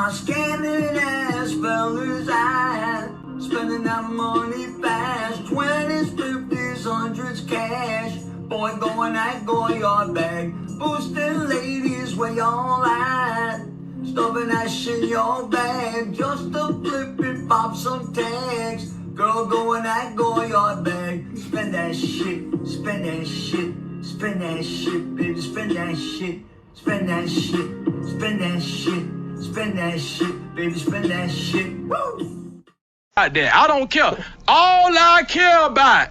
my scanning ass fellas eyes, spending that money fast, 20s, 50s, 100s cash. Boy, going that Goyard bag, boosting ladies where y'all at, stuffing that shit in your bag, just to flip and pop some tags. Girl, going that Goyard bag, spend that shit, spend that shit, spend that shit, baby, spend that shit, spend that shit, spend that shit, spend that shit, baby, spend that shit. Woo! I don't care. All I care about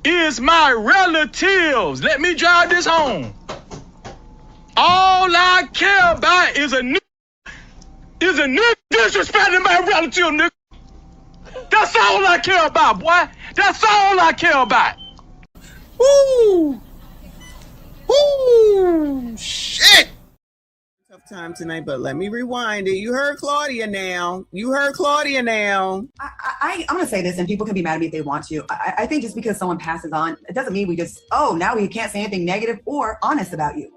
is my relatives. Let me drive this home. All I care about is a nigga disrespecting my relative, nigga. That's all I care about, boy. That's all I care about. Woo! Woo! Shit! Tough time tonight, but let me rewind it. You heard Claudia now. I'm going to say this, and people can be mad at me if they want to. I think just because someone passes on, it doesn't mean we just, now we can't say anything negative or honest about you.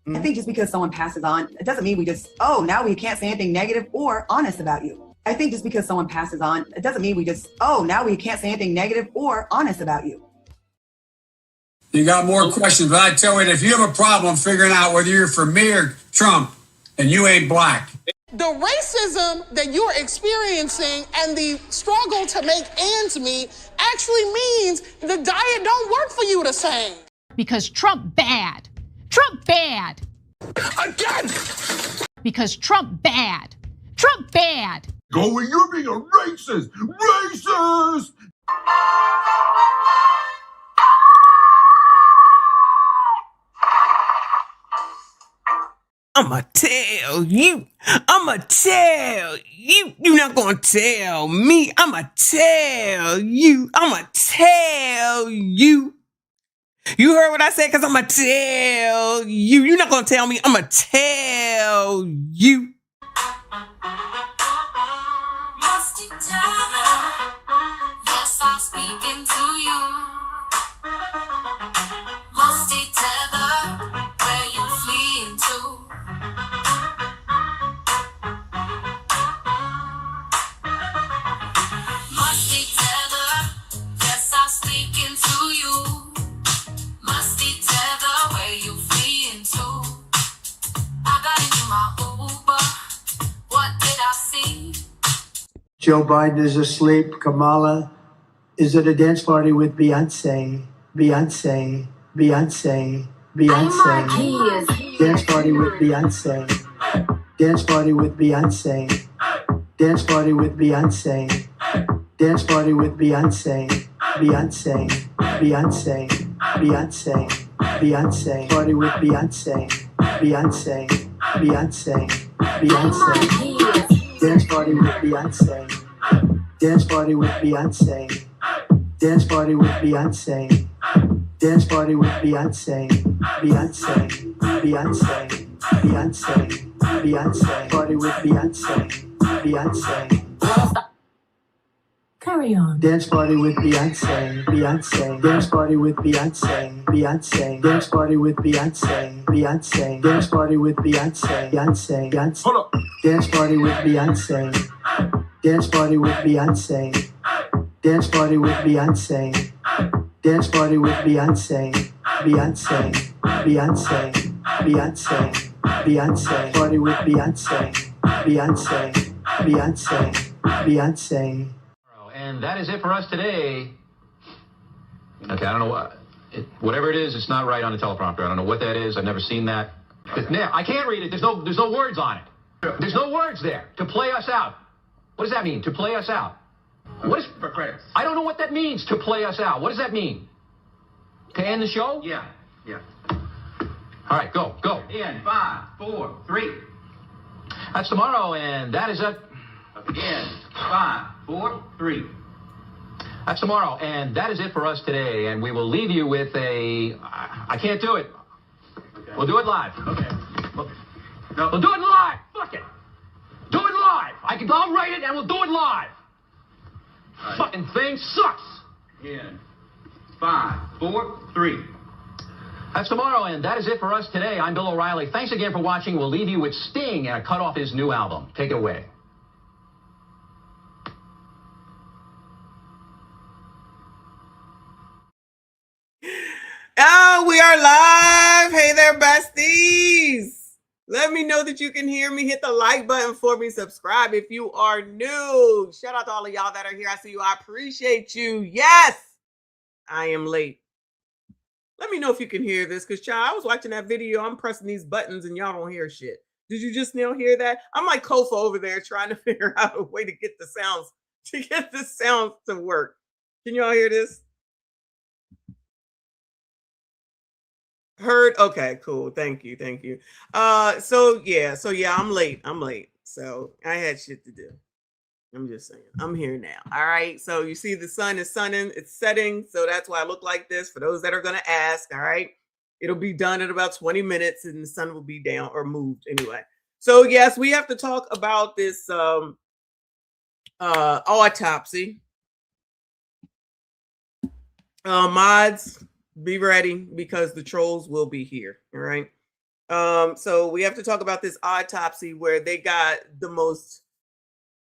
I think just because someone passes on, it doesn't mean we just, now we can't say anything negative or honest about you. I think just because someone passes on, it doesn't mean we just, now we can't say anything negative or honest about you. You got more questions, but I tell you, if you have a problem figuring out whether you're for me or Trump, and you ain't black. The racism that you're experiencing and the struggle to make ends meet actually means the diet don't work for you the same. Because Trump bad. Trump bad. Again! Because Trump bad. Trump bad. Go where you're being a racist. Racist! I'ma tell you. You're not gonna tell me. I'ma tell you. You heard what I said? Because I'ma tell you. You're not gonna tell me. I'ma tell you. Yes, I'm speaking to you. Musty tether, where you fleeing to? Musty tether, yes, I'm speaking to you. Musty tether, where you fleeing to? I got into my Uber, what did I see? Joe Biden is asleep. Kamala is at a dance party with Beyonce. Dance party with Beyonce. Dance party with Beyonce. Dance party with Beyonce. Dance party with Beyonce. Beyonce. Party with Beyonce. Beyonce. Dance party with Beyonce. Dance party with Beyonce. Dance party with Beyonce. Dance party with Beyonce. Beyonce. Party with Beyonce. Carry on. Dance party with Beyonce. Dance party with Beyonce. Dance party with Beyonce. Dance party with Beyonce. Hold up. Dance party with Beyonce. Dance party with Beyonce. Dance party with Beyonce. Dance party with Beyonce. Beyonce. Party with Beyonce. Beyonce. And that is it for us today. Okay, I don't know what. Whatever it is, it's not right on the teleprompter. I don't know what that is. I've never seen that. Now, I can't read it. There's no words on it. There's no words there. To play us out. What does that mean? To play us out. What is for credits? I don't know what that means. To play us out. What does that mean? To end the show? Yeah. All right, go. In 5, 4, 3. That's tomorrow, and that is it. Again, 5, 4, 3. That's tomorrow, and that is it for us today. And we will leave you with I can't do it. Okay. We'll do it live. Okay. We'll do it live. Fuck it. Do it live. I'll write it, and we'll do it live. Right. Fucking thing sucks. In 5, 4, 3. That's tomorrow, and that is it for us today. I'm Bill O'Reilly. Thanks again for watching. We'll leave you with Sting and a cut off his new album. Take it away. Let me know that you can hear me. Hit the like button for me. Subscribe if you are new. Shout out to all of y'all that are here. I see you. I appreciate you. Yes, I am late. Let me know if you can hear this, because child, I was watching that video. I'm pressing these buttons and y'all don't hear shit. Did you just now hear that? I'm like Kofa over there trying to figure out a way to get the sounds to work. Can y'all hear this? Heard? Okay, cool. Thank you. So yeah, I'm late. So I had shit to do. I'm just saying. I'm here now. All right. So you see the sun is sunning, it's setting. So that's why I look like this. For those that are gonna ask, all right. It'll be done in about 20 minutes and the sun will be down or moved anyway. So yes, we have to talk about this autopsy. Mods, be ready because the trolls will be here. All right. So we have to talk about this autopsy where they got the most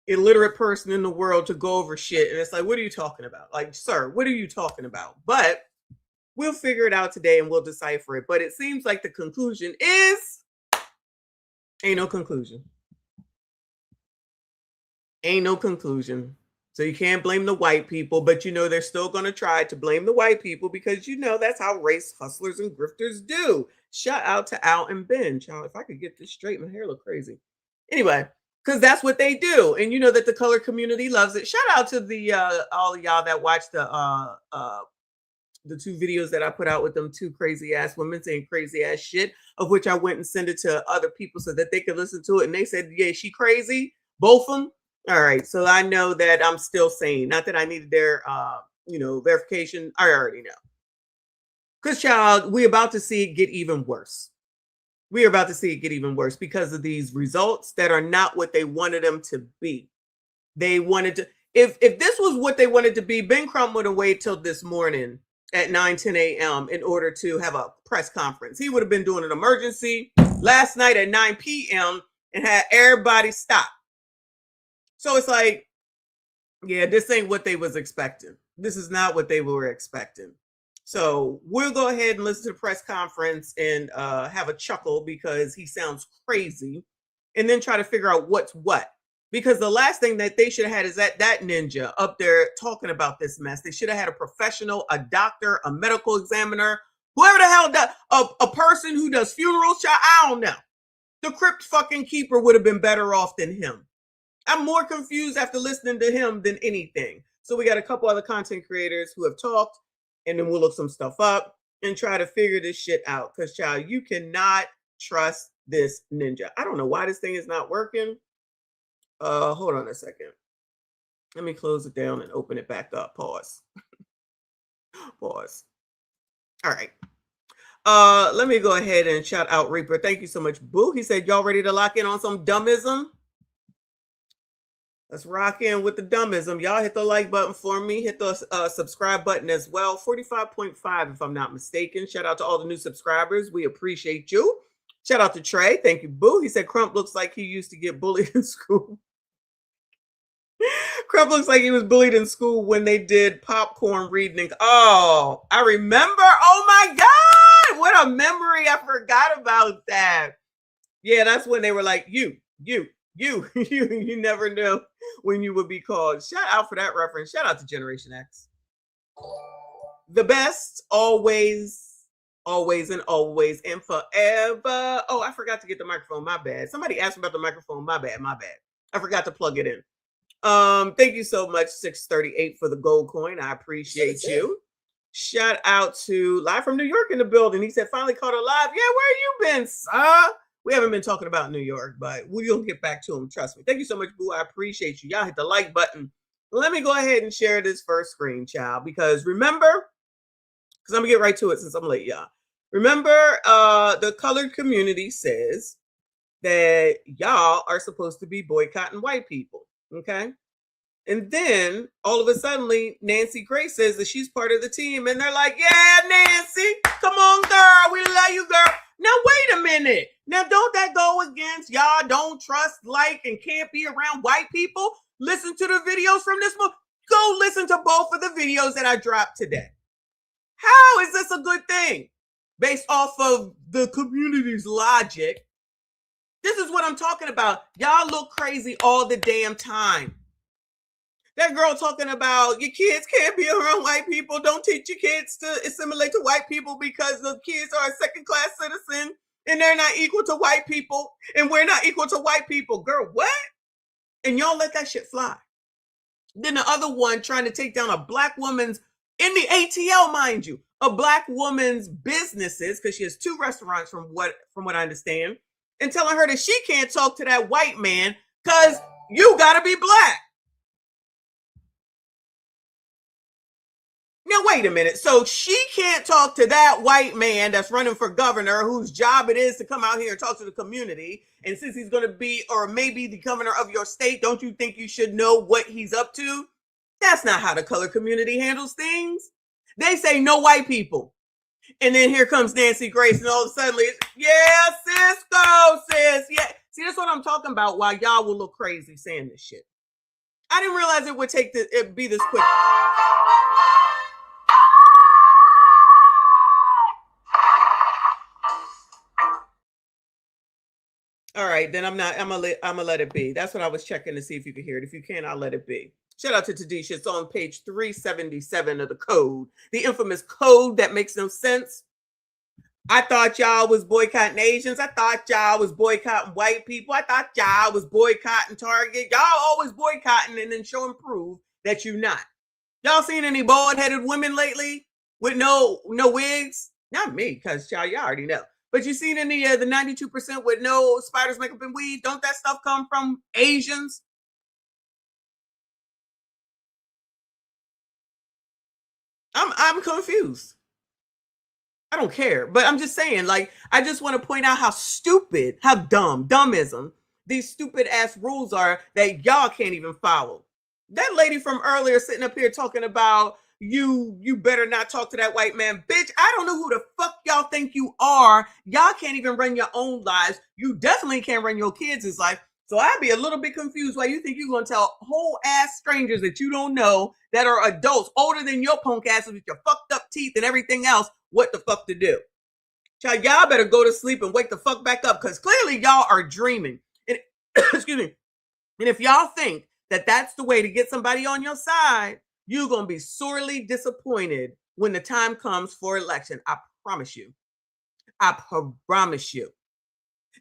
illiterate person in the world to go over shit. And it's like, what are you talking about? Like, sir, what are you talking about? But we'll figure it out today and we'll decipher it. But it seems like the conclusion is ain't no conclusion. Ain't no conclusion. So you can't blame the white people, but you know they're still going to try to blame the white people because you know that's how race hustlers and grifters do. Shout out to Al and Ben. Child, if I could get this straight, my hair look crazy. Anyway, because that's what they do. And you know that the color community loves it. Shout out to the all of y'all that watched the 2 videos that I put out with them 2 crazy ass women saying crazy ass shit, of which I went and sent it to other people so that they could listen to it. And they said, yeah, she crazy. Both of them. All right. So I know that I'm still sane. Not that I needed their, verification. I already know. Because, child, we're about to see it get even worse. We are about to see it get even worse because of these results that are not what they wanted them to be. They wanted to, if this was what they wanted to be, Ben Crump would have waited till this morning at 9-10 a.m. in order to have a press conference. He would have been doing an emergency last night at 9 p.m. and had everybody stop. So it's like, yeah, this ain't what they was expecting. This is not what they were expecting. So we'll go ahead and listen to the press conference and have a chuckle because he sounds crazy, and then try to figure out what's what. Because the last thing that they should have had is that ninja up there talking about this mess. They should have had a professional, a doctor, a medical examiner, whoever the hell does, a person who does funerals. I don't know. The crypt fucking keeper would have been better off than him. I'm more confused after listening to him than anything. So we got a couple other content creators who have talked, and then we'll look some stuff up and try to figure this shit out. Because, child, you cannot trust this ninja. I don't know why this thing is not working. Hold on a second. Let me close it down and open it back up. Pause. Pause. All right. Let me go ahead and shout out Reaper. Thank you so much, Boo. He said, y'all ready to lock in on some dummism? Let's rock in with the dummism. Y'all hit the like button for me. Hit the subscribe button as well. 45.5 if I'm not mistaken. Shout out to all the new subscribers. We appreciate you. Shout out to Trey. Thank you, Boo. He said Crump looks like he used to get bullied in school. Crump looks like he was bullied in school when they did popcorn reading. Oh, I remember. Oh my God. What a memory. I forgot about that. Yeah, that's when they were like, you never knew when you would be called. Shout out for that reference. Shout out to Generation X. The best, always, and forever. Oh, I forgot to get the microphone. My bad. Somebody asked me about the microphone. My bad. I forgot to plug it in. Thank you so much, 638 for the gold coin. I appreciate you. Shout out to Live from New York in the building. He said, finally caught her live. Yeah, where you been, sir? We haven't been talking about New York, but we'll get back to him. Trust me. Thank you so much, Boo. I appreciate you. Y'all hit the like button. Let me go ahead and share this first screen, child, because remember, because I'm going to get right to it since I'm late, y'all. Remember, the colored community says that y'all are supposed to be boycotting white people, okay? And then, all of a sudden, Nancy Grace says that she's part of the team, and they're like, yeah, Nancy, come on, girl. We love you, girl. Now, wait a minute. Now, don't that go against y'all don't trust, like, and can't be around white people? Listen to the videos from this month. Go listen to both of the videos that I dropped today. How is this a good thing? Based off of the community's logic, This is what I'm talking about. Y'all look crazy all the damn time. That girl talking about your kids can't be around white people. Don't teach your kids to assimilate to white people because the kids are a second-class citizen and they're not equal to white people and we're not equal to white people. Girl, what? And y'all let that shit fly. Then the other one trying to take down a black woman's, in the ATL, mind you, a black woman's businesses, because she has 2 restaurants from what I understand, and telling her that she can't talk to that white man because you gotta be black. Now, wait a minute. So she can't talk to that white man that's running for governor, whose job it is to come out here and talk to the community. And since he's going to be, or maybe the governor of your state, don't you think you should know what he's up to? That's not how the color community handles things. They say no white people. And then here comes Nancy Grace, and all of a sudden, yeah, Cisco, sis. Yeah. See, that's what I'm talking about, why y'all will look crazy saying this shit. I didn't realize it would it'd be this quick. All right, then I'm gonna let it be. That's what I was checking to see if you could hear it. If you can't, I'll let it be. Shout out to Tadisha. It's on page 377 of the code, the infamous code that makes no sense. I thought y'all was boycotting Asians. I thought y'all was boycotting white people. I thought y'all was boycotting Target. Y'all always boycotting and then show and prove that you're not. Y'all seen any bald-headed women lately with no wigs? Not me, because y'all already know. But you seen any of the 92% with no spiders, makeup, and weave? Don't that stuff come from Asians? I'm confused. I don't care, but I'm just saying, like, I just want to point out how stupid, how dumbism, these stupid ass rules are that y'all can't even follow. That lady from earlier sitting up here talking about you better not talk to that white man. Bitch, I don't know who the fuck y'all think you are. Y'all can't even run your own lives. You definitely can't run your kids' life. So I'd be a little bit confused why you think you're going to tell whole ass strangers that you don't know that are adults older than your punk asses with your fucked up teeth and everything else what the fuck to do. Child, y'all better go to sleep and wake the fuck back up, because clearly y'all are dreaming. And excuse me. And if y'all think that that's the way to get somebody on your side, you're going to be sorely disappointed when the time comes for election. I promise you. I promise you.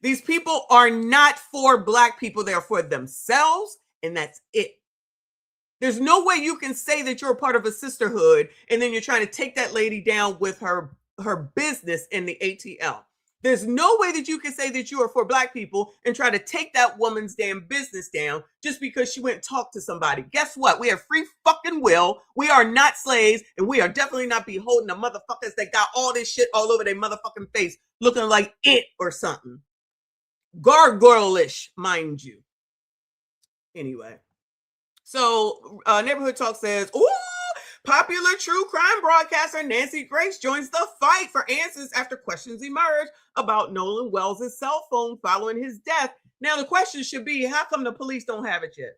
These people are not for black people. They're for themselves, and that's it. There's no way you can say that you're a part of a sisterhood and then you're trying to take that lady down with her business in the ATL. There's no way that you can say that you are for black people and try to take that woman's damn business down just because she went and talked to somebody. Guess what? We have free fucking will. We are not slaves, and we are definitely not beholden to motherfuckers that got all this shit all over their motherfucking face looking like it or something. Gargoyle-ish, mind you. Anyway. So, Neighborhood Talk says, ooh, popular true crime broadcaster Nancy Grace joins the fight for answers after questions emerge about Nolan Wells' cell phone following his death. Now, the question should be, how come the police don't have it yet?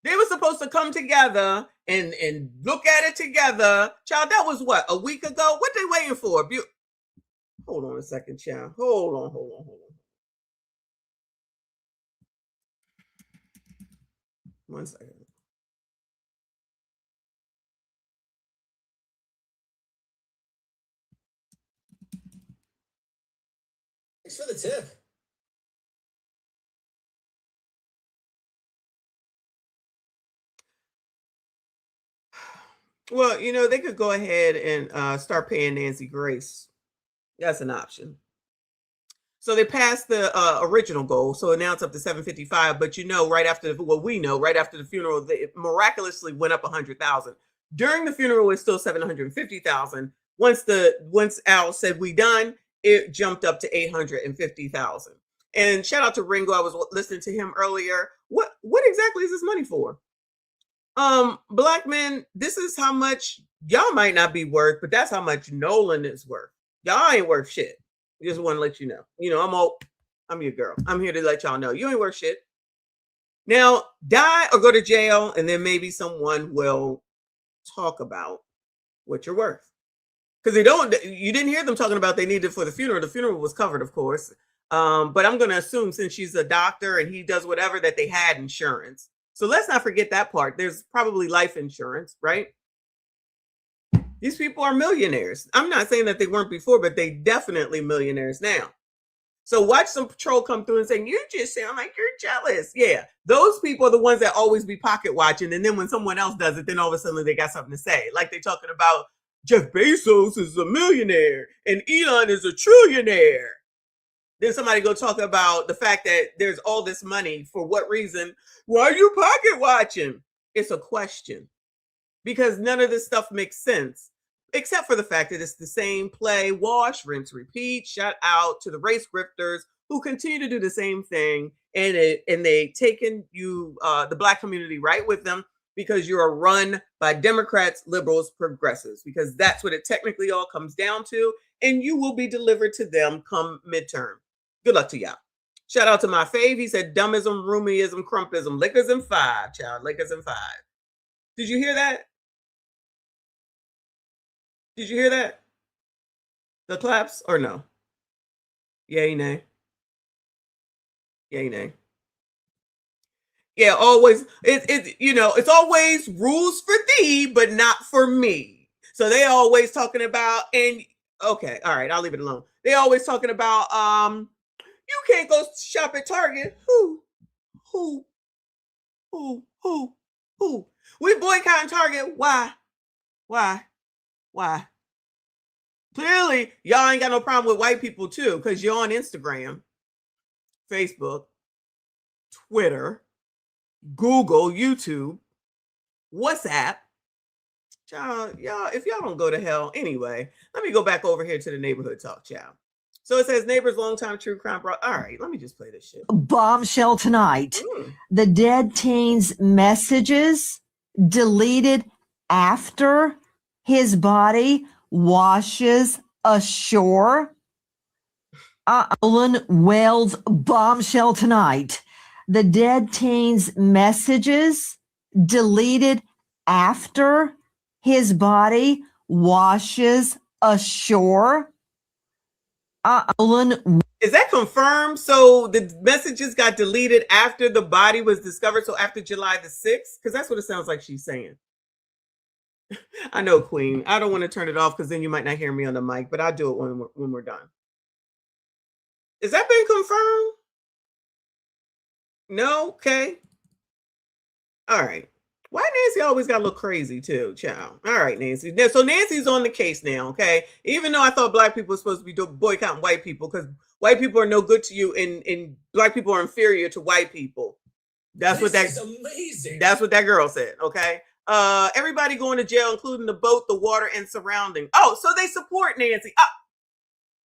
They were supposed to come together and look at it together. Child, that was what, a week ago? What they waiting for? Hold on a second, child. Hold on. One second. Thanks for the tip. Well, they could go ahead and start paying Nancy Grace. That's an option. So they passed the original goal, so now it's up to 755. But right after the funeral, it miraculously went up 100,000. During the funeral, it's still 750,000. Once Al said we done, it jumped up to 850,000. And shout out to Ringo. I was listening to him earlier. What exactly is this money for? Black men, this is how much y'all might not be worth, but that's how much Nolan is worth. Y'all ain't worth shit. Just want to let you know. I'm your girl. I'm here to let y'all know you ain't worth shit. Now, die or go to jail, and then maybe someone will talk about what you're worth. Because you didn't hear them talking about they needed it for the funeral. The funeral was covered, of course. But I'm going to assume since she's a doctor and he does whatever that they had insurance. So let's not forget that part. There's probably life insurance, right? These people are millionaires. I'm not saying that they weren't before, but they definitely millionaires now. So watch some patrol come through and saying, you just sound like you're jealous. Yeah, those people are the ones that always be pocket watching. And then when someone else does it, then all of a sudden they got something to say. Like they're talking about Jeff Bezos is a millionaire and Elon is a trillionaire. Then somebody go talk about the fact that there's all this money. For what reason? Why are you pocket watching? It's a question. Because none of this stuff makes sense. Except for the fact that it's the same play, wash, rinse, repeat. Shout out to the race grifters who continue to do the same thing, and they taken you, the Black community, right with them because you're run by Democrats, liberals, progressives, because that's what it technically all comes down to, and you will be delivered to them come midterm. Good luck to y'all. Shout out to my fave. He said, dummism, roomyism, crumpism, Lakers in 5, child, Lakers in 5. Did you hear that? Did you hear that? The claps or no? Yay, nay. Yay, nay. Yeah, always. It's always rules for thee, but not for me. So they always talking about, and okay, all right, I'll leave it alone. They always talking about, you can't go shop at Target. Who? We boycotting Target. Why? Clearly, y'all ain't got no problem with white people too, because you're on Instagram, Facebook, Twitter, Google, YouTube, WhatsApp. Y'all, if y'all don't go to hell anyway, let me go back over here to the neighborhood talk, y'all. So it says neighbors, longtime true crime. All right, let me just play this shit. Bombshell tonight. The dead teen's messages deleted after his body washes ashore. Nolan wails bombshell tonight. The dead teen's messages deleted after his body washes ashore. Nolan. Is that confirmed? So the messages got deleted after the body was discovered. So after July the 6th? Because that's what it sounds like she's saying. I know, Queen. I don't want to turn it off because then you might not hear me on the mic, but I'll do it when we're done. Is that been confirmed? No? Okay. All right. Why Nancy always got to look crazy too, child? All right, Nancy. So Nancy's on the case now, okay? Even though I thought Black people were supposed to be boycotting white people because white people are no good to you and Black people are inferior to white people. That's what that girl said, okay? Everybody going to jail, including the boat, the water, and surrounding. Oh, so they support Nancy.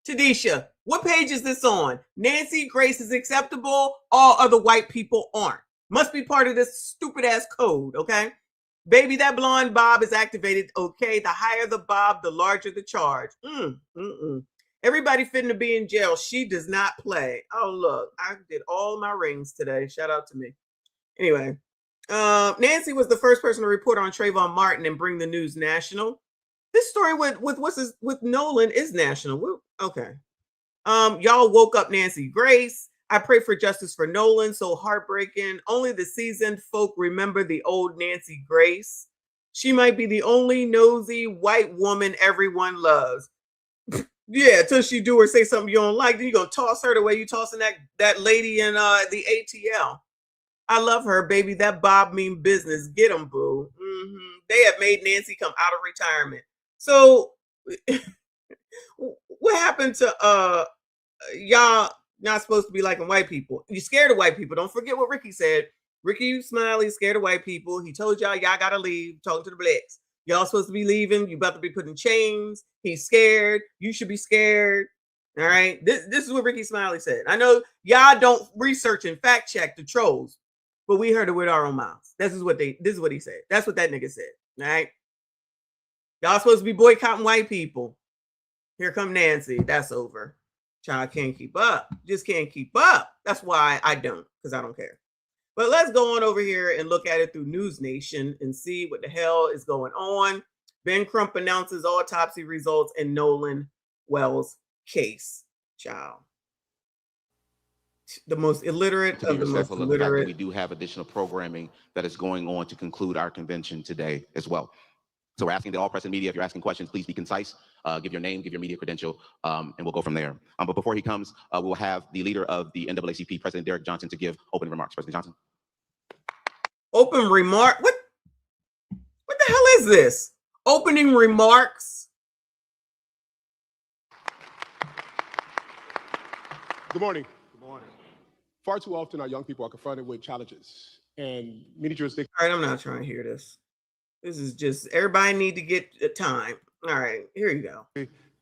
Tadisha, what page is this on? Nancy Grace is acceptable. All other white people aren't. Must be part of this stupid ass code, okay? Baby, that blonde bob is activated. Okay, the higher the bob, the larger the charge. Everybody fitting to be in jail. She does not play. Oh, look, I did all my rings today. Shout out to me. Anyway. Nancy was the first person to report on Trayvon Martin and bring the news national. This story with Nolan is national. Okay. Y'all woke up Nancy Grace. I pray for justice for Nolan. So heartbreaking. Only the seasoned folk remember the old Nancy Grace. She might be the only nosy white woman everyone loves. Yeah, till she do or say something you don't like, then you gonna toss her the way you tossing that lady in the ATL. I love her, baby. That Bob mean business. Get them, boo. They have made Nancy come out of retirement. So what happened to y'all not supposed to be liking white people? You're scared of white people. Don't forget what Ricky said. Ricky Smiley scared of white people. He told y'all gotta leave. Talking to the blacks. Y'all supposed to be leaving. You about to be put in chains. He's scared. You should be scared. All right. This is what Ricky Smiley said. I know y'all don't research and fact check the trolls, but we heard it with our own mouths. This is what he said. That's what that nigga said. All right. Y'all supposed to be boycotting white people. Here come Nancy. That's over. Child can't keep up. Just can't keep up. That's why I don't, because I don't care. But let's go on over here and look at it through News Nation and see what the hell is going on. Ben Crump announces autopsy results in Nolan Wells case. Child. The most illiterate to be of the most respectful of the fact that we illiterate. do have additional programming that is going on to conclude our convention today as well. So we're asking that all press and media, if you're asking questions, please be concise, give your name, give your media credential, and we'll go from there. But before he comes, we will have the leader of the NAACP, President Derek Johnson, to give opening remarks. President Johnson. Open remark? What the hell is this? Opening remarks? Good morning. Good morning. Far too often, our young people are confronted with challenges, and many jurisdictions. All right, I'm not trying to hear this. This is just, everybody need to get time. All right, here you go.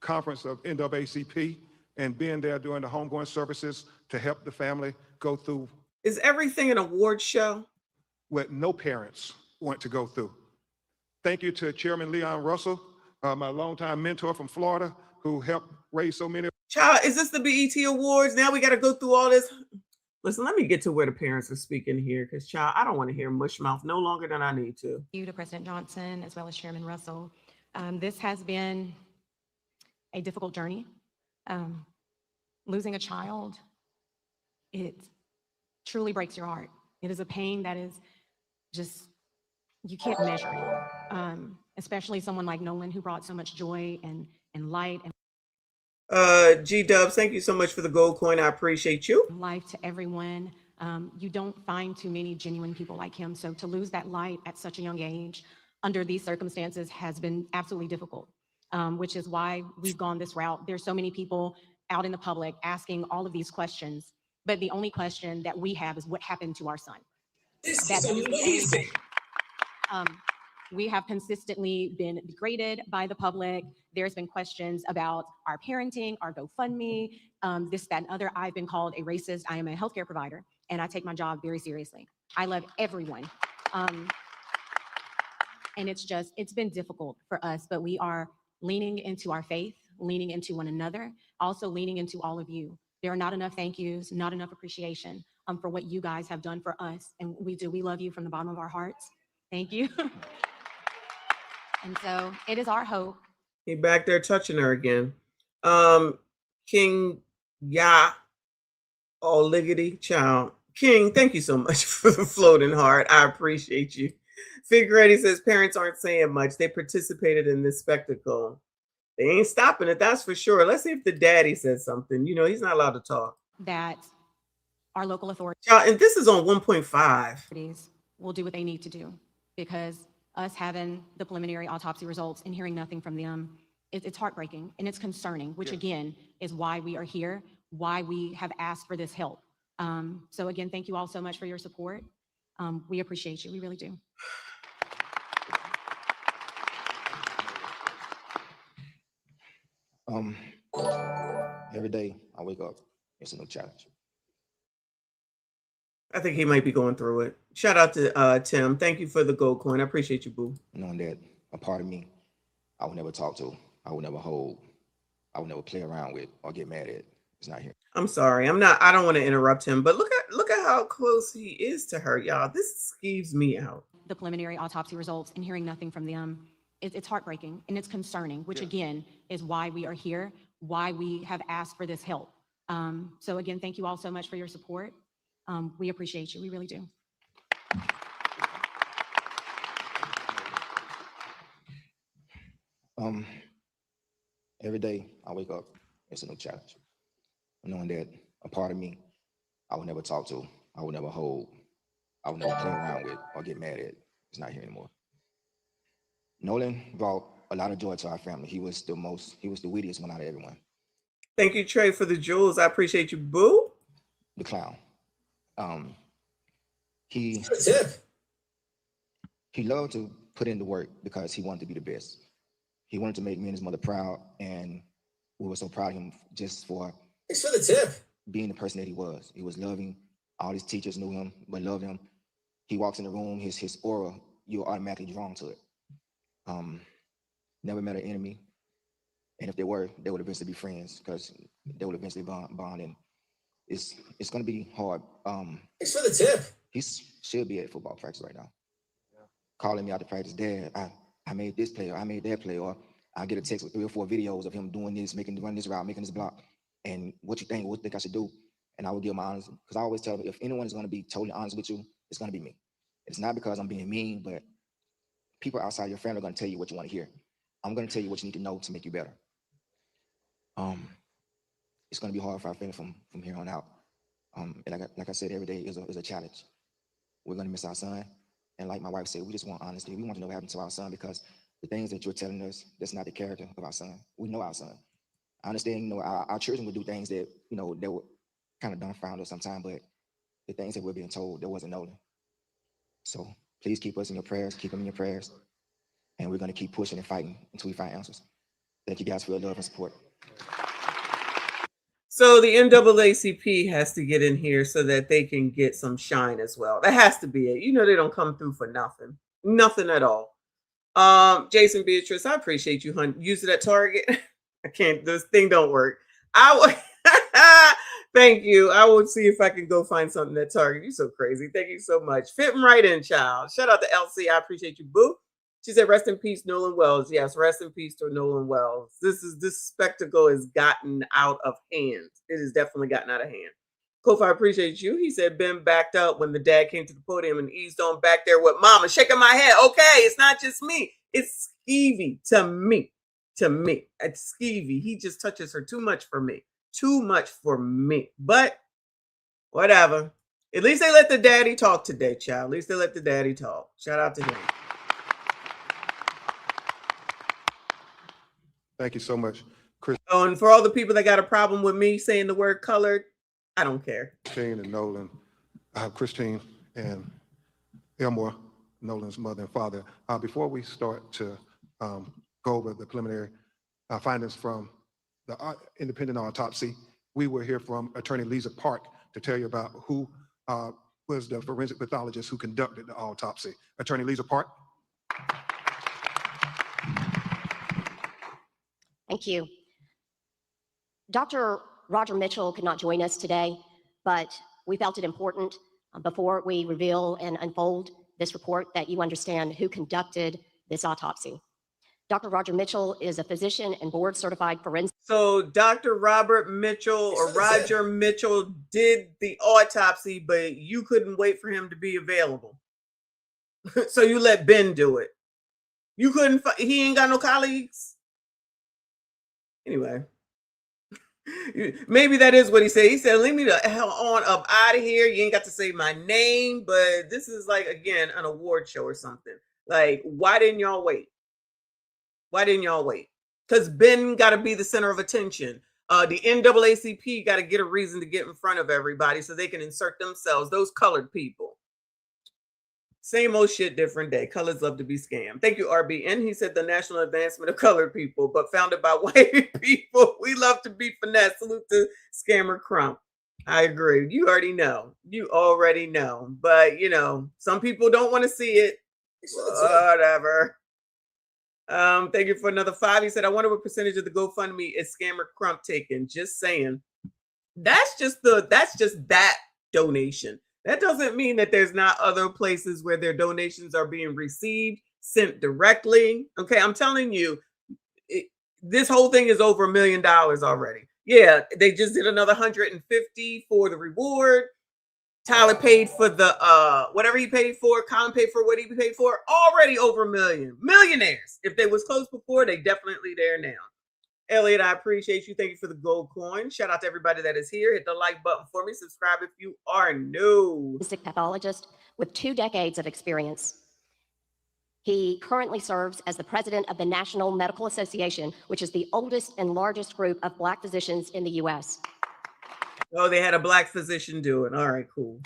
Conference of NAACP and being there during the homegoing services to help the family go through. Is everything an award show? What no parents want to go through. Thank you to Chairman Leon Russell, my longtime mentor from Florida, who helped raise so many. Child, is this the BET Awards? Now we got to go through all this. Listen, let me get to where the parents are speaking here, because, child, I don't want to hear mush mouth no longer than I need to. You to President Johnson, as well as Chairman Russell. This has been a difficult journey. Losing a child, it truly breaks your heart. It is a pain that is just, you can't measure it. Especially someone like Nolan, who brought so much joy and light and G-Dubs, thank you so much for the gold coin. I appreciate you. life to everyone. You don't find too many genuine people like him. So to lose that light at such a young age under these circumstances has been absolutely difficult, which is why we've gone this route. There's so many people out in the public asking all of these questions, but the only question that we have is what happened to our son. This That is is the only amazing. question. We have consistently been degraded by the public. There's been questions about our parenting, our GoFundMe, this, that, and other. I've been called a racist. I am a healthcare provider, and I take my job very seriously. I love everyone. And it's been difficult for us, but we are leaning into our faith, leaning into one another, also leaning into all of you. There are not enough thank yous, not enough appreciation for what you guys have done for us. And we love you from the bottom of our hearts. Thank you. And so it is our hope. He back there touching her again. King Ya Liggity Child. King, thank you so much for the floating heart. I appreciate you. Figuretti says parents aren't saying much. They participated in this spectacle. They ain't stopping it, that's for sure. Let's see if the daddy says something. You know, he's not allowed to talk. That our local authorities. Child, and this is on 1.5. Will do what they need to do, because us having the preliminary autopsy results and hearing nothing from them, it's heartbreaking and it's concerning, which again is why we are here, why we have asked for this help. So again, thank you all so much for your support. We appreciate you, we really do. Every day I wake up, it's a new challenge. I think he might be going through it. Shout out to Tim. Thank you for the gold coin. I appreciate you, boo. Knowing that a part of me I would never talk to, I would never hold, I would never play around with or get mad at, it's not here. I'm sorry. I don't want to interrupt him, but look at how close he is to her, y'all. This skeeves me out. The preliminary autopsy results and hearing nothing from them, it's heartbreaking and it's concerning, which again is why we are here, why we have asked for this help. So again, thank you all so much for your support. We appreciate you, we really do. Every day I wake up, it's a new challenge. Knowing that a part of me I would never talk to, I would never hold, I would never play around with or get mad at, it's not here anymore. Nolan brought a lot of joy to our family. He was the wittiest one out of everyone. Thank you, Trey, for the jewels. I appreciate you, boo. The clown. He loved to put in the work because he wanted to be the best. He wanted to make me and his mother proud, and we were so proud of him just for Thanks for the tip. Being the person that he was. He was loving. All his teachers knew him, but loved him. He walks in the room, his aura, you're automatically drawn to it. Never met an enemy. And if they were, they would eventually be friends because they would eventually bond. And it's going to be hard. Thanks for the tip. He should be at football practice right now. Calling me out to practice, Dad, I made this play, or I made that play, or I get a text with 3 or 4 videos of him doing this, running this route, making this block. And what you think I should do? and I will give my honesty. Because I always tell them, if anyone is going to be totally honest with you, it's going to be me. It's not because I'm being mean, but people outside your family are going to tell you what you want to hear. I'm going to tell you what you need to know to make you better. It's going to be hard for our family from here on out. And like I said, every day is a challenge. We're going to miss our son. And like my wife said, we just want honesty. We want to know what happened to our son, because the things that you're telling us, that's not the character of our son. We know our son. I understand, you know, our children would do things that, you know, that would kind of dumbfound us sometimes, but the things that we're being told, that wasn't Nolan. So please keep us in your prayers, keep him in your prayers. And we're going to keep pushing and fighting until we find answers. Thank you guys for your love and support. So the NAACP has to get in here so that they can get some shine as well. That has to be it. You know, they don't come through for nothing. Nothing at all. Jason Beatrice, I appreciate you, hun. Use it at Target. I can't, this thing don't work. Thank you. I will see if I can go find something at Target. You're so crazy. Thank you so much. Fitting right in, child. Shout out to LC. I appreciate you, boo. She said, rest in peace, Nolan Wells. Yes, rest in peace to Nolan Wells. This spectacle has gotten out of hand. It has definitely gotten out of hand. Kofi, I appreciate you. He said, Ben backed up when the dad came to the podium and eased on back there with mama, shaking my head. Okay, it's not just me. It's Skeevy to me. To me. It's Skeevy. He just touches her too much for me. Too much for me. But whatever. At least they let the daddy talk today, child. At least they let the daddy talk. Shout out to him. Thank you so much, Chris. Oh, and for all the people that got a problem with me saying the word colored, I don't care. Christine and Nolan, Christine and Elmore, Nolan's mother and father. Before we start to go over the preliminary findings from the independent autopsy, we will hear from Attorney Lisa Park to tell you about who was the forensic pathologist who conducted the autopsy. Attorney Lisa Park. Thank you. Dr. Roger Mitchell could not join us today, but we felt it important before we reveal and unfold this report that you understand who conducted this autopsy. Dr. Roger Mitchell is a physician and board certified forensic. So Dr. Robert Mitchell or Roger Mitchell did the autopsy, but you couldn't wait for him to be available. So you let Ben do it. You couldn't, he ain't got no colleagues. Anyway, maybe that is what he said. He said, leave me the hell on up out of here. You ain't got to say my name, but this is like, again, an award show or something. Like, why didn't y'all wait? Why didn't y'all wait? Because Ben got to be the center of attention. The NAACP got to get a reason to get in front of everybody so they can insert themselves, those colored people. Same old shit, different day. Colors love to be scammed. Thank you, RBN. He said the National Advancement of Colored People, but founded by white people. We love to be finesse. Salute to Scammer Crump. I agree. You already know. You already know. But, you know, some people don't want to see it. Whatever. Thank you for another 5. He said, I wonder what percentage of the GoFundMe is Scammer Crump taking. Just saying. That's just that donation. That doesn't mean that there's not other places where their donations are being received, sent directly. Okay, I'm telling you, this whole thing is over $1 million already. Yeah, they just did another 150 for the reward. Tyler paid for the whatever he paid for. Colin paid for what he paid for. Already over $1 million. Millionaires. If they was close before, they definitely there now. Elliot, I appreciate you. Thank you for the gold coin. Shout out to everybody that is here. Hit the like button for me. Subscribe if you are new. Forensic pathologist with 2 decades of experience. He currently serves as the president of the National Medical Association, which is the oldest and largest group of Black physicians in the U.S. Oh, they had a Black physician do it. All right, cool.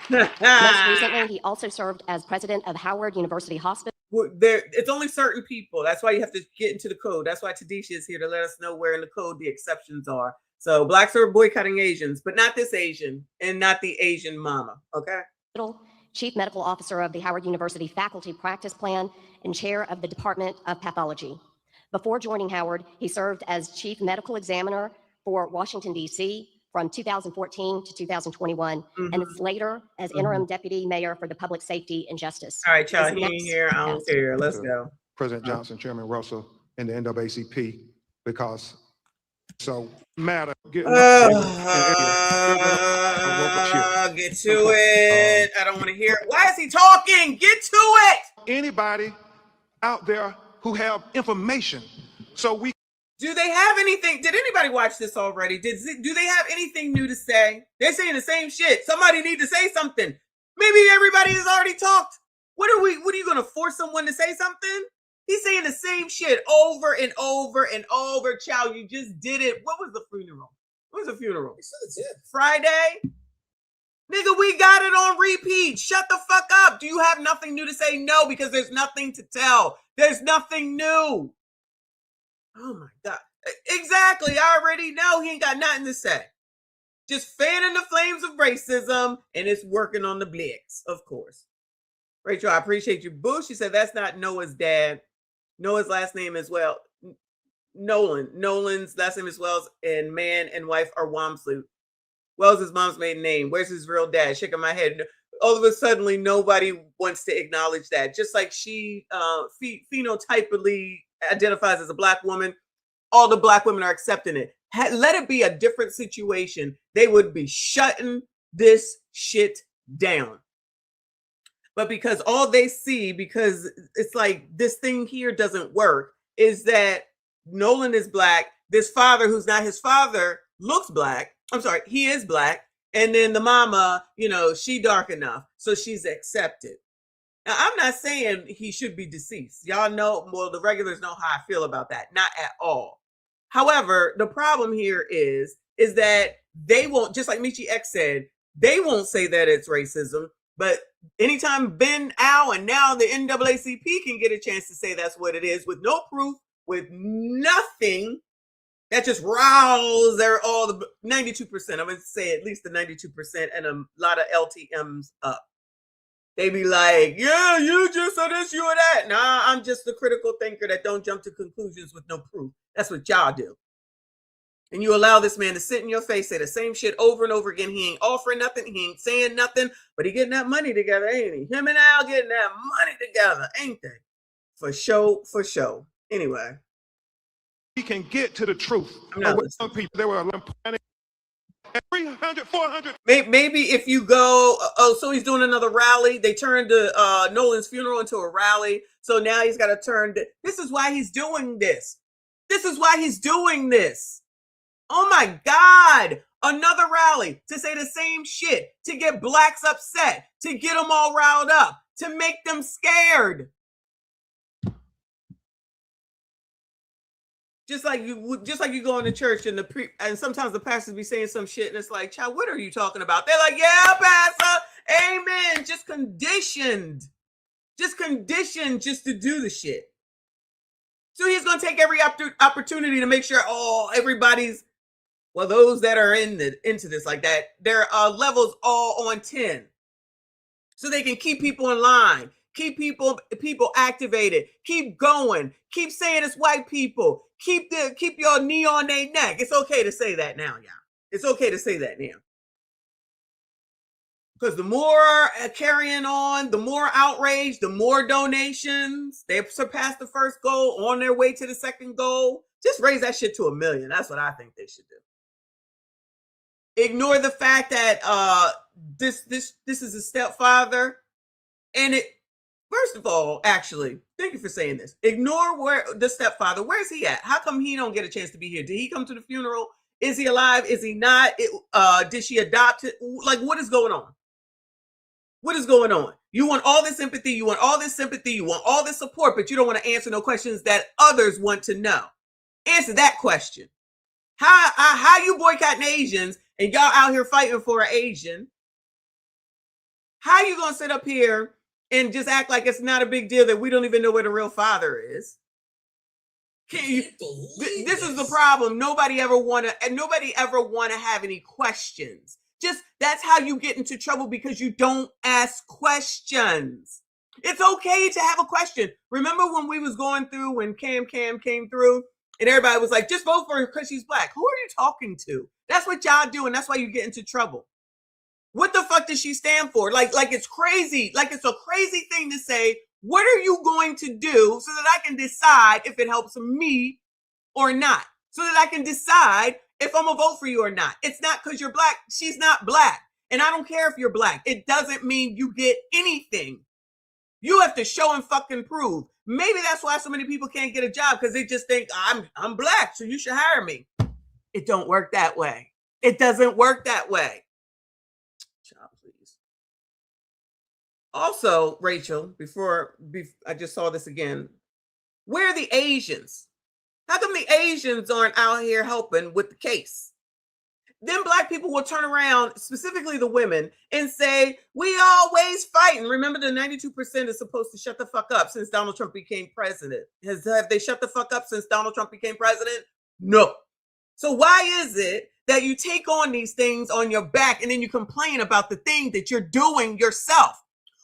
Most recently, he also served as president of Howard University Hospital. It's only certain people. That's why you have to get into the code. That's why Tadisha is here to let us know where in the code the exceptions are. So Blacks are boycotting Asians, but not this Asian and not the Asian mama. Okay. Chief Medical Officer of the Howard University Faculty Practice Plan and chair of the Department of Pathology. Before joining Howard, he served as Chief Medical Examiner for Washington, D.C. from 2014 to 2021, and later as interim deputy mayor for the Public Safety and Justice. All right, y'all, he ain't here. I don't care. Let's go. President Johnson, Chairman Russell, and the NAACP, because So matter. Get get to it. I don't want to hear it. Why is he talking? Get to it. Anybody out there who have information, so we. Do they have anything? Did anybody watch this already? Do they have anything new to say? They're saying the same shit. Somebody need to say something. Maybe everybody has already talked. What are you going to force someone to say something? He's saying the same shit over and over and over. Chow, you just did it. What was the funeral? What was the funeral? Friday? Nigga, we got it on repeat. Shut the fuck up. Do you have nothing new to say? No, because there's nothing to tell. There's nothing new. Oh my God. Exactly. I already know he ain't got nothing to say. Just fanning the flames of racism, and it's working on the Blacks, of course. Rachel, I appreciate you. Boo, she said that's not Noah's dad. Noah's last name as well. Nolan. Nolan's last name as well, and man and wife are Wamsley. Wells' mom's maiden name. Where's his real dad? Shaking my head. All of a sudden, nobody wants to acknowledge that. Just like she phenotypically identifies as a Black woman, all the Black women are accepting it. Let it be a different situation. They would be shutting this shit down. But because all they see, because it's like this thing here doesn't work, is that Nolan is Black. This father, who's not his father, looks Black. I'm sorry, he is Black. And then the mama, she dark enough, so she's accepted. Now, I'm not saying he should be deceased. Y'all know, well, the regulars know how I feel about that. Not at all. However, the problem here is that they won't, just like Michi X said, they won't say that it's racism. But anytime Ben, Al, and now the NAACP can get a chance to say that's what it is with no proof, with nothing, that just riles all the 92%. I'm going to say at least the 92% and a lot of LTMs up. They be like, yeah, you just said this, you or that. Nah, I'm just a critical thinker that don't jump to conclusions with no proof. That's what y'all do. And you allow this man to sit in your face, say the same shit over and over again. He ain't offering nothing. He ain't saying nothing, but he getting that money together, ain't he? Him and Al getting that money together, ain't they? For show, for show. Anyway. We can get to the truth. Some people, they were 300, 400. Maybe if you go, so he's doing another rally. They turned Nolan's funeral into a rally. So now he's got to turn. This is why he's doing this. This is why he's doing this. Oh my God. Another rally to say the same shit, to get Blacks upset, to get them all riled up, to make them scared. Just like you go into church and and sometimes the pastors be saying some shit and it's like, child, what are you talking about? They're like, yeah, pastor, amen. Just conditioned just to do the shit. So he's going to take every opportunity to make sure, everybody's, well, those that are into this like that, their levels all on 10. So they can keep people in line, keep people activated, keep going, keep saying it's white people, keep your knee on their neck. It's okay to say that now, y'all. It's okay to say that now. Because the more carrying on, the more outrage, the more donations. They surpass the first goal, on their way to the second goal. Just raise that shit to 1 million. That's what I think they should do. Ignore the fact that this is a stepfather, and it. First of all, actually, thank you for saying this. Ignore where the stepfather. Where's he at? How come he don't get a chance to be here? Did he come to the funeral? Is he alive? Is he not? Did she adopt it? Like, what is going on? What is going on? You want all this empathy. You want all this sympathy. You want all this support, but you don't want to answer no questions that others want to know. Answer that question. How you boycotting Asians and y'all out here fighting for an Asian? How you going to sit up here and just act like it's not a big deal that we don't even know where the real father is? This is the problem. Nobody ever want to have any questions. Just that's how you get into trouble, because you don't ask questions. It's okay to have a question. Remember when we was going through, when Cam came through and everybody was like, just vote for her because she's Black. Who are you talking to? That's what y'all do, and that's why you get into trouble. What the fuck does she stand for? Like it's crazy. Like it's a crazy thing to say. What are you going to do so that I can decide if it helps me or not? so that I can decide if I'm gonna vote for you or not. It's not because you're black. She's not black. And I don't care if you're black. It doesn't mean you get anything. You have to show and fucking prove. Maybe that's why so many people can't get a job, because they just think I'm black, so you should hire me. It don't work that way. It doesn't work that way. Child, please. Also, Rachel, before I just saw this again, where are the Asians? How come the Asians aren't out here helping with the case? Then black people will turn around, specifically the women, and say, we always fighting. Remember, the 92% is supposed to shut the fuck up since Donald Trump became president. Have they shut the fuck up since Donald Trump became president? No. So why is it that you take on these things on your back and then you complain about the thing that you're doing yourself?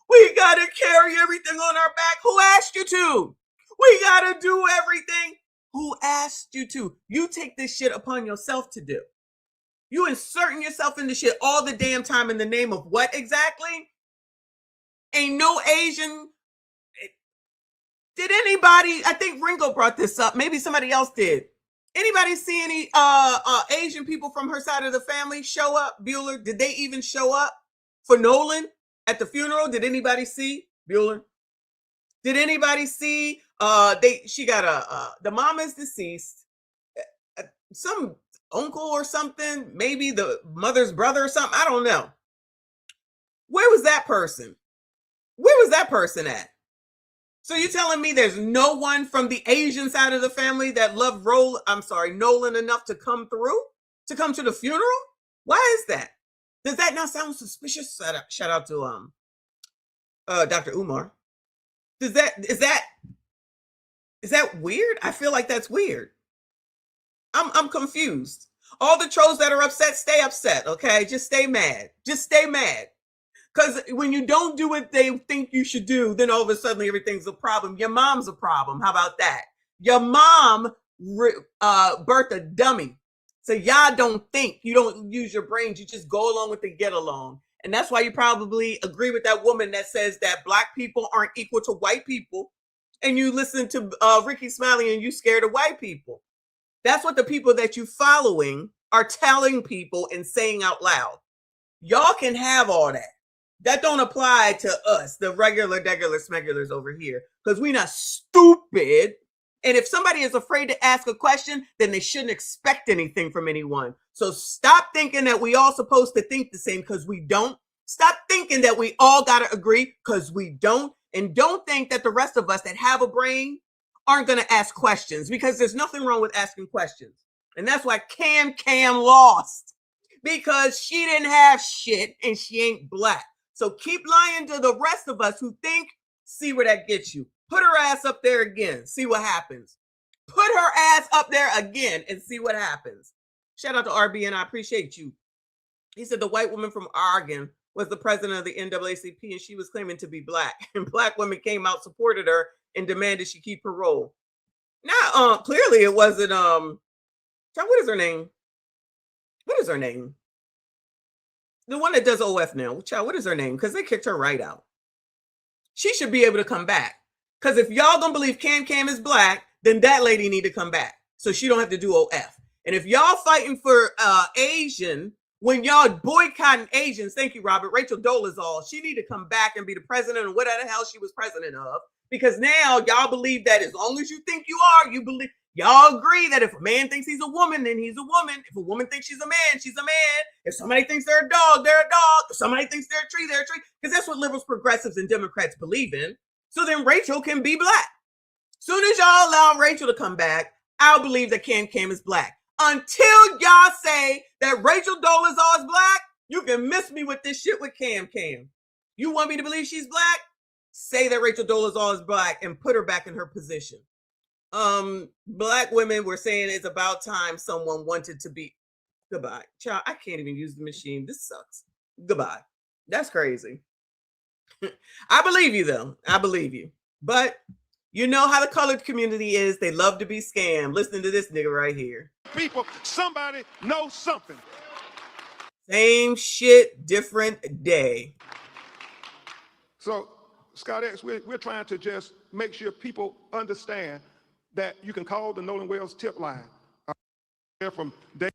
We got to carry everything on our back. Who asked you to? We got to do everything. Who asked you to? You take this shit upon yourself to do. You inserting yourself in the shit all the damn time in the name of what exactly? Ain't no Asian. Did anybody, I think Ringo brought this up. Maybe somebody else did. Anybody see any Asian people from her side of the family show up? Bueller, did they even show up for Nolan at the funeral? Did anybody see Bueller? Did anybody see she got the mom is deceased. Some uncle or something, maybe the mother's brother or something. I don't know. Where was that person? Where was that person at? So you're telling me there's no one from the Asian side of the family that loved Nolan enough to come through, to come to the funeral? Why is that? Does that not sound suspicious? Shout out to Dr. Umar. Is that weird? I feel like that's weird. I'm confused. All the trolls that are upset, stay upset, okay? Just stay mad. Just stay mad. Because when you don't do what they think you should do, then all of a sudden everything's a problem. Your mom's a problem. How about that? Your mom birthed a dummy. So y'all don't think. You don't use your brains. You just go along with the get along. And that's why you probably agree with that woman that says that black people aren't equal to white people. And you listen to Ricky Smiley and you scared of white people. That's what the people that you following are telling people and saying out loud. Y'all can have all that. That don't apply to us, the regular smegulars over here, because we're not stupid. And if somebody is afraid to ask a question, then they shouldn't expect anything from anyone. So stop thinking that we all supposed to think the same, because we don't. Stop thinking that we all got to agree, because we don't. And don't think that the rest of us that have a brain aren't going to ask questions, because there's nothing wrong with asking questions. And that's why Cam lost, because she didn't have shit and she ain't black. So keep lying to the rest of us who think, see where that gets you. Put her ass up there again, see what happens. Put her ass up there again and see what happens. Shout out to RB, and I appreciate you. He said the white woman from Oregon was the president of the NAACP and she was claiming to be black. And black women came out, supported her, and demanded she keep her role. Now, clearly it wasn't, what is her name? What is her name? The one that does OF now. Child, what is her name? Because they kicked her right out. She should be able to come back. Because if y'all gonna believe Cam is black, then that lady need to come back. So she don't have to do OF. And if y'all fighting for Asian, when y'all boycotting Asians, thank you, Robert, Rachel Dolezal, she need to come back and be the president of whatever the hell she was president of. Because now y'all believe that as long as you think you are, you believe, y'all agree that if a man thinks he's a woman, then he's a woman. If a woman thinks she's a man, she's a man. If somebody thinks they're a dog, they're a dog. If somebody thinks they're a tree, they're a tree. Because that's what liberals, progressives, and Democrats believe in. So then Rachel can be black. Soon as y'all allow Rachel to come back, I'll believe that Cam is black. Until y'all say that Rachel Dolezal is black, you can miss me with this shit with Cam. You want me to believe she's black? Say that Rachel Dolezal is black and put her back in her position. Black women were saying it's about time someone wanted to be. Goodbye. Child, I can't even use the machine. This sucks. Goodbye. That's crazy. I believe you, though. I believe you. But you know how the colored community is. They love to be scammed. Listen to this nigga right here. People, somebody knows something. Same shit, different day. So, Scott X, we're trying to just make sure people understand that you can call the Nolan Wells tip line. from day.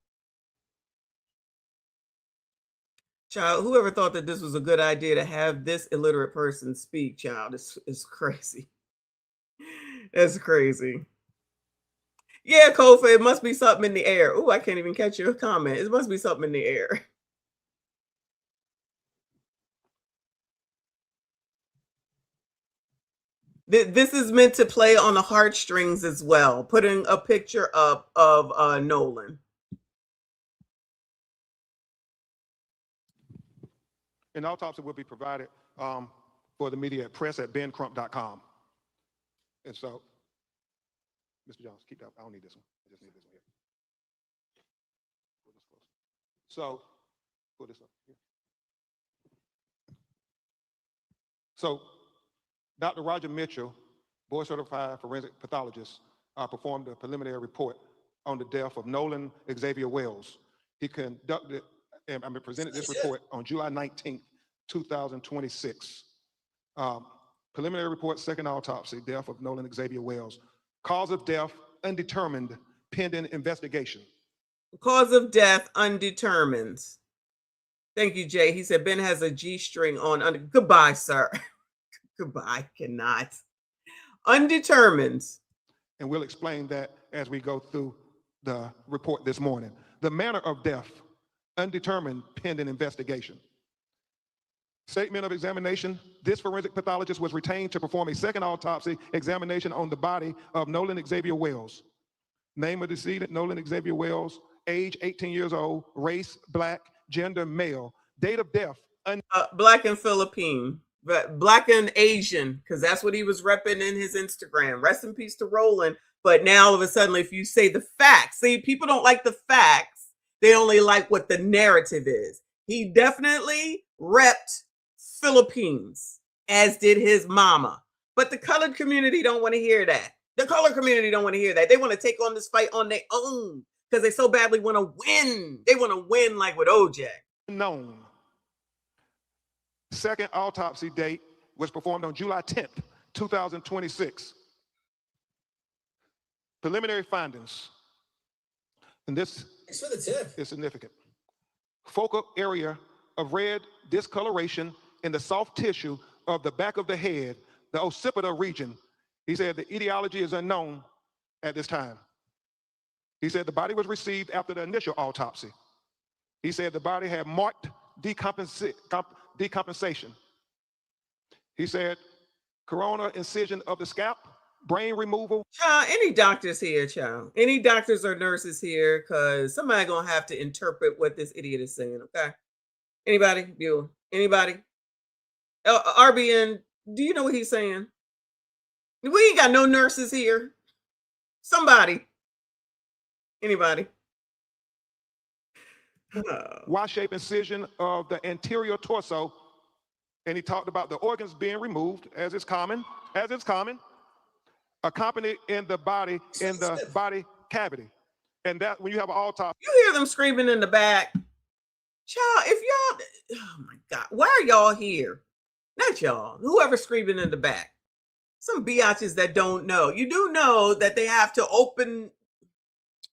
Child, whoever thought that this was a good idea to have this illiterate person speak, child, is crazy. That's crazy. Yeah, Kofa, it must be something in the air. Oh, I can't even catch your comment. It must be something in the air. This is meant to play on the heartstrings as well, putting a picture up of Nolan. An autopsy will be provided for the media at press@bencrump.com. And so, Mr. Jones, keep that. I don't need this one. I just need this one here. Pull this closer. So, pull this up here. So, Dr. Roger Mitchell, board-certified forensic pathologist, performed a preliminary report on the death of Nolan Xavier Wells. He conducted and presented this report on July 19th, 2026. Preliminary report, second autopsy, death of Nolan Xavier Wells. Cause of death, undetermined, pending investigation. Cause of death, undetermined. Thank you, Jay. He said Ben has a G-string on. Goodbye, sir. Goodbye, cannot. Undetermined. And we'll explain that as we go through the report this morning. The manner of death, undetermined, pending investigation. Statement of examination. This forensic pathologist was retained to perform a second autopsy examination on the body of Nolan Xavier Wells. Name of decedent, Nolan Xavier Wells. Age, 18 years old. Race, black. Gender, male. Date of death. Black and Philippine. Black and Asian, because that's what he was repping in his Instagram. Rest in peace to Roland. But now all of a sudden, if you say the facts, see, people don't like the facts. They only like what the narrative is. He definitely repped Philippines, as did his mama. But the colored community don't want to hear that. The colored community don't want to hear that. They want to take on this fight on their own because they so badly want to win. They want to win like with OJ. Known. Second autopsy date was performed on July 10th, 2026. Preliminary findings. And this Thanks for the tip. is significant. Focal area of red discoloration in the soft tissue of the back of the head, the occipital region. He said the etiology is unknown at this time. He said the body was received after the initial autopsy. He said the body had marked decompensation. He said coronal incision of the scalp, brain removal. Child, any doctors here, child? Any doctors or nurses here? Because somebody gonna have to interpret what this idiot is saying, okay? Anybody? Viewer? Anybody? RBN, do you know what he's saying? We ain't got no nurses here. Somebody. Anybody? Y-shaped incision of the anterior torso, and he talked about the organs being removed, as is common, accompanied in the body cavity, and that when you have an autopsy, you hear them screaming in the back. Child, if y'all, oh my God, why are y'all here? Not y'all, whoever's screaming in the back. Some biatches that don't know. You do know that they have to open.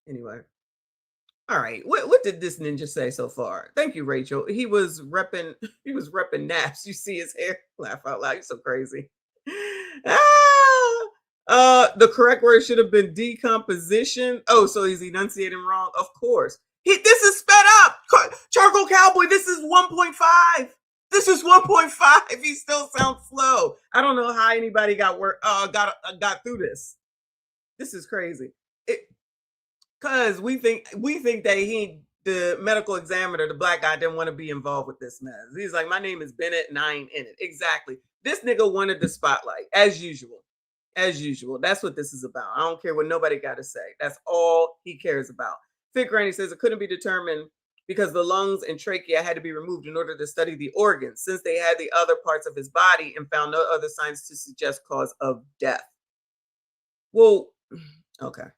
Anyway. All right, what did this ninja say so far? Thank you, Rachel. He was repping naps. You see his hair? Laugh out loud. You're so crazy. The correct word should have been decomposition. Oh, so he's enunciating wrong. Of course. This is sped up. Charcoal Cowboy, this is 1.5. This is 1.5. He still sounds slow. I don't know how anybody got through this. This is crazy. Because we think that the medical examiner, the black guy, didn't want to be involved with this mess. He's like, my name is Bennett and I ain't in it. Exactly. This nigga wanted the spotlight, as usual. As usual. That's what this is about. I don't care what nobody got to say. That's all he cares about. Fit Granny says it couldn't be determined because the lungs and trachea had to be removed in order to study the organs, since they had the other parts of his body and found no other signs to suggest cause of death. Well, okay.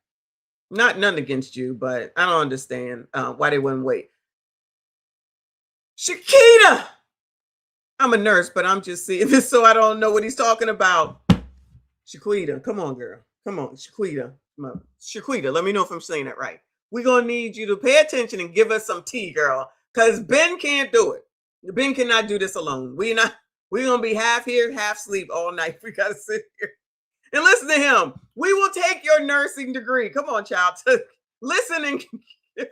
None against you, but I don't understand why they wouldn't wait. Shakita! I'm a nurse, but I'm just seeing this so I don't know what he's talking about. Shaquita, come on, girl. Come on, Shaquita. Shaquita, let me know if I'm saying that right. we're going to need you to pay attention and give us some tea, girl, because Ben can't do it. Ben cannot do this alone. We're going to be half here, half sleep all night. We got to sit here and listen to him. We will take your nursing degree. Come on, child. Listen and give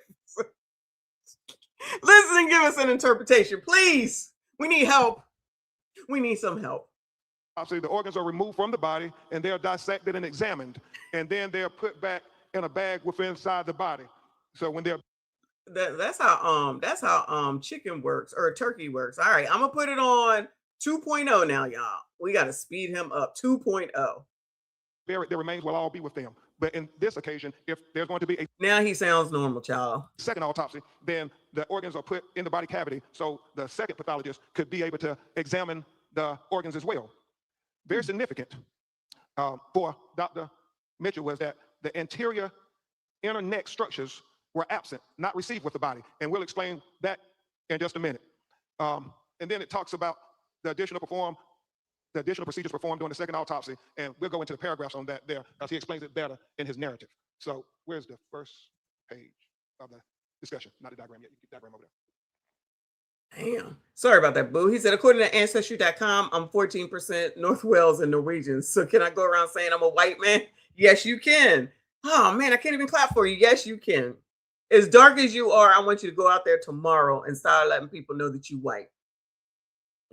us an interpretation, please. We need help. We need some help. Obviously, the organs are removed from the body and they're dissected and examined, and then they're put back in a bag within inside the body. So when they're that's how chicken works or turkey works. All right, I'm gonna put it on 2.0 now, y'all. We got to speed him up. 2.0. Their remains will all be with them. But in this occasion, if there's going to be a now he sounds normal, child. Second autopsy, then the organs are put in the body cavity, so the second pathologist could be able to examine the organs as well. Very significant for Dr. Mitchell was that the anterior inner neck structures were absent, not received with the body, and we'll explain that in just a minute. And then it talks about the additional procedures performed during the second autopsy, and we'll go into the paragraphs on that there, because he explains it better in his narrative. So where's the first page of the discussion? Not the diagram yet. You can diagram over there. Damn. Sorry about that, boo. He said, according to Ancestry.com, I'm 14% North Wales and Norwegian. So can I go around saying I'm a white man? Yes, you can. Oh, man, I can't even clap for you. Yes, you can. As dark as you are, I want you to go out there tomorrow and start letting people know that you white.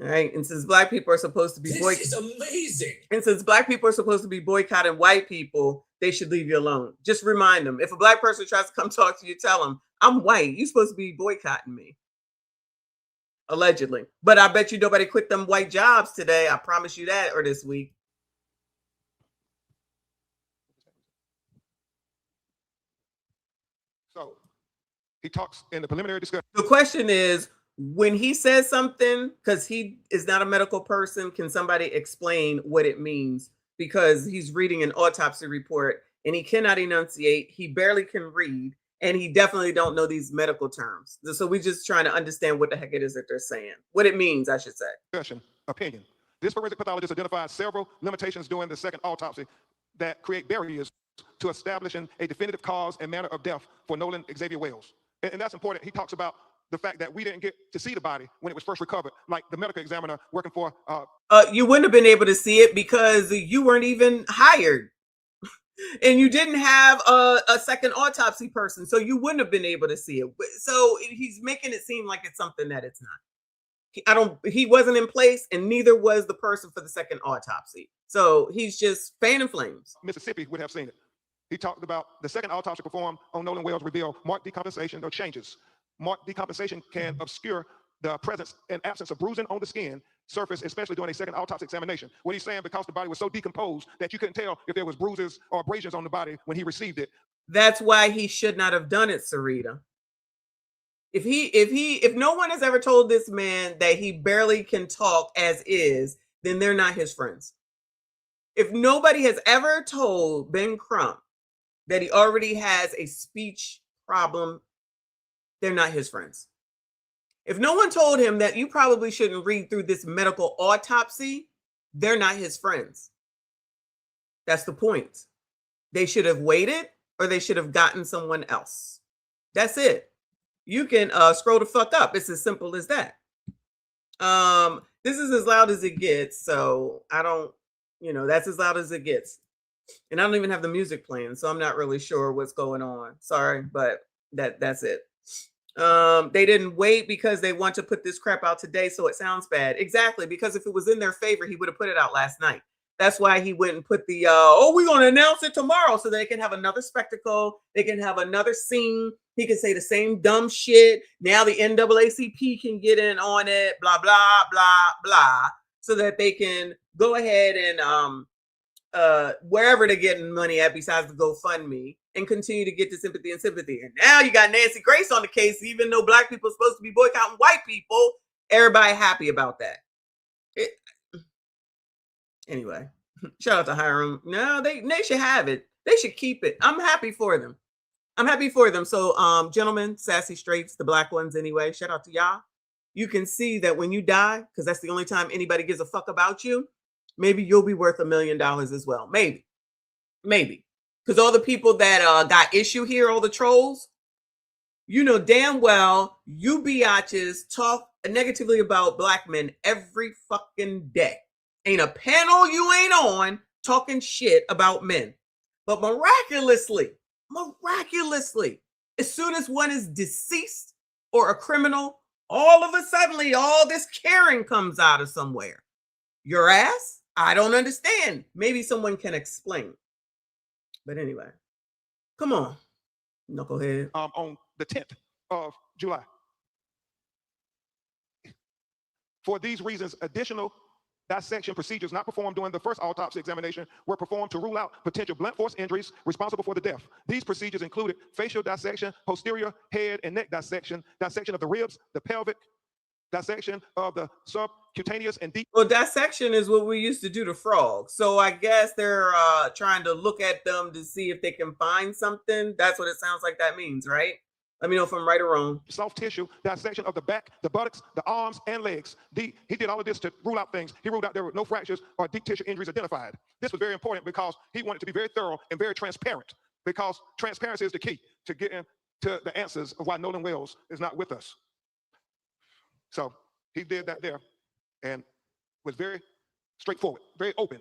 All right. And since black people are supposed to be This is amazing. And since black people are supposed to be boycotting white people, they should leave you alone. Just remind them. If a black person tries to come talk to you, tell them, I'm white. You're supposed to be boycotting me. Allegedly. But I bet you nobody quit them white jobs today. I promise you that, or this week. So he talks in the preliminary discussion. The question is, when he says something, because he is not a medical person, can somebody explain what it means? Because he's reading an autopsy report and he cannot enunciate. He barely can read. And he definitely don't know these medical terms. So we're just trying to understand what the heck it is that they're saying. What it means, I should say. Discussion, opinion. This forensic pathologist identified several limitations during the second autopsy that create barriers to establishing a definitive cause and manner of death for Nolan Xavier Wales. And that's important. He talks about the fact that we didn't get to see the body when it was first recovered, like the medical examiner working for... you wouldn't have been able to see it because you weren't even hired. And you didn't have a second autopsy person, so you wouldn't have been able to see it. So he's making it seem like it's something that it's not. He wasn't in place, and neither was the person for the second autopsy. So he's just fanning flames. Mississippi would have seen it. He talked about the second autopsy performed on Nolan Wales revealed marked decompensation or changes. Marked decompensation can obscure the presence and absence of bruising on the skin surface, especially during a second autopsy examination. What he's saying, because the body was so decomposed that you couldn't tell if there was bruises or abrasions on the body when he received it. That's why he should not have done it, Sarita. If no one has ever told this man that he barely can talk as is, then they're not his friends. If nobody has ever told Ben Crump that he already has a speech problem, they're not his friends. If no one told him that you probably shouldn't read through this medical autopsy, they're not his friends. That's the point. They should have waited, or they should have gotten someone else. That's it. You can scroll the fuck up. It's as simple as that. This is as loud as it gets, so I don't, that's as loud as it gets. And I don't even have the music playing, so I'm not really sure what's going on. Sorry, but that's it. They didn't wait because they want to put this crap out today, so it sounds bad. Exactly, because if it was in their favor, he would have put it out last night. That's why he went and put the, we're going to announce it tomorrow so they can have another spectacle. They can have another scene. He can say the same dumb shit. Now the NAACP can get in on it, blah, blah, blah, blah, so that they can go ahead and wherever they're getting money at besides the GoFundMe and continue to get the sympathy and sympathy. And now you got Nancy Grace on the case, even though black people are supposed to be boycotting white people. Everybody happy about that. Anyway, shout out to Hiram. No, they should have it. They should keep it. I'm happy for them. I'm happy for them. So, gentlemen, sassy straights, the black ones anyway, shout out to y'all. You can see that when you die, because that's the only time anybody gives a fuck about you, maybe you'll be worth $1 million as well. Maybe. Because all the people that got issue here, all the trolls, You know damn well you biatches talk negatively about black men every fucking day. Ain't a panel you ain't on talking shit about men. But miraculously, as soon as one is deceased or a criminal, all of a sudden, all this caring comes out of somewhere. Your ass? I don't understand. Maybe someone can explain. But anyway, come on, knucklehead. On the 10th of July. For these reasons, additional dissection procedures not performed during the first autopsy examination were performed to rule out potential blunt force injuries responsible for the death. These procedures included facial dissection, posterior head and neck dissection, dissection of the ribs, the pelvic, dissection of the subcutaneous and deep. Well, dissection is what we used to do to frogs. So I guess they're trying to look at them to see if they can find something. That's what it sounds like that means, right? Let me know if I'm right or wrong. Soft tissue dissection of the back, the buttocks, the arms, and legs. He did all of this to rule out things. He ruled out there were no fractures or deep tissue injuries identified. This was very important because he wanted to be very thorough and very transparent, because transparency is the key to getting to the answers of why Nolan Wells is not with us. So he did that there and was very straightforward, very open,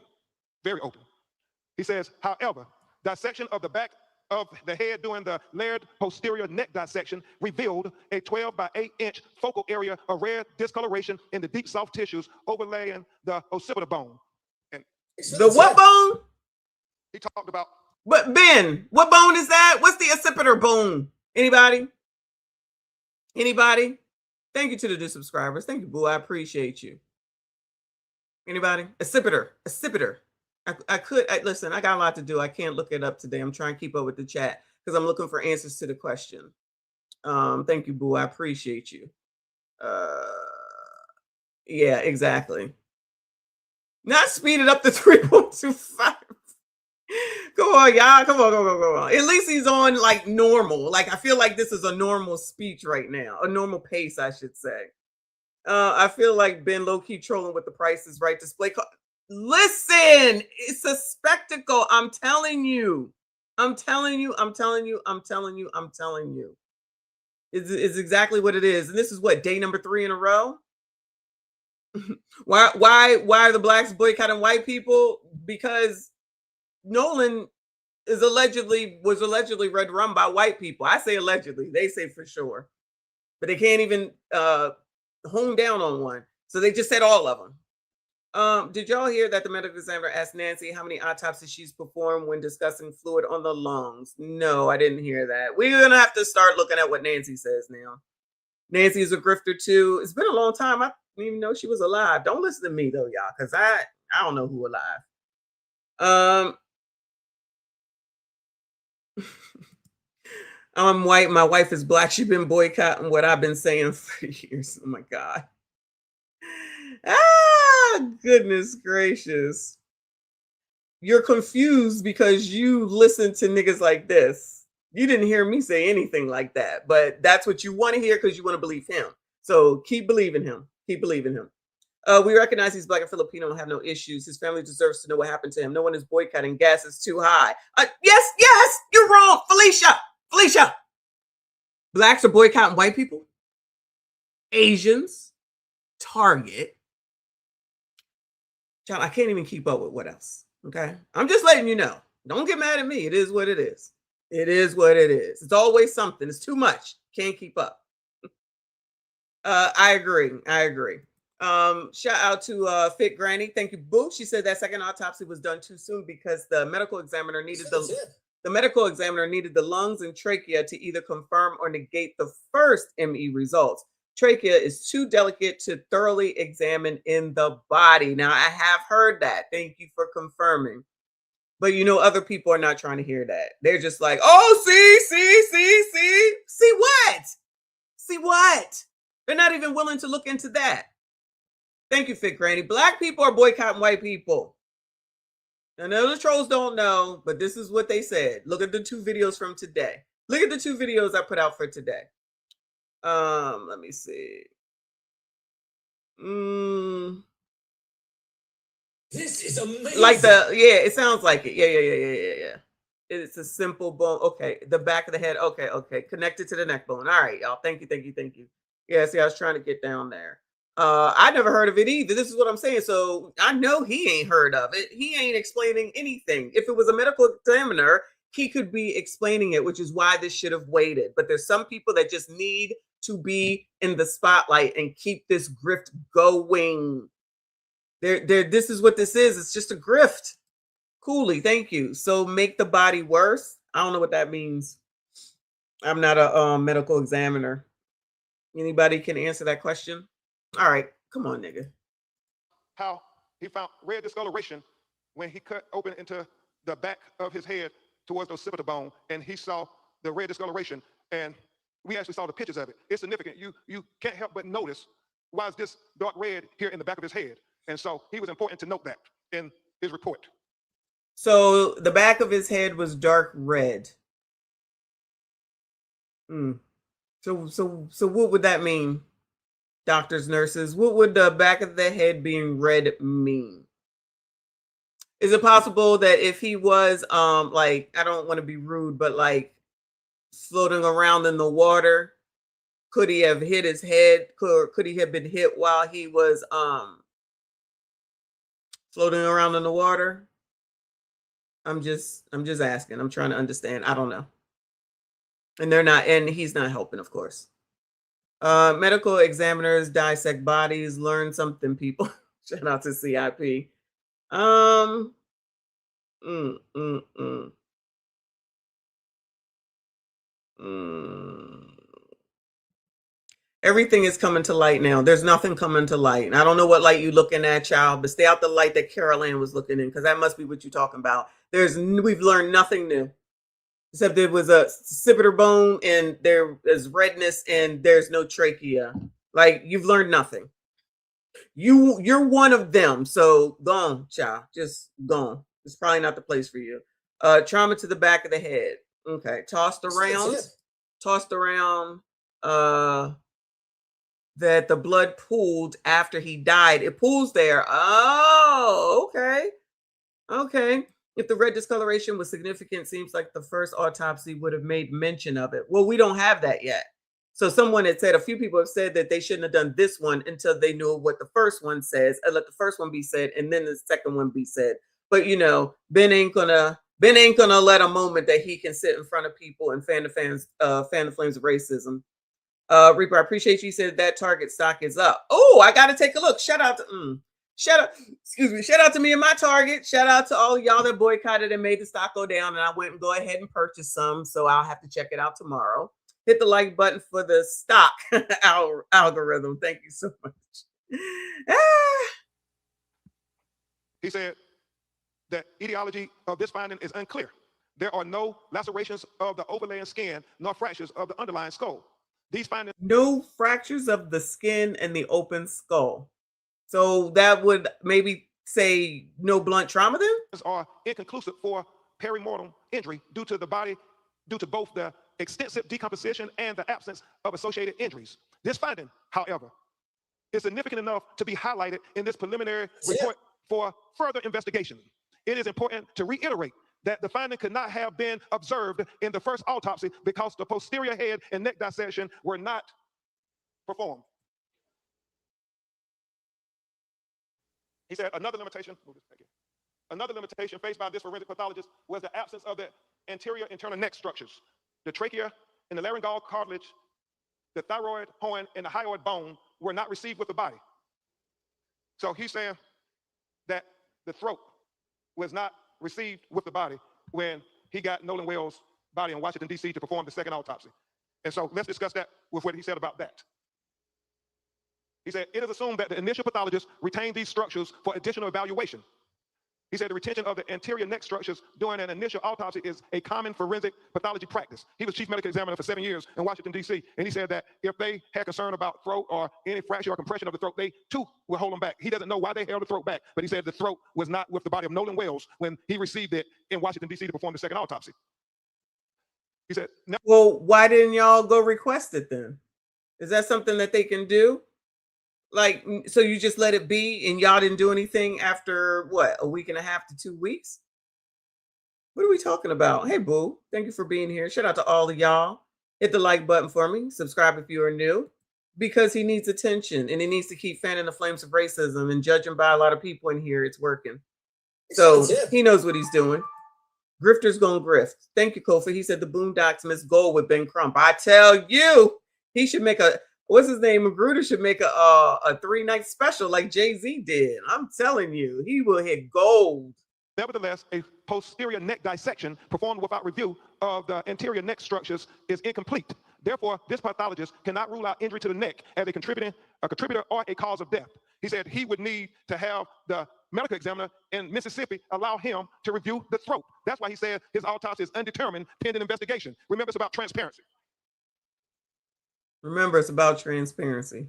very open. He says, however, dissection of the back of the head during the layered posterior neck dissection revealed a 12 by 8 inch focal area of rare discoloration in the deep soft tissues overlaying the occipital bone. And the what bone? He talked about. But Ben, what bone is that? What's the occipital bone? Anybody? Anybody? Thank you to the new subscribers. Thank you, boo. I appreciate you. Anybody? Occipital. Listen, I got a lot to do. I can't look it up today. I'm trying to keep up with the chat because I'm looking for answers to the question. Thank you, boo. I appreciate you. Yeah, exactly. Not speed it up to 3.25. Come on, y'all. Come on. At least he's on like normal. Like I feel like this is a normal speech right now. A normal pace, I should say. I feel like Ben low-key trolling with the prices right display. Listen, it's a spectacle. I'm telling you. It's exactly what it is. And this is what, day number 3 in a row? Why are the blacks boycotting white people? Because Nolan was allegedly read run by white people. I say allegedly. They say for sure. But they can't even hone down on one. So they just said all of them. Did y'all hear that the medical examiner asked Nancy how many autopsies she's performed when discussing fluid on the lungs? No, I didn't hear that. We're going to have to start looking at what Nancy says now. Nancy is a grifter too. It's been a long time. I didn't even know she was alive. Don't listen to me though, y'all, because I don't know who alive. I'm white. My wife is black. She's been boycotting what I've been saying for years. Oh my God. Goodness gracious. You're confused because you listen to niggas like this. You didn't hear me say anything like that, but that's what you want to hear because you want to believe him. So keep believing him. Keep believing him. We recognize he's black and Filipino and have no issues. His family deserves to know what happened to him. No one is boycotting. Gas is too high. Yes, you're wrong, Felicia. Blacks are boycotting white people. Asians. Target. Child, I can't even keep up with what else. Okay. I'm just letting you know. Don't get mad at me. It is what it is. It is what it is. It's always something. It's too much. Can't keep up. I agree. Shout out to Fit Granny. Thank you, Boo. She said that second autopsy was done too soon because the medical examiner needed the lungs and trachea to either confirm or negate the first ME results. Trachea is too delicate to thoroughly examine in the body. Now, I have heard that. Thank you for confirming. But you know, other people are not trying to hear that. They're just like, oh, see what? See what? They're not even willing to look into that. Thank you, Fit Granny. Black people are boycotting white people. I know the trolls don't know, but this is what they said. Look at the 2 videos from today. Look at the 2 videos I put out for today. Let me see. This is amazing. Like it sounds like it. Yeah. It's a simple bone. Okay, the back of the head. Okay, okay, connected to the neck bone. All right, y'all. Thank you, thank you, thank you. Yeah, see, I was trying to get down there. I never heard of it either. This is what I'm saying. So I know he ain't heard of it. He ain't explaining anything. If it was a medical examiner, he could be explaining it, which is why this should have waited. But there's some people that just need to be in the spotlight and keep this grift going. This is what this is. It's just a grift. Coolly, thank you. So make the body worse. I don't know what that means. I'm not a medical examiner. Anybody can answer that question? All right, come on, nigga. How he found red discoloration when he cut open into the back of his head towards the occipital bone, and he saw the red discoloration, and we actually saw the pictures of it. It's significant. You can't help but notice, why is this dark red here in the back of his head? And so he was important to note that in his report. So the back of his head was dark red. So what would that mean, doctors, nurses? What would the back of the head being red mean? Is it possible that if he was like, I don't want to be rude, but like floating around in the water, could he have hit his head? Could he have been hit while he was floating around in the water? I'm just asking. I'm trying to understand. I don't know. And they're not, and he's not helping, of course. Medical examiners dissect bodies, learn something, people. Shout out to CIP. Everything is coming to light now. There's nothing coming to light. And I don't know what light you're looking at, child, but stay out the light that Carol Ann was looking in, because that must be what you're talking about. We've learned nothing new. Except there was a occipital bone and there is redness and there's no trachea. Like, you've learned nothing. You're one of them. So go on, child. Just go on. It's probably not the place for you. Trauma to the back of the head. Okay. Tossed around. That the blood pooled after he died. It pools there. Oh, okay. Okay. If the red discoloration was significant, seems like the first autopsy would have made mention of it. Well, we don't have that yet. So someone had said, a few people have said that they shouldn't have done this one until they knew what the first one says, and let the first one be said, and then the second one be said. But you know, Ben ain't gonna let a moment that he can sit in front of people and fan the flames of racism. Reaper, I appreciate you said that target stock is up. Oh, I gotta take a look. Shout out to me and my Target. Shout out to all y'all that boycotted and made the stock go down, and I went and go ahead and purchased some, so I'll have to check it out tomorrow. Hit the like button for the stock algorithm. Thank you so much. He said that etiology of this finding is unclear. There are no lacerations of the overlaying skin nor fractures of the underlying skull. These findings— no fractures of the skin and the open skull. So that would maybe say no blunt trauma then? Are inconclusive for perimortem injury due to both the extensive decomposition and the absence of associated injuries. This finding, however, is significant enough to be highlighted in this preliminary report for further investigation. It is important to reiterate that the finding could not have been observed in the first autopsy because the posterior head and neck dissection were not performed. He said another limitation faced by this forensic pathologist was the absence of the anterior internal neck structures. The trachea and the laryngeal cartilage, the thyroid horn, and the hyoid bone were not received with the body. So he's saying that the throat was not received with the body when he got Nolan Wells' body in Washington, D.C. to perform the second autopsy. And so let's discuss that with what he said about that. He said, it is assumed that the initial pathologist retained these structures for additional evaluation. He said the retention of the anterior neck structures during an initial autopsy is a common forensic pathology practice. He was chief medical examiner for 7 years in Washington, D.C., and he said that if they had concern about throat or any fracture or compression of the throat, they too will hold them back. He doesn't know why they held the throat back, but he said the throat was not with the body of Nolan Wells when he received it in Washington, D.C. to perform the second autopsy. He said, well, why didn't y'all go request it then? Is that something that they can do? Like, so you just let it be and y'all didn't do anything after what, a week and a half to 2 weeks? What are we talking about? Hey, boo. Thank you for being here. Shout out to all of y'all. Hit the like button for me. Subscribe if you are new. Because he needs attention and he needs to keep fanning the flames of racism, and judging by a lot of people in here, it's working. So he knows what he's doing. Grifter's gonna grift. Thank you, Kofi. He said the Boondocks miss gold with Ben Crump. I tell you, he should make a, what's his name? Magruder should make a 3-night special like Jay-Z did. I'm telling you, he will hit gold. Nevertheless, a posterior neck dissection performed without review of the anterior neck structures is incomplete. Therefore, this pathologist cannot rule out injury to the neck as a contributor or a cause of death. He said he would need to have the medical examiner in Mississippi allow him to review the throat. That's why he said his autopsy is undetermined pending investigation. Remember, it's about transparency. Remember, it's about transparency.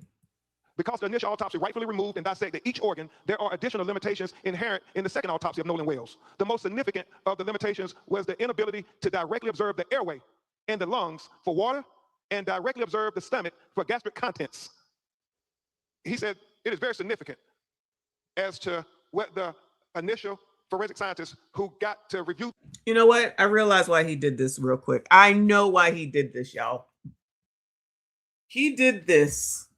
Because the initial autopsy rightfully removed and dissected each organ, there are additional limitations inherent in the second autopsy of Nolan Wells. The most significant of the limitations was the inability to directly observe the airway and the lungs for water and directly observe the stomach for gastric contents. He said it is very significant as to what the initial forensic scientists who got to review. You know what? I realize why he did this real quick. I know why he did this, y'all. He did this.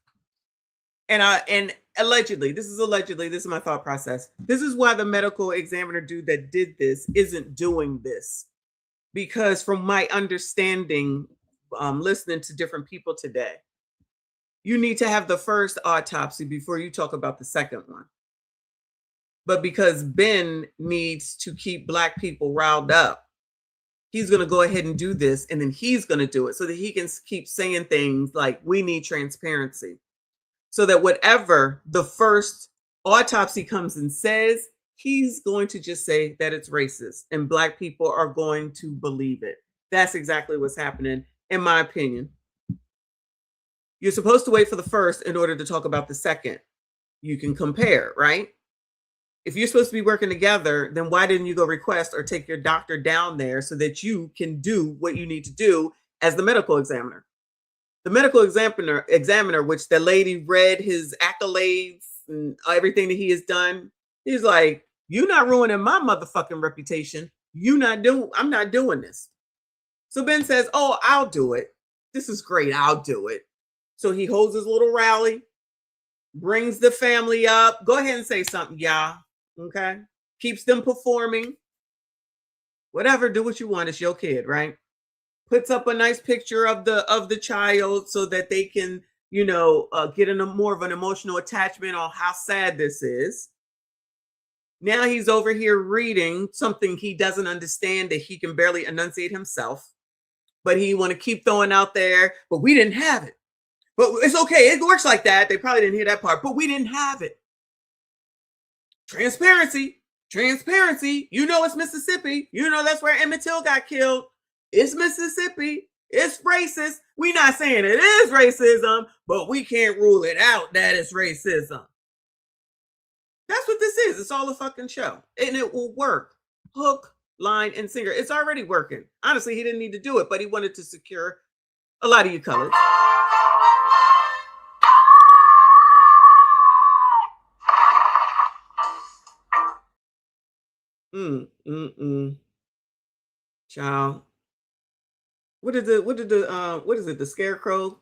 And allegedly, this is my thought process. This is why the medical examiner dude that did this isn't doing this. Because from my understanding, listening to different people today, you need to have the first autopsy before you talk about the second one. But because Ben needs to keep Black people riled up, he's going to go ahead and do this, and then he's going to do it so that he can keep saying things like, we need transparency. So that whatever the first autopsy comes and says, he's going to just say that it's racist, and Black people are going to believe it. That's exactly what's happening, in my opinion. You're supposed to wait for the first in order to talk about the second. You can compare, right? If you're supposed to be working together, then why didn't you go request or take your doctor down there so that you can do what you need to do as the medical examiner? The medical examiner, which the lady read his accolades and everything that he has done, he's like, you're not ruining my motherfucking reputation. I'm not doing this. So Ben says, oh, I'll do it. This is great. I'll do it. So he holds his little rally, brings the family up. Go ahead and say something, y'all. Okay. Keeps them performing. Whatever, do what you want. It's your kid, right? Puts up a nice picture of the child so that they can, get in a more of an emotional attachment on how sad this is. Now he's over here reading something he doesn't understand, that he can barely enunciate himself, but he want to keep throwing out there, but we didn't have it. But it's okay. It works like that. They probably didn't hear that part, but we didn't have it. Transparency. It's Mississippi. That's where Emmett Till got killed. It's Mississippi. It's racist. We're not saying it is racism, but we can't rule it out that it's racism. That's what this is. It's all a fucking show. And it will work. Hook, line, and sinker. It's already working. Honestly, he didn't need to do it, but he wanted to secure a lot of you colors. Child. What is the scarecrow?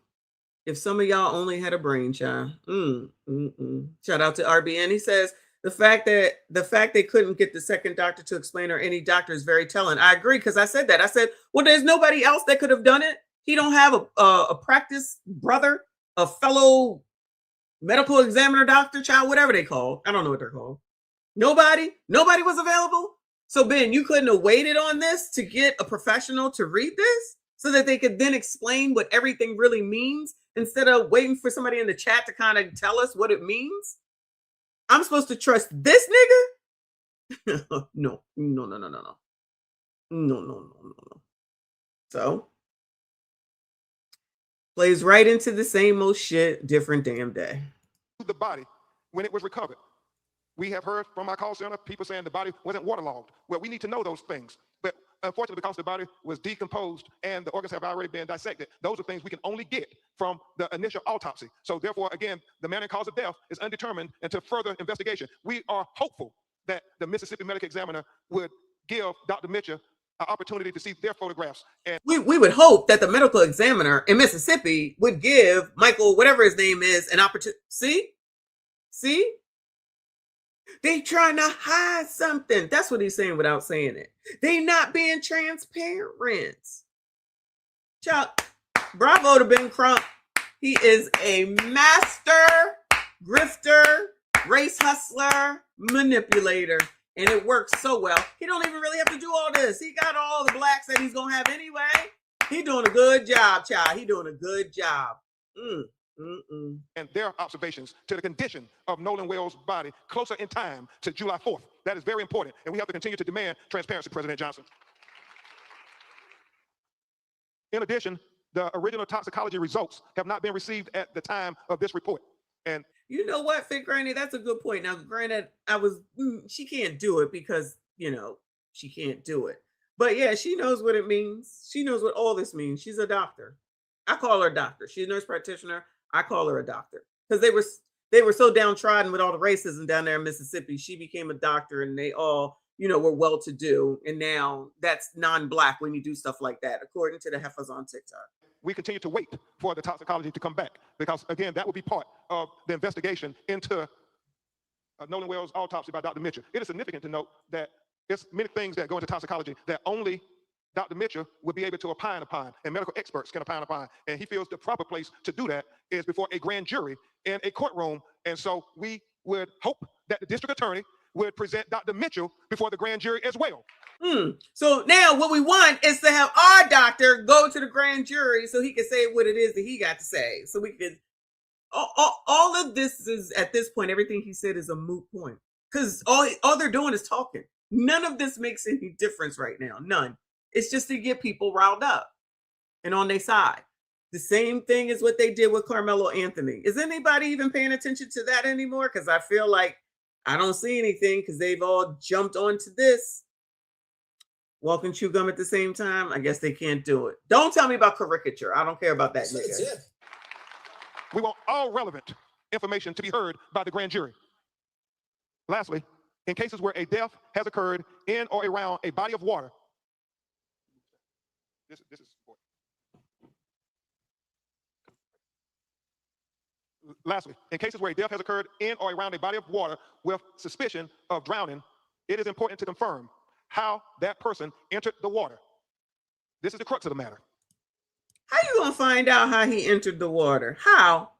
If some of y'all only had a brain, child. Shout out to RBN. He says the fact they couldn't get the second doctor to explain, or any doctor, is very telling. I agree, because I said that. I said, well, there's nobody else that could have done it. He don't have a practice brother, a fellow medical examiner doctor, child, whatever they call. I don't know what they're called. Nobody was available. So Ben, you couldn't have waited on this to get a professional to read this so that they could then explain what everything really means, instead of waiting for somebody in the chat to kind of tell us what it means? I'm supposed to trust this nigga? No. So plays right into the same old shit, different damn day. The body when it was recovered. We have heard from our call center people saying the body wasn't waterlogged. Well, we need to know those things. But unfortunately, because the body was decomposed and the organs have already been dissected, those are things we can only get from the initial autopsy. So therefore, again, the manner and cause of death is undetermined until further investigation. We are hopeful that the Mississippi medical examiner would give Dr. Mitchell opportunity to see their photographs. And we would hope that the medical examiner in Mississippi would give Michael, whatever his name is, an opportunity. See? They trying to hide something. That's what he's saying without saying it. They not being transparent. Child, bravo to Ben Crump. He is a master grifter, race hustler, manipulator. And it works so well. He don't even really have to do all this. He got all the blacks that he's going to have anyway. He doing a good job, child. He doing a good job. And their observations to the condition of Nolan Wells' body closer in time to July 4th. That is very important. And we have to continue to demand transparency, President Johnson. In addition, the original toxicology results have not been received at the time of this report. And you know what, Fit Granny, that's a good point. Now, granted, she can't do it because, she can't do it. But yeah, she knows what it means. She knows what all this means. She's a doctor. I call her a doctor. She's a nurse practitioner. I call her a doctor because they were so downtrodden with all the racism down there in Mississippi. She became a doctor and they all, were well-to-do. And now that's non-black when you do stuff like that, according to the heifers on TikTok. We continue to wait for the toxicology to come back because, again, that will be part of the investigation into Nolan Wells' autopsy by Dr. Mitchell. It is significant to note that there's many things that go into toxicology that only Dr. Mitchell would be able to opine upon, and medical experts can opine upon. And he feels the proper place to do that is before a grand jury in a courtroom. And so we would hope that the district attorney would present Dr. Mitchell before the grand jury as well. So now what we want is to have our doctor go to the grand jury so he can say what it is that he got to say. So we can, all of this is, at this point, everything he said is a moot point. Because all they're doing is talking. None of this makes any difference right now. None. It's just to get people riled up and on their side. The same thing is what they did with Carmelo Anthony. Is anybody even paying attention to that anymore? Because I feel like I don't see anything because they've all jumped onto this. Walk and chew gum at the same time. I guess they can't do it. Don't tell me about caricature. I don't care about that nigga. We want all relevant information to be heard by the grand jury. Lastly, in cases where a death has occurred in or around a body of water, this is important. Lastly, in cases where a death has occurred in or around a body of water with suspicion of drowning, it is important to confirm how that person entered the water. This is the crux of the matter. How you gonna find out how he entered the water? How?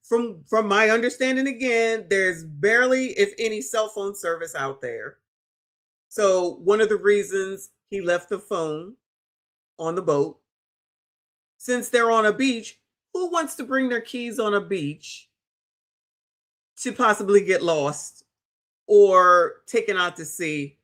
From my understanding, again, there's barely, if any, cell phone service out there. So one of the reasons he left the phone on the boat, since they're on a beach, who wants to bring their keys on a beach to possibly get lost or taken out to sea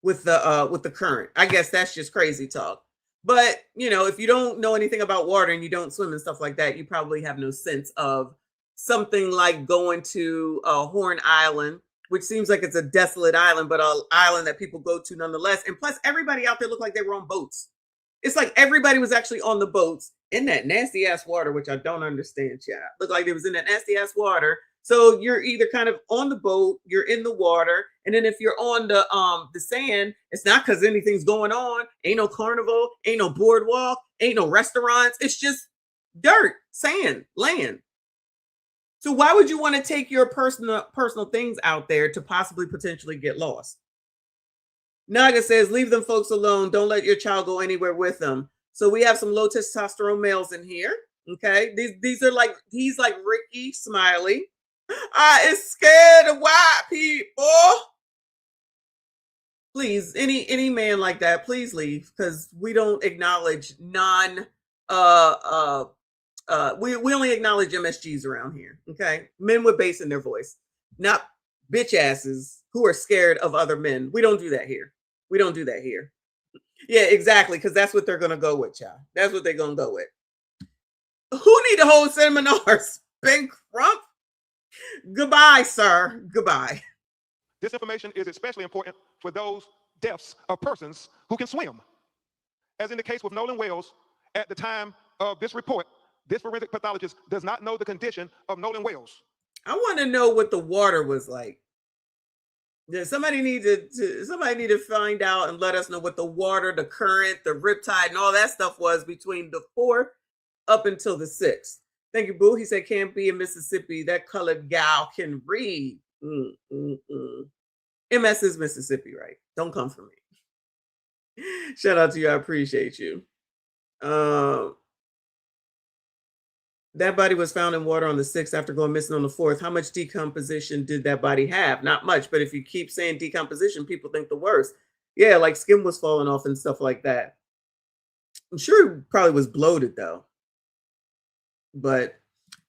with the current? I guess that's just crazy talk. But, if you don't know anything about water and you don't swim and stuff like that, you probably have no sense of something like going to Horn Island, which seems like it's a desolate island, but an island that people go to nonetheless. And plus, everybody out there looked like they were on boats. It's like everybody was actually on the boats in that nasty ass water, which I don't understand, chat. Looked like it was in that nasty ass water. So you're either kind of on the boat, you're in the water, and then if you're on the sand, it's not because anything's going on. Ain't no carnival, ain't no boardwalk, ain't no restaurants. It's just dirt, sand, land. So why would you want to take your personal things out there to possibly potentially get lost? Naga says, leave them folks alone. Don't let your child go anywhere with them. So we have some low testosterone males in here. Okay. These are like, he's like Ricky Smiley. I is scared of white people. Please, any man like that, please leave, because we don't acknowledge we only acknowledge MSGs around here. Okay, men with bass in their voice, not bitch asses who are scared of other men. We don't do that here. We don't do that here. Yeah, exactly, because that's what they're gonna go with, child. That's what they're gonna go with. Who need to hold seminars? Ben Crump? Goodbye, sir. Goodbye. This information is especially important for those deaths of persons who can swim. As in the case with Nolan Wells, at the time of this report, this forensic pathologist does not know the condition of Nolan Wells. I want to know what the water was like. Yeah, somebody need to find out and let us know what the water, the current, the riptide, and all that stuff was between the 4th up until the 6th. Thank you, Boo. He said, can't be in Mississippi. That colored gal can read. MS is Mississippi, right? Don't come for me. Shout out to you. I appreciate you. That body was found in water on the 6th after going missing on the 4th. How much decomposition did that body have? Not much, but if you keep saying decomposition, people think the worst. Yeah, like skin was falling off and stuff like that. I'm sure it probably was bloated though. But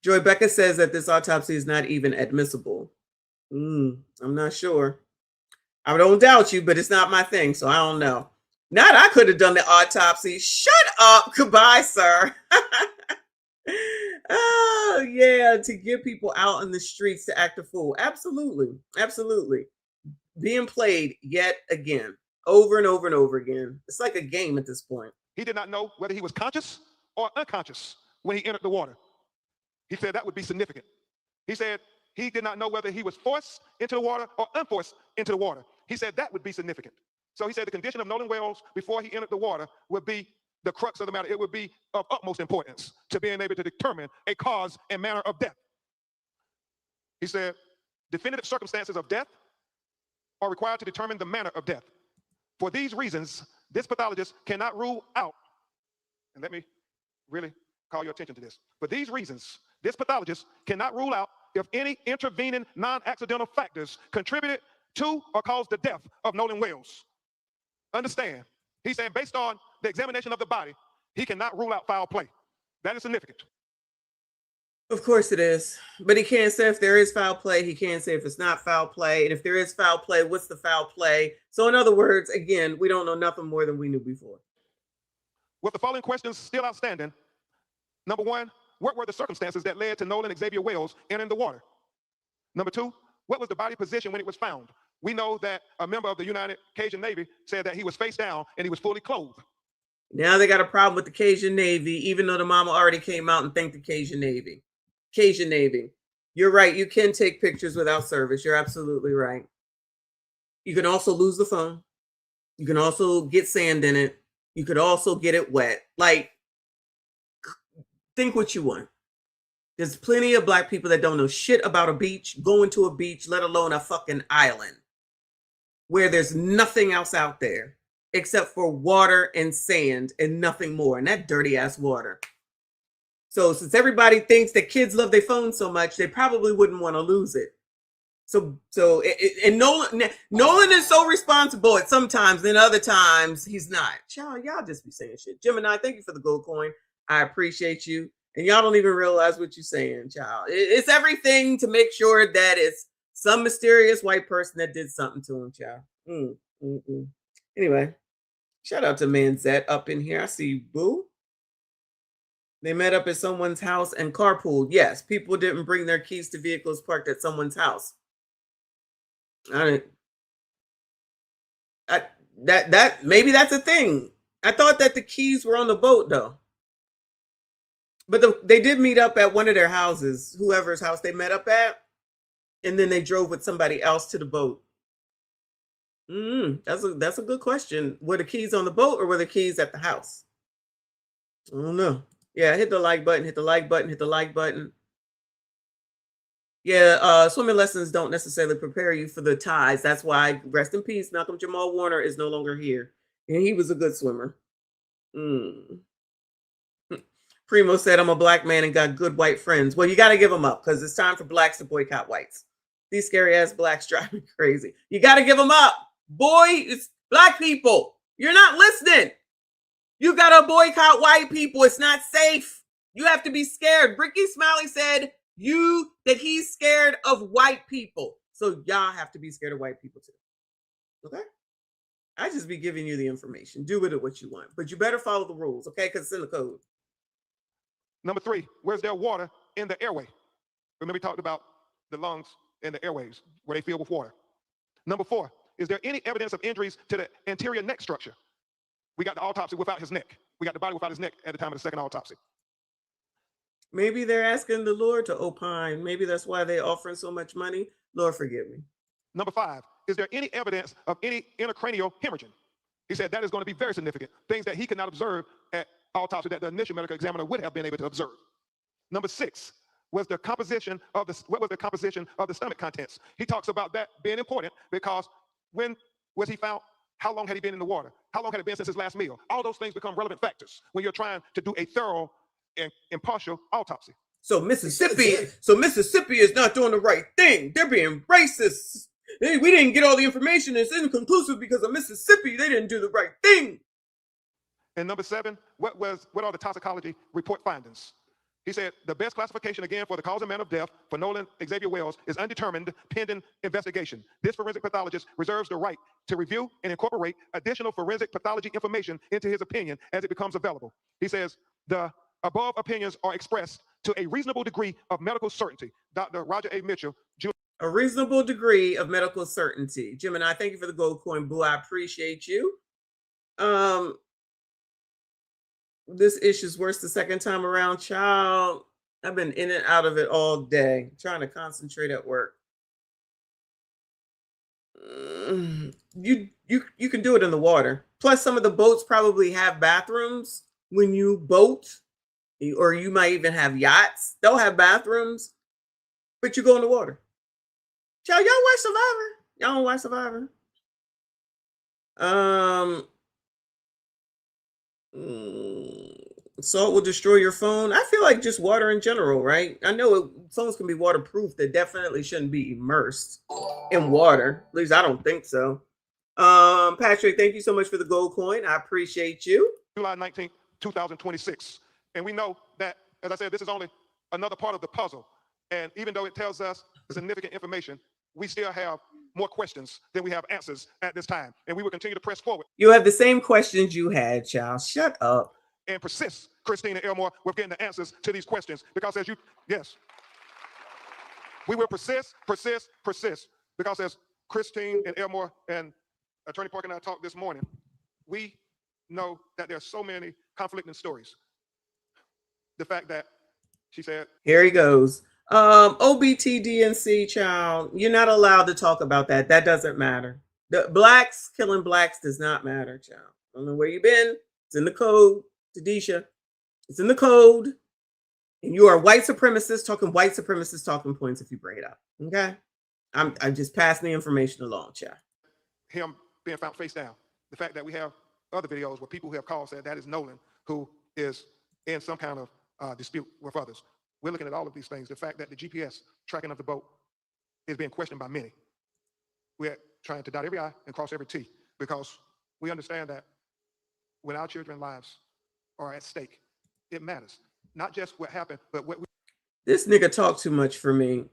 Joy Becca says that this autopsy is not even admissible. I'm not sure. I don't doubt you, but it's not my thing, so I don't know. Not I could have done the autopsy. Shut up. Goodbye, sir. Oh, yeah, to get people out in the streets to act a fool. Absolutely. Absolutely. Being played yet again, over and over and over again. It's like a game at this point. He did not know whether he was conscious or unconscious when he entered the water. He said that would be significant. He said he did not know whether he was forced into the water or unforced into the water. He said that would be significant. So he said the condition of Nolan Wells before he entered the water would be the crux of the matter. It would be of utmost importance to being able to determine a cause and manner of death. He said definitive circumstances of death are required to determine the manner of death. For these reasons, this pathologist cannot rule out, and let me really call your attention to this. For these reasons, this pathologist cannot rule out if any intervening non-accidental factors contributed to or caused the death of Nolan Wells. Understand, he's saying based on the examination of the body, he cannot rule out foul play. That is significant. Of course it is. But he can't say if there is foul play. He can't say if it's not foul play. And if there is foul play, what's the foul play? So in other words, again, we don't know nothing more than we knew before. With the following questions still outstanding. Number one, what were the circumstances that led to Nolan Xavier Wells entering the water? Number two, what was the body position when it was found? We know that a member of the United Cajun Navy said that he was face down and he was fully clothed. Now they got a problem with the Cajun Navy, even though the mama already came out and thanked the Cajun Navy. Cajun Navy. You're right. You can take pictures without service. You're absolutely right. You can also lose the phone. You can also get sand in it. You could also get it wet. Like, think what you want. There's plenty of black people that don't know shit about a beach, going to a beach, let alone a fucking island where there's nothing else out there except for water and sand and nothing more. And that dirty ass water. So since everybody thinks that kids love their phone so much, they probably wouldn't want to lose it. And Nolan is so responsible at sometimes, then other times he's not. Y'all just be saying shit. Gemini, thank you for the gold coin. I appreciate you. And y'all don't even realize what you're saying, child. It's everything to make sure that it's some mysterious white person that did something to him, child. Anyway, shout out to Manzette up in here. I see you, boo. They met up at someone's house and carpooled. Yes, people didn't bring their keys to vehicles parked at someone's house. Maybe that's a thing. I thought that the keys were on the boat though. But they did meet up at one of their houses, whoever's house they met up at, and then they drove with somebody else to the boat. That's a good question. Were the keys on the boat or were the keys at the house? I don't know. Yeah, hit the like button, hit the like button, hit the like button. Yeah, swimming lessons don't necessarily prepare you for the tides. That's why, rest in peace, Malcolm Jamal Warner is no longer here. And he was a good swimmer. Primo said, I'm a black man and got good white friends. Well, you got to give them up because it's time for blacks to boycott whites. These scary ass blacks drive me crazy. You got to give them up. Boy, it's black people. You're not listening. You got to boycott white people. It's not safe. You have to be scared. Ricky Smiley said that he's scared of white people. So y'all have to be scared of white people too. Okay? I just be giving you the information. Do with it what you want. But you better follow the rules, okay? Because it's in the code. Number three, where's there water in the airway? Remember we talked about the lungs and the airways where they fill with water. Number four, is there any evidence of injuries to the anterior neck structure? We got the autopsy without his neck. We got the body without his neck at the time of the second autopsy. Maybe they're asking the Lord to opine. Maybe that's why they're offering so much money. Lord, forgive me. Number 5, is there any evidence of any intracranial hemorrhaging? He said that is going to be very significant, things that he could not observe at autopsy that the initial medical examiner would have been able to observe. Number 6, what was the composition of the stomach contents? He talks about that being important because when was he found? How long had he been in the water? How long had it been since his last meal? All those things become relevant factors when you're trying to do a thorough and impartial autopsy. So Mississippi is not doing the right thing. They're being racist. We didn't get all the information. It's inconclusive because of Mississippi. They didn't do the right thing. And number 7, what are the toxicology report findings? He said the best classification, again, for the cause and manner of death for Nolan Xavier Wells is undetermined pending investigation. This forensic pathologist reserves the right to review and incorporate additional forensic pathology information into his opinion as it becomes available. He says the above opinions are expressed to a reasonable degree of medical certainty. Dr. Roger A. Mitchell, Jr. A reasonable degree of medical certainty. Gemini, thank you for the gold coin, boo. I appreciate you. This issue's worse the second time around, child. I've been in and out of it all day, trying to concentrate at work. You can do it in the water. Plus, some of the boats probably have bathrooms when you boat, or you might even have yachts. They'll have bathrooms, but you go in the water. Child, y'all watch Survivor? Y'all don't watch Survivor? Salt will destroy your phone. I feel like just water in general, right? I know phones can be waterproof. They definitely shouldn't be immersed in water. At least I don't think so. Patrick, thank you so much for the gold coin. I appreciate you. July 19th, 2026. And we know that, as I said, this is only another part of the puzzle. And even though it tells us significant information, we still have more questions than we have answers at this time. And we will continue to press forward. You have the same questions you had, child. Shut up. And persist, Christine and Elmore, with getting the answers to these questions. Because as you, yes, we will persist. Because as Christine and Elmore and Attorney Parker and I talked this morning, we know that there are so many conflicting stories. The fact that she said, here he goes. OBTDNC, child, you're not allowed to talk about that. That doesn't matter. The blacks killing blacks does not matter, child. I don't know where you've been. It's in the code, Tadisha. It's in the code. And you are a white supremacist talking white supremacist talking points if you bring it up. Okay? I'm just passing the information along, child. Him being found face down. The fact that we have other videos where people who have called said that is Nolan, who is in some kind of dispute with others. We're looking at all of these things. The fact that the GPS tracking of the boat is being questioned by many. We're trying to dot every I and cross every T because we understand that when our children's lives are at stake, it matters. Not just what happened, but what we... This nigga talk too much for me.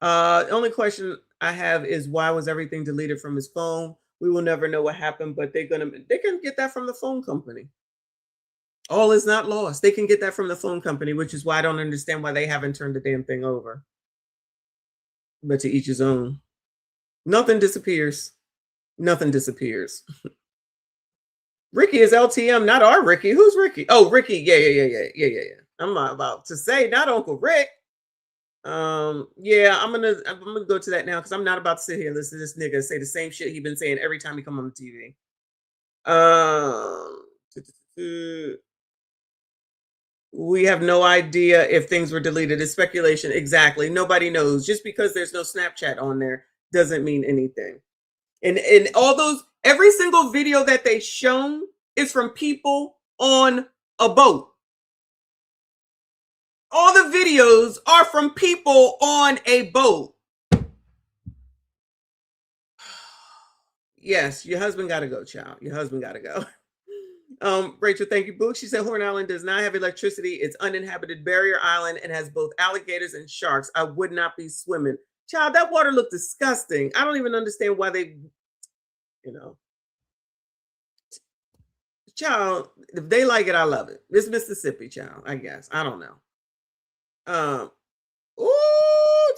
The only question I have is why was everything deleted from his phone? We will never know what happened, but they can get that from the phone company. All is not lost. They can get that from the phone company, which is why I don't understand why they haven't turned the damn thing over. But to each his own. Nothing disappears. Nothing disappears. Ricky is LTM, not our Ricky. Who's Ricky? Oh, Ricky. Yeah. I'm not about to say not Uncle Rick. Yeah, I'm gonna go to that now because I'm not about to sit here and listen to this nigga say the same shit he's been saying every time he come on the TV. We have no idea if things were deleted. It's speculation. Exactly. Nobody knows. Just because there's no Snapchat on there doesn't mean anything. And all those, every single video that they shown is from people on a boat. All the videos are from people on a boat. Yes, your husband got to go, child. Your husband got to go. Rachel, thank you, Book. She said Horn Island does not have electricity. It's uninhabited barrier island and has both alligators and sharks. I would not be swimming. Child, that water looked disgusting. I don't even understand why they, Child, if they like it, I love it. It's Mississippi, child, I guess. I don't know.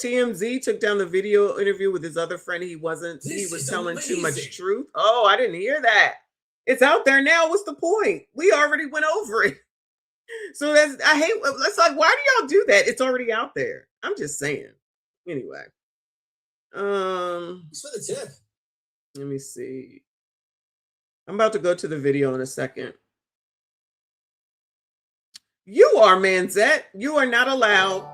TMZ took down the video interview with his other friend. He was telling too much truth. Oh, I didn't hear that. It's out there now. What's the point? We already went over it. So that's like, why do y'all do that? It's already out there. I'm just saying. Anyway. It's for the tip. Let me see. I'm about to go to the video in a second. You are Manzette. You are not allowed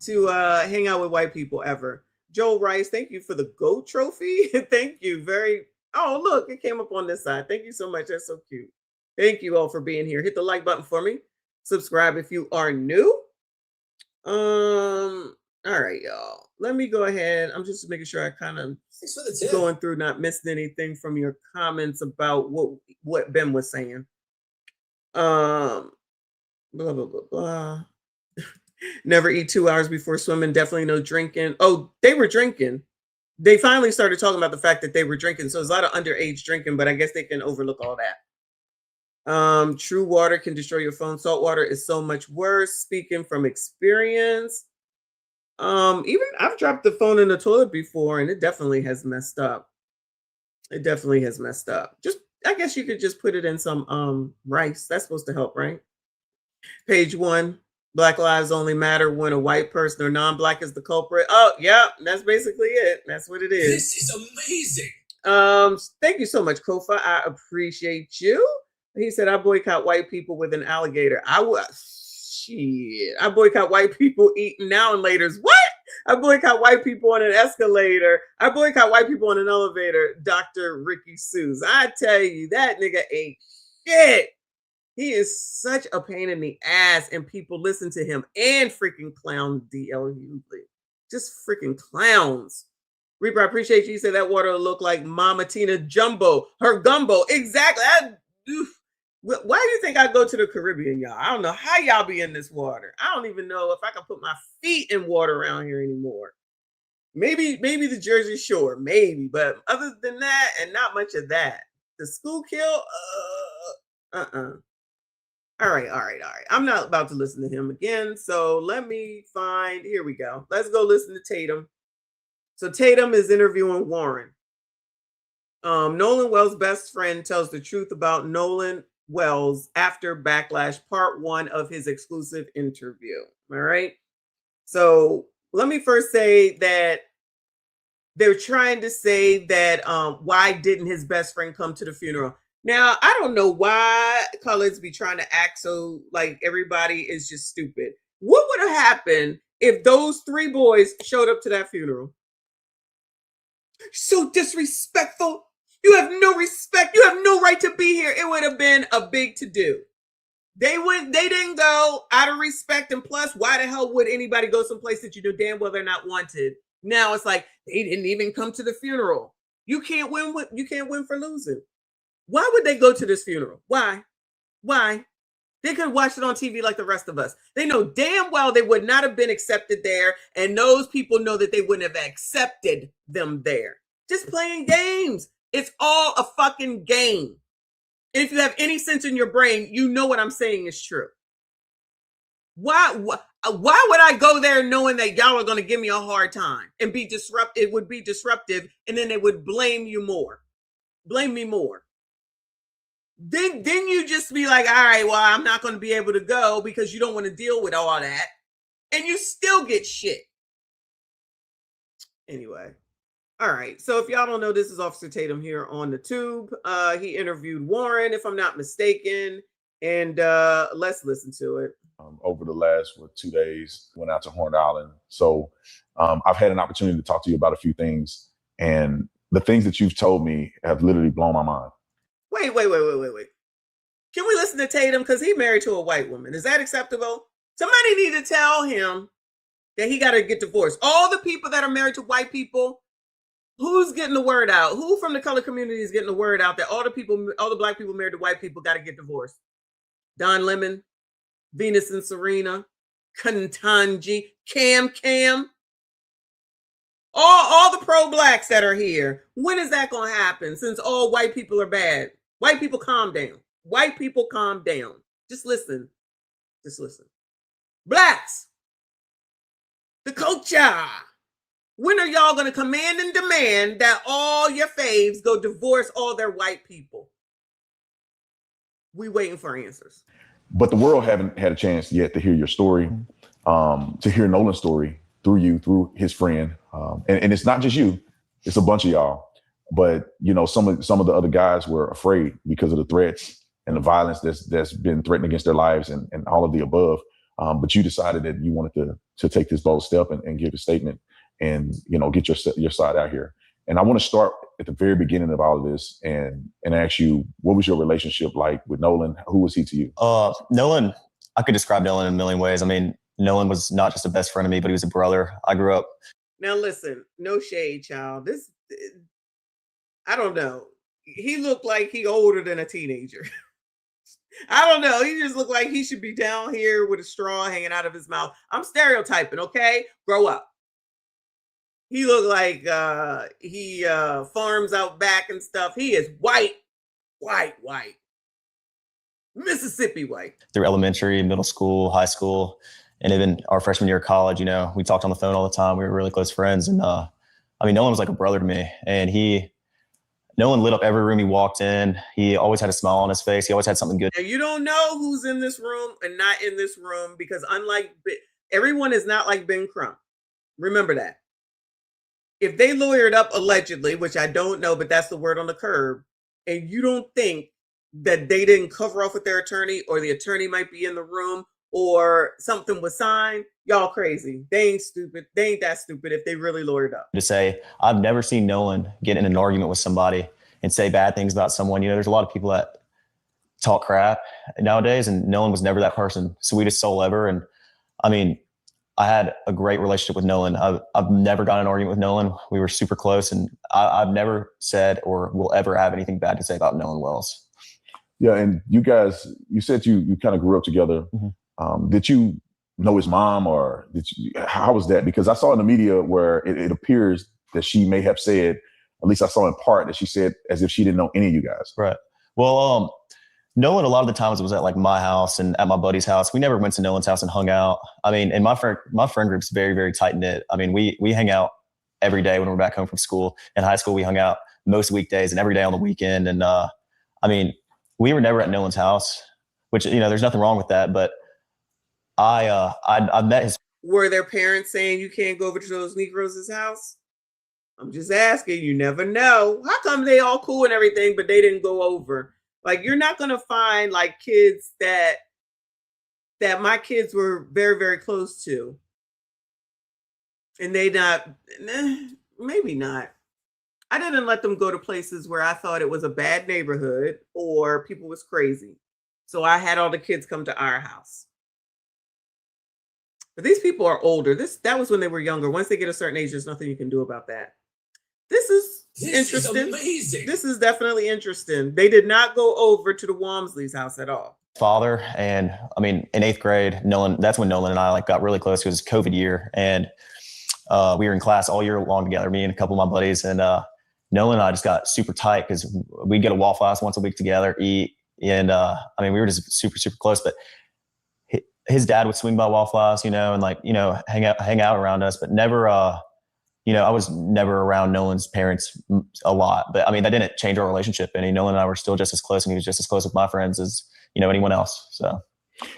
to hang out with white people ever. Joel Rice, thank you for the GOAT trophy. Thank you. Oh, look, it came up on this side. Thank you so much. That's so cute. Thank you all for being here. Hit the like button for me. Subscribe if you are new. All right, y'all. Let me go ahead. I'm just making sure I kind of going through, not missing anything from your comments about what Ben was saying. Blah blah blah blah. Never eat 2 hours before swimming. Definitely no drinking. Oh, they were drinking. They finally started talking about the fact that they were drinking. So there's a lot of underage drinking, but I guess they can overlook all that. True water can destroy your phone. Salt water is so much worse. Speaking from experience. Even I've dropped the phone in the toilet before, and it definitely has messed up. It definitely has messed up. Just, I guess you could just put it in some rice. That's supposed to help, right? Page 1. Black lives only matter when a white person or non-black is the culprit. Oh, yeah, that's basically it. That's what it is. This is amazing. Thank you so much, Kofa. I appreciate you. He said, I boycott white people with an alligator. I boycott white people eating now and laters. What? I boycott white people on an escalator. I boycott white people on an elevator. Dr. Ricky Seuss. I tell you, that nigga ain't shit. He is such a pain in the ass, and people listen to him and freaking clown DL Hughley. Just freaking clowns. Reaper, I appreciate you. You said that water look like Mama Tina Jumbo, her gumbo. Exactly. Why do you think I go to the Caribbean, y'all? I don't know how y'all be in this water. I don't even know if I can put my feet in water around here anymore. Maybe the Jersey Shore, maybe, but other than that, and not much of that. The school kill, All right. I'm not about to listen to him again. So let me find, here we go. Let's go listen to Tatum. So Tatum is interviewing Warren. Nolan Wells' best friend tells the truth about Nolan Wells after Backlash, part 1 of his exclusive interview. All right. So let me first say that they're trying to say that why didn't his best friend come to the funeral? Now, I don't know why colors be trying to act so like everybody is just stupid. What would have happened if those 3 boys showed up to that funeral? So disrespectful. You have no respect. You have no right to be here. It would have been a big to-do. They didn't go out of respect. And plus, why the hell would anybody go someplace that you know damn well they're not wanted? Now it's like they didn't even come to the funeral. You can't win for losing. Why would they go to this funeral? Why? They could watch it on TV like the rest of us. They know damn well they would not have been accepted there, and those people know that they wouldn't have accepted them there. Just playing games. It's all a fucking game. And if you have any sense in your brain, you know what I'm saying is true. Why would I go there knowing that y'all are going to give me a hard time and be disruptive? It would be disruptive, and then they would blame you more. Blame me more. Then you just be like, all right, well, I'm not going to be able to go because you don't want to deal with all that. And you still get shit. Anyway. All right. So if y'all don't know, this is Officer Tatum here on the tube. He interviewed Warren, if I'm not mistaken. And let's listen to it. Over the last 2 days, went out to Horn Island. So I've had an opportunity to talk to you about a few things. And the things that you've told me have literally blown my mind. Wait. Can we listen to Tatum? Because he's married to a white woman. Is that acceptable? Somebody need to tell him that he got to get divorced. All the people that are married to white people, who's getting the word out? Who from the color community is getting the word out that all the black people married to white people got to get divorced? Don Lemon, Venus and Serena, Kantanji, Cam. All the pro-blacks that are here. When is that going to happen? Since all white people are bad. White people, calm down. White people, calm down. Just listen. Blacks. The culture. When are y'all going to command and demand that all your faves go divorce all their white people? We waiting for answers. But the world haven't had a chance yet to hear your story, to hear Nolan's story through you, through his friend, And it's not just you, it's a bunch of y'all. But you know, some of the other guys were afraid because of the threats and the violence that's been threatened against their lives and all of the above. But you decided that you wanted to take this bold step and give a statement and, you know, get your side out here. And I want to start at the very beginning of all of this and ask you, what was your relationship like with Nolan? Who was he to you? Nolan, I could describe Nolan in a million ways. I mean, Nolan was not just a best friend of me, but he was a brother. I grew up. Now listen, no shade, child. I don't know. He looked like he older than a teenager. I don't know. He just looked like he should be down here with a straw hanging out of his mouth. I'm stereotyping, okay? Grow up. He looked like he farms out back and stuff. He is white. Mississippi white. Through elementary, middle school, high school, and even our freshman year of college, you know, we talked on the phone all the time. We were really close friends. And I mean, Nolan was like a brother to me. And Nolan lit up every room he walked in. He always had a smile on his face. He always had something good. Now, you don't know who's in this room and not in this room because everyone is not like Ben Crump. Remember that. If they lawyered up allegedly, which I don't know, but that's the word on the curb, and you don't think that they didn't cover off with their attorney or the attorney might be in the room or something was signed, y'all crazy. They ain't stupid. They ain't that stupid if they really lawyered up. To say, I've never seen Nolan get in an argument with somebody and say bad things about someone. You know, there's a lot of people that talk crap nowadays, and Nolan was never that person. Sweetest soul ever. And I mean, I had a great relationship with Nolan. I've never gotten an argument with Nolan. We were super close, and I've never said or will ever have anything bad to say about Nolan Wells. Yeah, and you guys, you said you kind of grew up together. Mm-hmm. Did you know his mom, or how was that? Because I saw in the media where it appears that she may have said, at least I saw in part, that she said as if she didn't know any of you guys. Right. Well, Nolan, a lot of the times it was at like my house and at my buddy's house. We never went to Nolan's house and hung out. I mean, and my friend group's very, very tight knit. I mean, we hang out every day when we're back home from school. In high school, we hung out most weekdays and every day on the weekend. And I mean, we were never at Nolan's house, which, you know, there's nothing wrong with that. But I met his. Were their parents saying you can't go over to those Negroes' house? I'm just asking. You never know. How come they all cool and everything, but they didn't go over? Like, you're not going to find like kids that my kids were very, very close to. And maybe not. I didn't let them go to places where I thought it was a bad neighborhood or people was crazy. So I had all the kids come to our house. But these people are older. That was when they were younger. Once they get a certain age, there's nothing you can do about that. This is interesting. Is amazing. This is definitely interesting. They did not go over to the Walmsley's house at all. Father, and I mean, in 8th grade, that's when Nolan and I like got really close. It was COVID year, and we were in class all year long together, me and a couple of my buddies, and Nolan and I just got super tight because we'd get a Waffle House once a week together, eat, and I mean, we were just super, super close. But his dad would swing by Waffle House, you know, and like, you know, hang out around us, but never. You know, I was never around Nolan's parents a lot, but I mean, that didn't change our relationship. And Nolan and I were still just as close, and he was just as close with my friends as, you know, anyone else. So,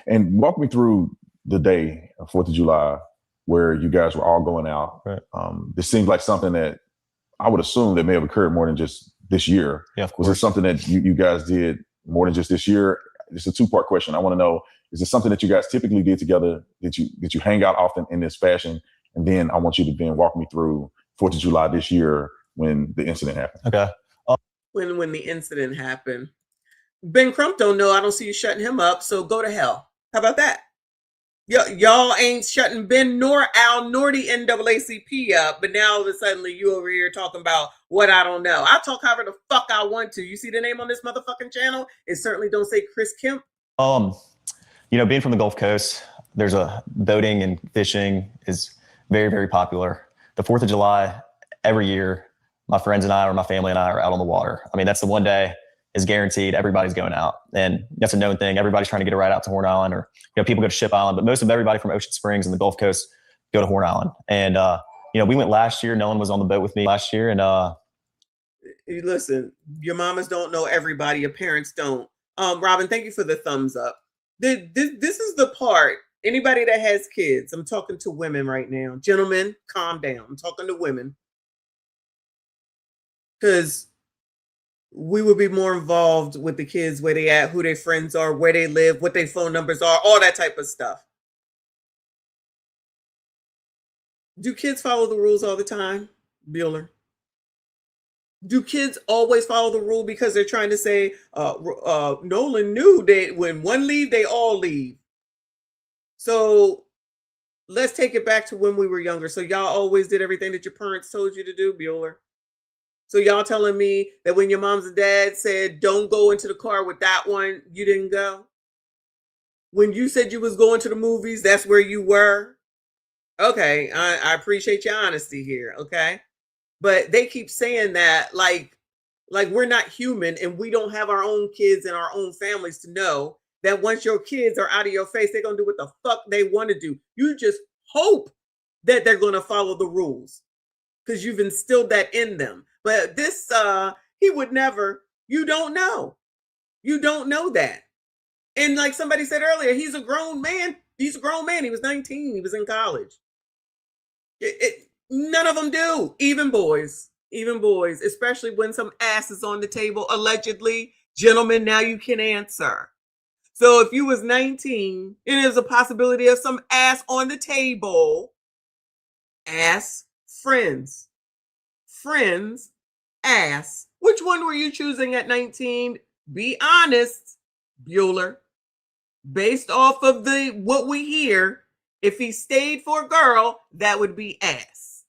and walk me through the day of 4th of July where you guys were all going out. Right. This seems like something that I would assume that may have occurred more than just this year. Yeah, of course. Was it something that you guys did more than just this year? It's a 2-part question. I want to know, is it something that you guys typically did together? Did you hang out often in this fashion? And then I want you to then walk me through 4th of July this year when the incident happened. Okay. When the incident happened. Ben Crump don't know. I don't see you shutting him up. So go to hell. How about that? Y'all ain't shutting Ben nor Al nor the NAACP up. But now all of a sudden you over here talking about what I don't know. I'll talk however the fuck I want to. You see the name on this motherfucking channel? It certainly don't say Chris Kemp. You know, being from the Gulf Coast, there's boating and fishing is very, very popular. The 4th of July, every year, my friends and I, or my family and I, are out on the water. I mean, that's the one day is guaranteed everybody's going out. And that's a known thing. Everybody's trying to get a ride out to Horn Island, or, you know, people go to Ship Island, but most of everybody from Ocean Springs and the Gulf Coast go to Horn Island. And, you know, we went last year. Nolan was on the boat with me last year. And listen, your mamas don't know everybody. Your parents don't. Robin, thank you for the thumbs up. This is the part, Anybody that has kids, I'm talking to women right now. Gentlemen, calm down. I'm talking to women. Because we would be more involved with the kids, where they at, who their friends are, where they live, what their phone numbers are, all that type of stuff. Do kids follow the rules all the time, Bueller? Do kids always follow the rule because they're trying to say, Nolan knew that when one leave, they all leave. So let's take it back to when we were younger. So y'all always did everything that your parents told you to do, Bueller. So y'all telling me that when your moms and dad said, don't go into the car with that one, you didn't go? When you said you was going to the movies, that's where you were? Okay, I appreciate your honesty here, okay? But they keep saying that like we're not human and we don't have our own kids and our own families to know that once your kids are out of your face, they're going to do what the fuck they want to do. You just hope that they're going to follow the rules because you've instilled that in them. But this, he would never, you don't know. You don't know that. And like somebody said earlier, he's a grown man. He's a grown man. He was 19. He was in college. None of them do. Even boys, especially when some ass is on the table, allegedly. Gentlemen, now you can answer. So if you was 19 and there's a possibility of some ass on the table, ass, friends, ass. Which one were you choosing at 19? Be honest, Bueller. Based off of what we hear, if he stayed for a girl, that would be ass.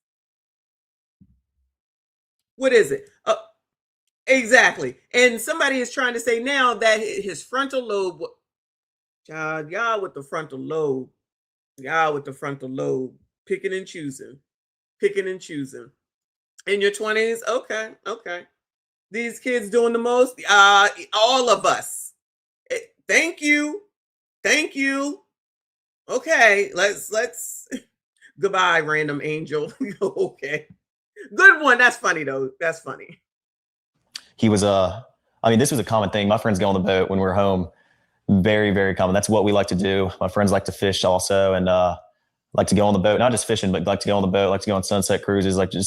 What is it? Exactly. And somebody is trying to say now that his frontal lobe, y'all with the frontal lobe, picking and choosing. In your 20s, okay. These kids doing the most, all of us. Thank you. Okay, let's goodbye, random angel. Okay. Good one. That's funny though. That's funny. He was this was a common thing. My friends go on the boat when we're home. Very, very common. That's what we like to do. My friends like to fish also, and like to go on the boat, not just fishing, but like to go on the boat, like to go on sunset cruises, like to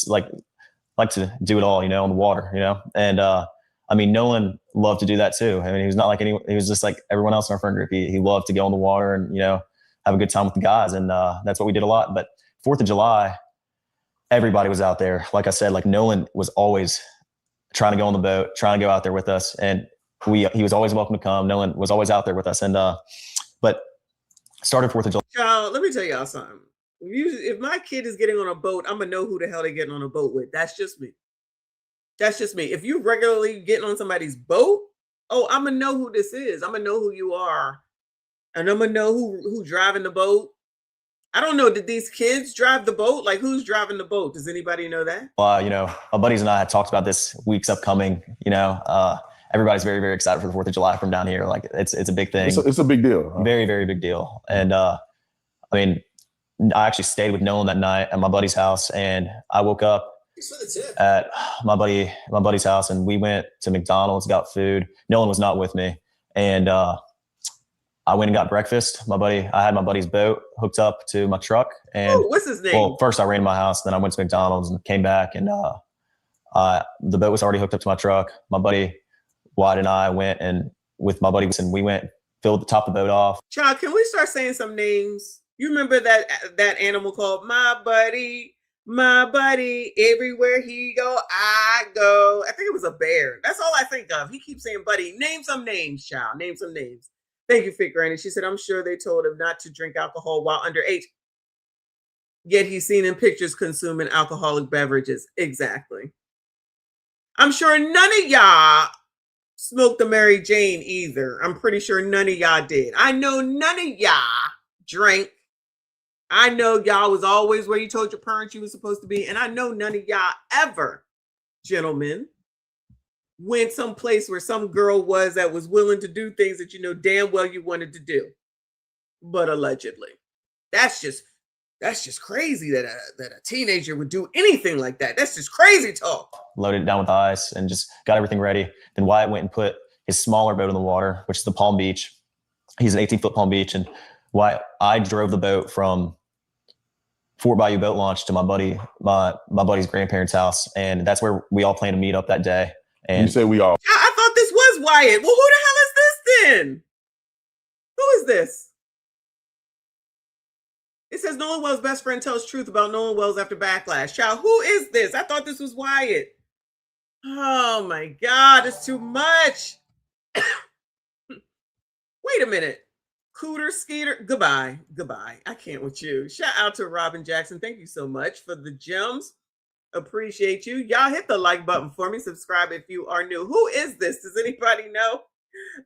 do it all, on the water, And Nolan loved to do that too. He was not like he was just like everyone else in our friend group. He loved to go on the water and, have a good time with the guys. And that's what we did a lot. But 4th of July, everybody was out there. Like I said, like Nolan was always trying to go on the boat, trying to go out there with us. And he was always welcome to come. Nolan was always out there with us. And, but started 4th of July. Child, let me tell y'all something. If my kid is getting on a boat, I'm going to know who the hell they're getting on a boat with. That's just me. If you regularly getting on somebody's boat, I'm going to know who this is. I'm going to know who you are. And I'm going to know who driving the boat. I don't know. Did these kids drive the boat? Like, who's driving the boat? Does anybody know that? My buddies and I had talked about this week's upcoming, everybody's very, very excited for the 4th of July from down here. Like it's a big thing. It's a big deal. Huh? Very, very big deal. And, I actually stayed with Nolan that night at my buddy's house, and I woke up at my buddy's house, and we went to McDonald's, got food. Nolan was not with me. And, I went and got breakfast. I had my buddy's boat hooked up to my truck. And what's his name? Well, first I ran to my house, then I went to McDonald's and came back, and the boat was already hooked up to my truck. My buddy Wyatt and I went, and with my buddy, and we went, filled the top of the boat off. Child, can we start saying some names? You remember that animal called my buddy, everywhere he go, I go. I think it was a bear. That's all I think of. He keeps saying buddy. Name some names, child. Name some names. Thank you, Fit Granny. She said, I'm sure they told him not to drink alcohol while underage. Yet he's seen in pictures consuming alcoholic beverages. Exactly. I'm sure none of y'all smoked the Mary Jane either. I'm pretty sure none of y'all did. I know none of y'all drank. I know y'all was always where you told your parents you were supposed to be. And I know none of y'all ever, gentlemen, went someplace where some girl was that was willing to do things that you know damn well you wanted to do. But allegedly. That's just crazy that a teenager would do anything like that. That's just crazy talk. Loaded it down with ice and just got everything ready. Then Wyatt went and put his smaller boat in the water, which is the Palm Beach. He's an 18-foot Palm Beach. And why I drove the boat from Fort Bayou boat launch to my buddy's grandparents' house, and that's where we all planned to meet up that day. And you say we all. I thought this was Wyatt. Well, who the hell is this then? Who is this? It says Nolan Wells' best friend tells truth about Nolan Wells after backlash. Child, who is this? I thought this was Wyatt. Oh my God, it's too much. Wait a minute. Cooter, Skeeter, goodbye. I can't with you. Shout out to Robin Jackson. Thank you so much for the gems. Appreciate you. Y'all hit the like button for me. Subscribe if you are new. Who is this? Does anybody know?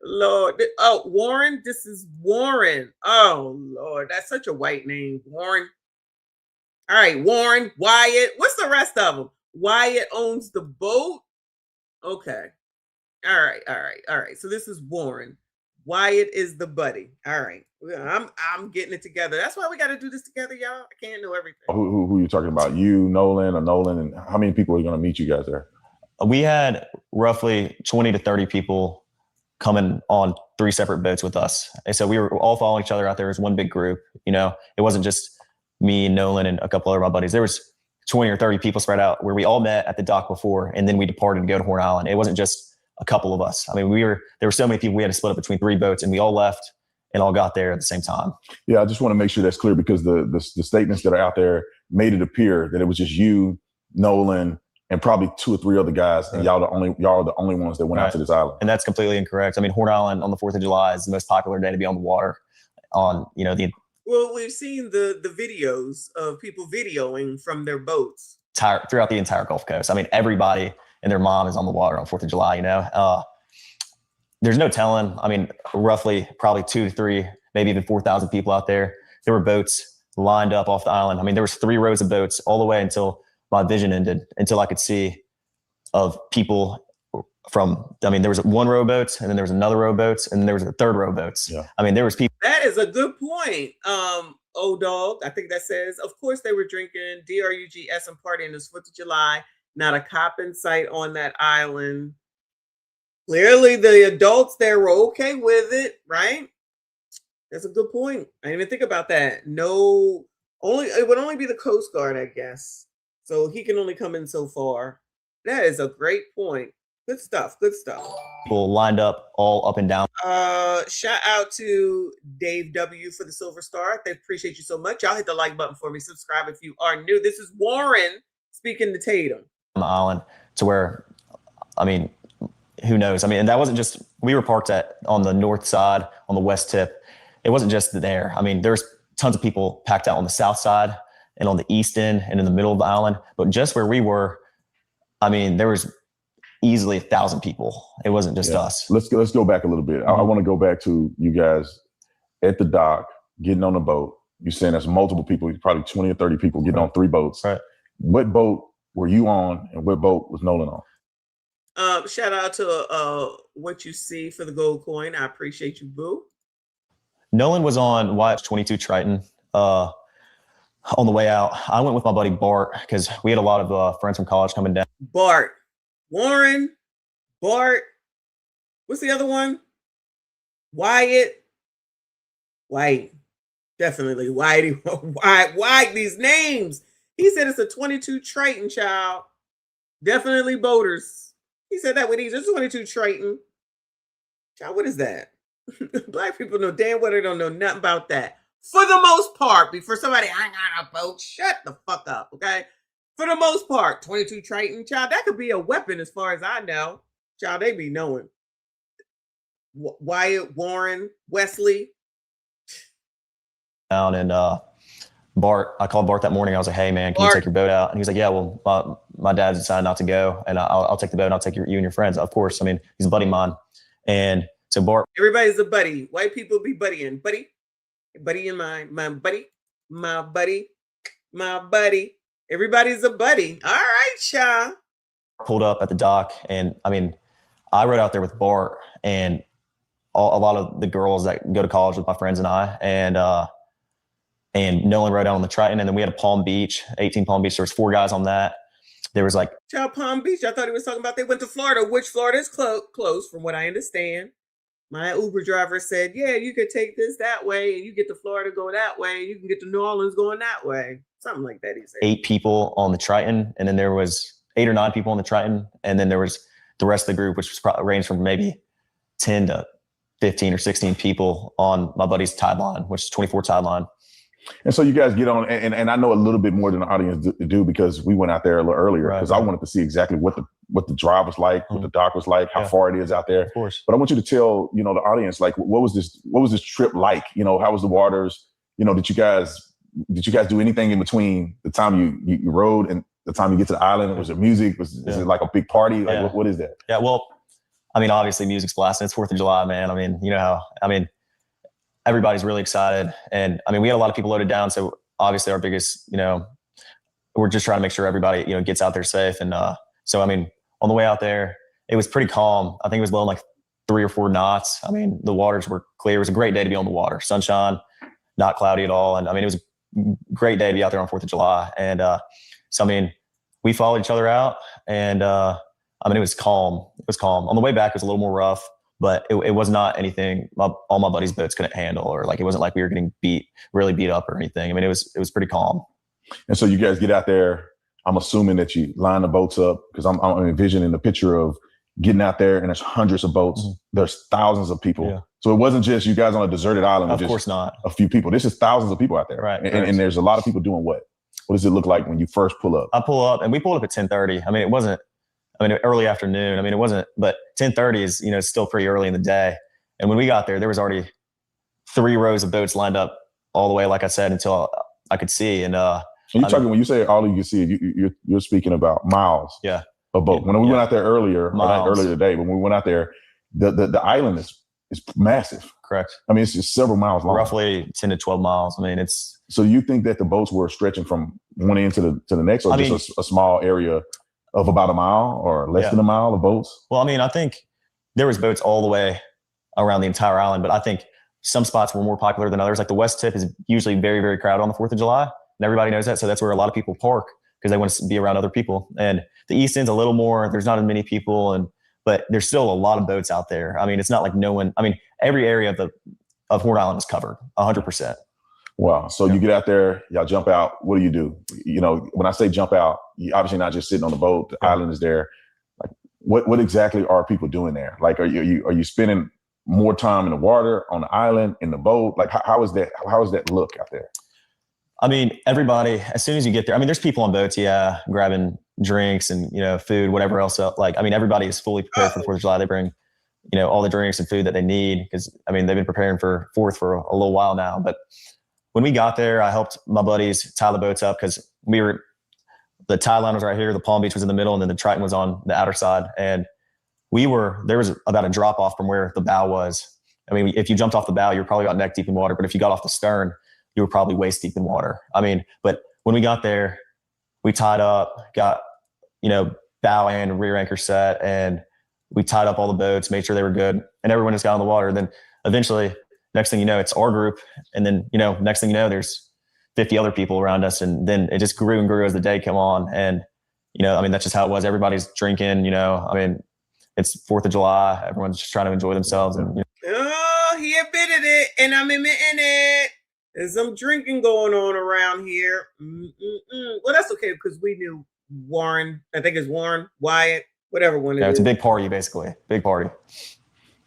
Lord. Oh, Warren. This is Warren. Oh, Lord. That's such a white name. Warren. All right. Warren, Wyatt. What's the rest of them? Wyatt owns the boat. Okay. All right. So this is Warren. Wyatt is the buddy. All right. I'm getting it together. That's why we got to do this together, y'all. I can't know everything. Who are you talking about? You, Nolan, or Nolan? And how many people are going to meet you guys there? We had roughly 20 to 30 people coming on 3 separate boats with us. And so we were all following each other out there as one big group. You know, it wasn't just me and Nolan and a couple other my buddies. There was 20 or 30 people spread out where we all met at the dock before, and then we departed to go to Horn Island. It wasn't just a couple of us. I mean, there were so many people, we had to split up between 3 boats, and we all left and all got there at the same time. Yeah, I just want to make sure that's clear, because the statements that are out there made it appear that it was just you, Nolan, and probably 2 or 3 other guys, and y'all are the only ones that went out to this island. And that's completely incorrect. I mean, Horn Island on the 4th of July is the most popular day to be on the water. Well, we've seen the videos of people videoing from their boats throughout the entire Gulf Coast. I mean, everybody and their mom is on the water on 4th of July, you know. There's no telling. I mean, roughly probably 2 to 3, maybe even 4,000 people out there. There were boats lined up off the island. I mean, there was 3 rows of boats all the way until my vision ended, until I could see of people there was 1 row of boats, and then there was another row of boats, and then there was a 3rd row of boats. Yeah. I mean, there was people. That is a good point. O-Dog, I think that says, of course they were drinking DRUGS and partying this 4th of July. Not a cop in sight on that island. Clearly the adults there were okay with it, right? That's a good point. I didn't even think about that. It would only be the Coast Guard, I guess. So he can only come in so far. That is a great point. Good stuff. People lined up all up and down. Shout out to Dave W for the Silver Star. I appreciate you so much. Y'all hit the like button for me. Subscribe if you are new. This is Warren speaking to Tatum. On the island, to where, I mean, who knows? I mean, and that wasn't just, we were parked on the north side, on the west tip. It wasn't just there. I mean, there's tons of people packed out on the south side and on the east end and in the middle of the island. But just where we were, I mean, there was easily 1,000 people. It wasn't just us. Let's go back a little bit. I want to go back to you guys at the dock, getting on the boat. You're saying there's multiple people, probably 20 or 30 people getting on 3 boats. Right. What boat were you on, and what boat was Nolan on? Shout out to What You See for the gold coin. I appreciate you, boo. Nolan was on Wyatt's 22 Triton on the way out. I went with my buddy Bart because we had a lot of friends from college coming down. Bart. Warren. Bart. What's the other one? Wyatt. White. Definitely Whitey. White. These names. He said it's a 22 Triton, child. Definitely boaters. He said that with ease. It's 22 Triton. Child, what is that? Black people know damn well they don't know nothing about that. For the most part, before somebody, I got a boat, shut the fuck up, okay? For the most part, 22 Triton, child, that could be a weapon as far as I know. Child, they be knowing. Wyatt, Warren, Wesley. Down and Bart, I called Bart that morning. I was like, hey, man, can you take your boat out? And he was like, yeah, well, my dad decided not to go, and I'll take the boat and I'll take you and your friends. Of course. I mean, he's a buddy of mine. And so Bart. Everybody's a buddy. White people be buddying. Buddy in my buddy. Everybody's a buddy. All right, Sha. Pulled up at the dock, and I mean, I rode out there with Bart and a lot of the girls that go to college with my friends and I, and Nolan rode out on the Triton, and then we had a Palm Beach, 18 Palm Beach. There was 4 guys on that. There was like Child Palm Beach. I thought he was talking about they went to Florida, which Florida is closed from what I understand. My Uber driver said, yeah, you could take this that way and you get to Florida go that way. And you can get to New Orleans going that way. Something like that, he said. 8 people on the Triton. And then there was 8 or 9 people on the Triton. And then there was the rest of the group, which was probably ranged from maybe 10 to 15 or 16 people on my buddy's tide line, which is 24 tide line. And so you guys get on, and I know a little bit more than the audience do because we went out there a little earlier because I wanted to see exactly what the drive was like, what the dock was like, how far it is out there. Of course. But I want you to tell, the audience, like, what was this trip like? How was the waters? Did you guys do anything in between the time you rode and the time you get to the island? Was there music? Is it like a big party? Like, what is that? Yeah, well, I mean, obviously music's blasting. It's 4th of July, man. I mean, everybody's really excited. And I mean, we had a lot of people loaded down. So obviously our biggest, we're just trying to make sure everybody, gets out there safe. And so, I mean, on the way out there, it was pretty calm. I think it was blowing like 3 or 4 knots. I mean, the waters were clear. It was a great day to be on the water. Sunshine, not cloudy at all. And I mean, it was a great day to be out there on 4th of July. And so, I mean, we followed each other out and I mean, it was calm. It was calm. On the way back, it was a little more rough. But it was not anything all my buddies' boats couldn't handle, or like it wasn't like we were getting really beat up or anything. I mean, it was pretty calm. And so you guys get out there. I'm assuming that you line the boats up because I'm envisioning the picture of getting out there and there's hundreds of boats. Mm-hmm. There's thousands of people. Yeah. So it wasn't just you guys on a deserted island. Of course not. A few people. This is thousands of people out there. Right. And there's a lot of people doing what? What does it look like when you first pull up? I pull up and we pulled up at 10:30. I mean, it wasn't. Early afternoon. I mean, it wasn't, but 10:30 is, still pretty early in the day. And when we got there was already 3 rows of boats lined up all the way, like I said, until I could see. And you're talking, when you say all you can see, you're speaking about miles of boat. When we went out there earlier today, when we went out there, the island is massive. Correct. I mean, it's just several miles long. Roughly 10 to 12 miles. I mean, it's. So you think that the boats were stretching from one end to the next, or just a small area of about a mile or less than a mile of boats? Well, I mean, I think there was boats all the way around the entire island, but I think some spots were more popular than others. Like the West Tip is usually very, very crowded on the 4th of July, and everybody knows that. So that's where a lot of people park because they want to be around other people. And the East End's a little more, there's not as many people, but there's still a lot of boats out there. I mean, it's not like every area of Horn Island is covered 100%. Wow. So you get out there, y'all jump out. What do? When I say jump out, you're obviously not just sitting on the boat. The island is there. Like, what exactly are people doing there? Like, are you spending more time in the water, on the island, in the boat? Like, how is that look out there? I mean, everybody, as soon as you get there, I mean, there's people on boats, grabbing drinks and, food, whatever else. Like, I mean, everybody is fully prepared for the 4th of July. They bring, all the drinks and food that they need because, I mean, they've been preparing for 4th for a little while now. But when we got there, I helped my buddies tie the boats up because the tide line was right here, the Palm Beach was in the middle, and then the Triton was on the outer side. And there was about a drop off from where the bow was. I mean, if you jumped off the bow, you're probably about neck deep in water. But if you got off the stern, you were probably waist deep in water. I mean, but when we got there, we tied up, got, bow and rear anchor set, and we tied up all the boats, made sure they were good, and everyone just got in the water. Then eventually, next thing you know, it's our group. And then, next thing you know, there's 50 other people around us. And then it just grew and grew as the day came on. And, I mean, that's just how it was. Everybody's drinking, I mean, it's 4th of July. Everyone's just trying to enjoy themselves. And, Oh, he admitted it. And I'm admitting it. There's some drinking going on around here. Well, that's okay because we knew Warren. I think it's Warren, Wyatt, whatever one it is. It's a big party, basically. Big party.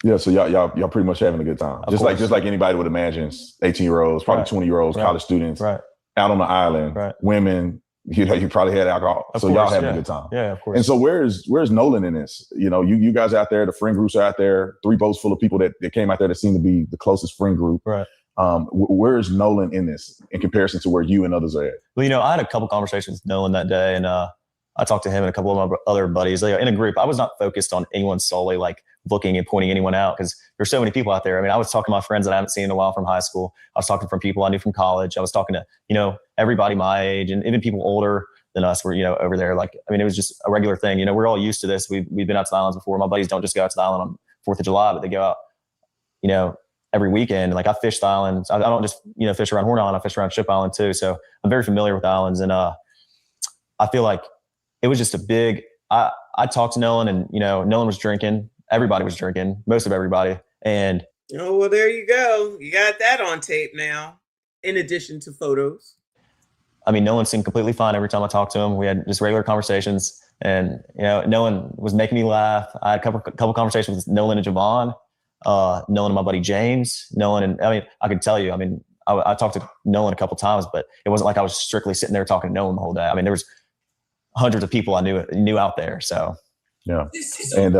Yeah, so y'all pretty much having a good time. Just like anybody would imagine, 18-year-olds, probably 20-year-olds, college students, out on the island, women. You probably had alcohol, so y'all having a good time. Yeah, of course. And so where's Nolan in this? You guys out there, the friend groups are out there, 3 boats full of people that came out there that seem to be the closest friend group. Right. Where's Nolan in this in comparison to where you and others are at? Well, I had a couple conversations with Nolan that day, and I talked to him and a couple of my other buddies. In a group, I was not focused on anyone solely, like looking and pointing anyone out because there's so many people out there. I mean, I was talking to my friends that I haven't seen in a while from high school. I was talking from people I knew from college. I was talking to, everybody my age and even people older than us were, over there. Like, I mean, it was just a regular thing. We're all used to this. We've been out to the islands before. My buddies don't just go out to the island on 4th of July, but they go out, every weekend. Like I fish the islands. I don't just, fish around Horn Island. I fish around Ship Island too. So I'm very familiar with the islands. And I feel like it was just a big, I talked to Nolan and, Nolan was drinking. Everybody was drinking, most of everybody. And oh, well, there you go. You got that on tape now, in addition to photos. I mean, Nolan seemed completely fine every time I talked to him. We had just regular conversations, and Nolan was making me laugh. I had a couple conversations with Nolan and Javon, Nolan and my buddy James, Nolan, and I mean, I could tell you, I mean, I talked to Nolan a couple times, but it wasn't like I was strictly sitting there talking to Nolan the whole day. I mean, there was hundreds of people I knew out there. So yeah. And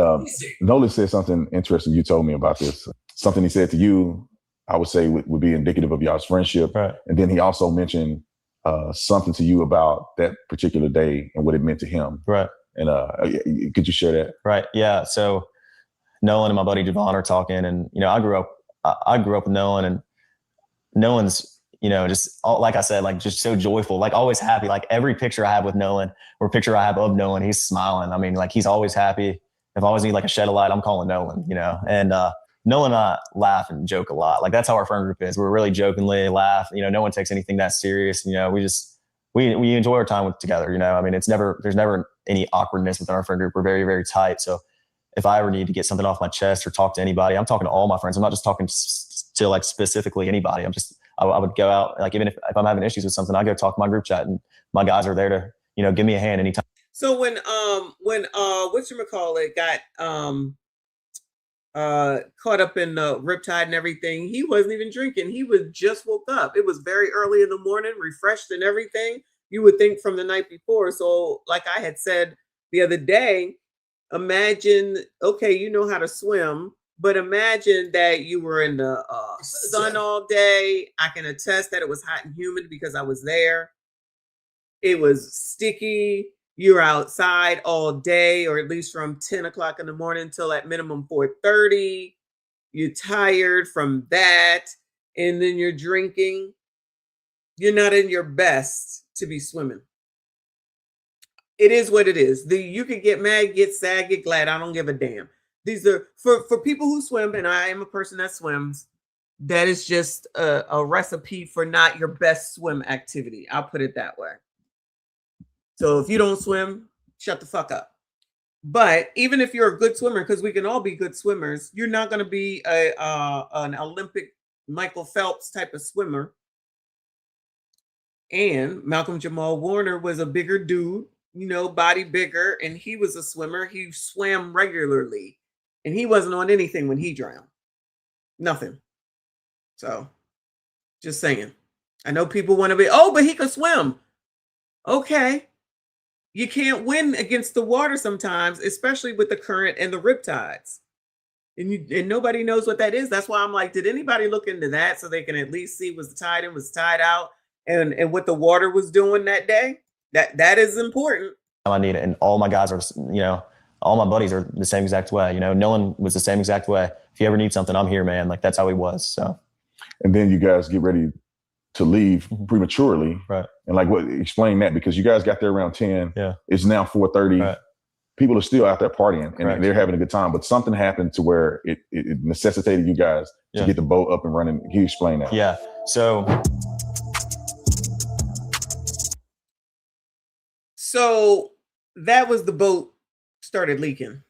Nolan said something interesting. You told me about this. Something he said to you, I would say would be indicative of y'all's friendship. Right. And then he also mentioned something to you about that particular day and what it meant to him. Right. And could you share that? Right. Yeah. So Nolan and my buddy Javon are talking, and I grew up with Nolan, and Nolan's just like I said, like just so joyful, like always happy. Like every picture I have with Nolan or picture I have of Nolan, he's smiling. I mean, like he's always happy. If I always need like a shed of light, I'm calling Nolan. And Nolan and I laugh and joke a lot. Like that's how our friend group is. We're really jokingly laugh. No one takes anything that serious. We enjoy our time together. I mean, there's never any awkwardness within our friend group. We're very, very tight. So if I ever need to get something off my chest or talk to anybody, I'm talking to all my friends. I'm not just talking to like specifically anybody. I would go out, like even if I'm having issues with something, I go talk to my group chat, and my guys are there to, give me a hand anytime. So when whatchamacallit got caught up in the riptide and everything, he wasn't even drinking. He was just woke up. It was very early in the morning, refreshed and everything. You would think from the night before. So like I had said the other day, imagine, okay, you know how to swim, but imagine that you were in the sun all day. I can attest that it was hot and humid because I was there. It was sticky. You're outside all day, or at least from 10 o'clock in the morning till at minimum 4:30. You're tired from that, and then you're drinking. You're not in your best to be swimming. It is what it is. You can get mad, get sad, get glad. I don't give a damn. These are for people who swim, and I am a person that swims. That is just a recipe for not your best swim activity. I'll put it that way. So if you don't swim, shut the fuck up. But even if you're a good swimmer, because we can all be good swimmers, you're not going to be an Olympic Michael Phelps type of swimmer. And Malcolm Jamal Warner was a bigger dude, body bigger, and he was a swimmer. He swam regularly, and he wasn't on anything when he drowned. Nothing. So, just saying. I know people want to be, but he could swim. Okay. You can't win against the water sometimes, especially with the current and the riptides. And nobody knows what that is. That's why I'm like, did anybody look into that so they can at least see was the tide in, was tide out, and what the water was doing that day? That is important. I need it. And all my guys are, all my buddies are the same exact way. Nolan was the same exact way. If you ever need something, I'm here, man. Like that's how he was. So. And then you guys get ready to leave prematurely. Right. And explain that, because you guys got there around 10. Yeah. It's now 4:30. Right. People are still out there partying and they're having a good time, but something happened to where it necessitated you guys to get the boat up and running. Can you explain that? Yeah. So that was the boat started leaking,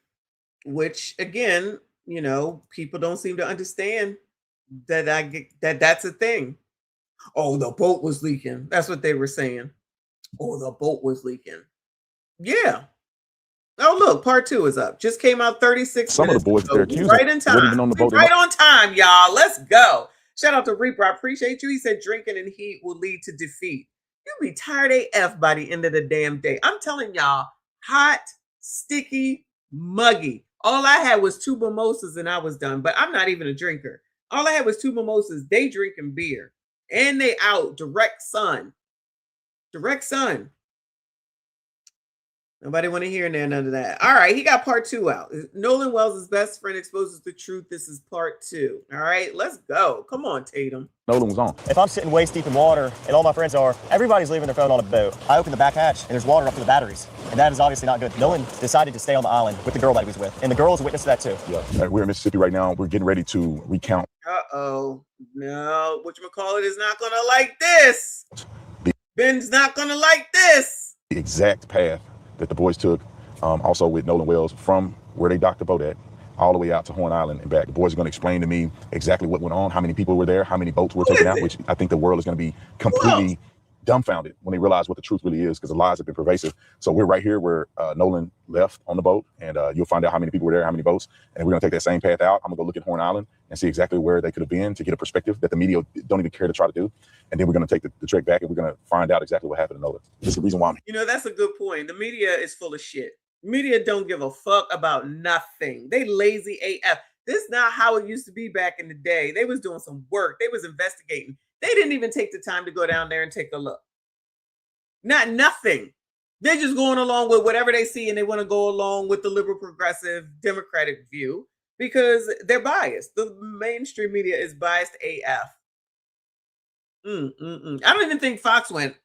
which again, people don't seem to understand that's a thing. Oh, the boat was leaking. That's what they were saying. Oh, the boat was leaking. Yeah. Oh, look, part 2 is up. Just came out 36 Some minutes of the boys ago. they're accusing Right in time. weren't even on the boat. Right on time, y'all. Let's go. Shout out to Reaper. I appreciate you. He said drinking and heat will lead to defeat. You'll be tired AF by the end of the damn day. I'm telling y'all, hot, sticky, muggy. All I had was 2 mimosas and I was done. But I'm not even a drinker. All I had was 2 mimosas. They drinking beer. And they out. Direct sun. Direct sun. Nobody want to hear none of that. All right, he got part 2 out. Nolan Wells' best friend exposes the truth. This is part 2. All right, let's go. Come on, Tatum. Nolan was on. If I'm sitting waist deep in water and all my friends are, everybody's leaving their phone on a boat. I open the back hatch and there's water up to the batteries. And that is obviously not good. Nolan decided to stay on the island with the girl that he was with. And the girl is a witness to that too. Yeah, we're in Mississippi right now. We're getting ready to recount. Uh-oh. No, whatchamacallit is not going to like this. Ben's not going to like this. The exact path that the boys took, also with Nolan Wells, from where they docked the boat at all the way out to Horn Island and back. The boys are going to explain to me exactly what went on, how many people were there, how many boats were taken out, which I think the world is going to be completely dumbfounded when they realize what the truth really is, because the lies have been pervasive. So we're right here where Nolan left on the boat, and you'll find out how many people were there, how many boats, and we're going to take that same path out. I'm going to go look at Horn Island and see exactly where they could have been to get a perspective that the media don't even care to try to do. And then we're going to take the trek back, and we're going to find out exactly what happened to Nolan. This is the reason why I'm here. You know, that's a good point. The media is full of shit. Media don't give a fuck about nothing. They lazy AF. This is not how it used to be back in the day. They was doing some work. They was investigating. They didn't even take the time to go down there and take a look. Nothing. They're just going along with whatever they see, and they want to go along with the liberal, progressive, democratic view because they're biased. The mainstream media is biased AF. I don't even think Fox went.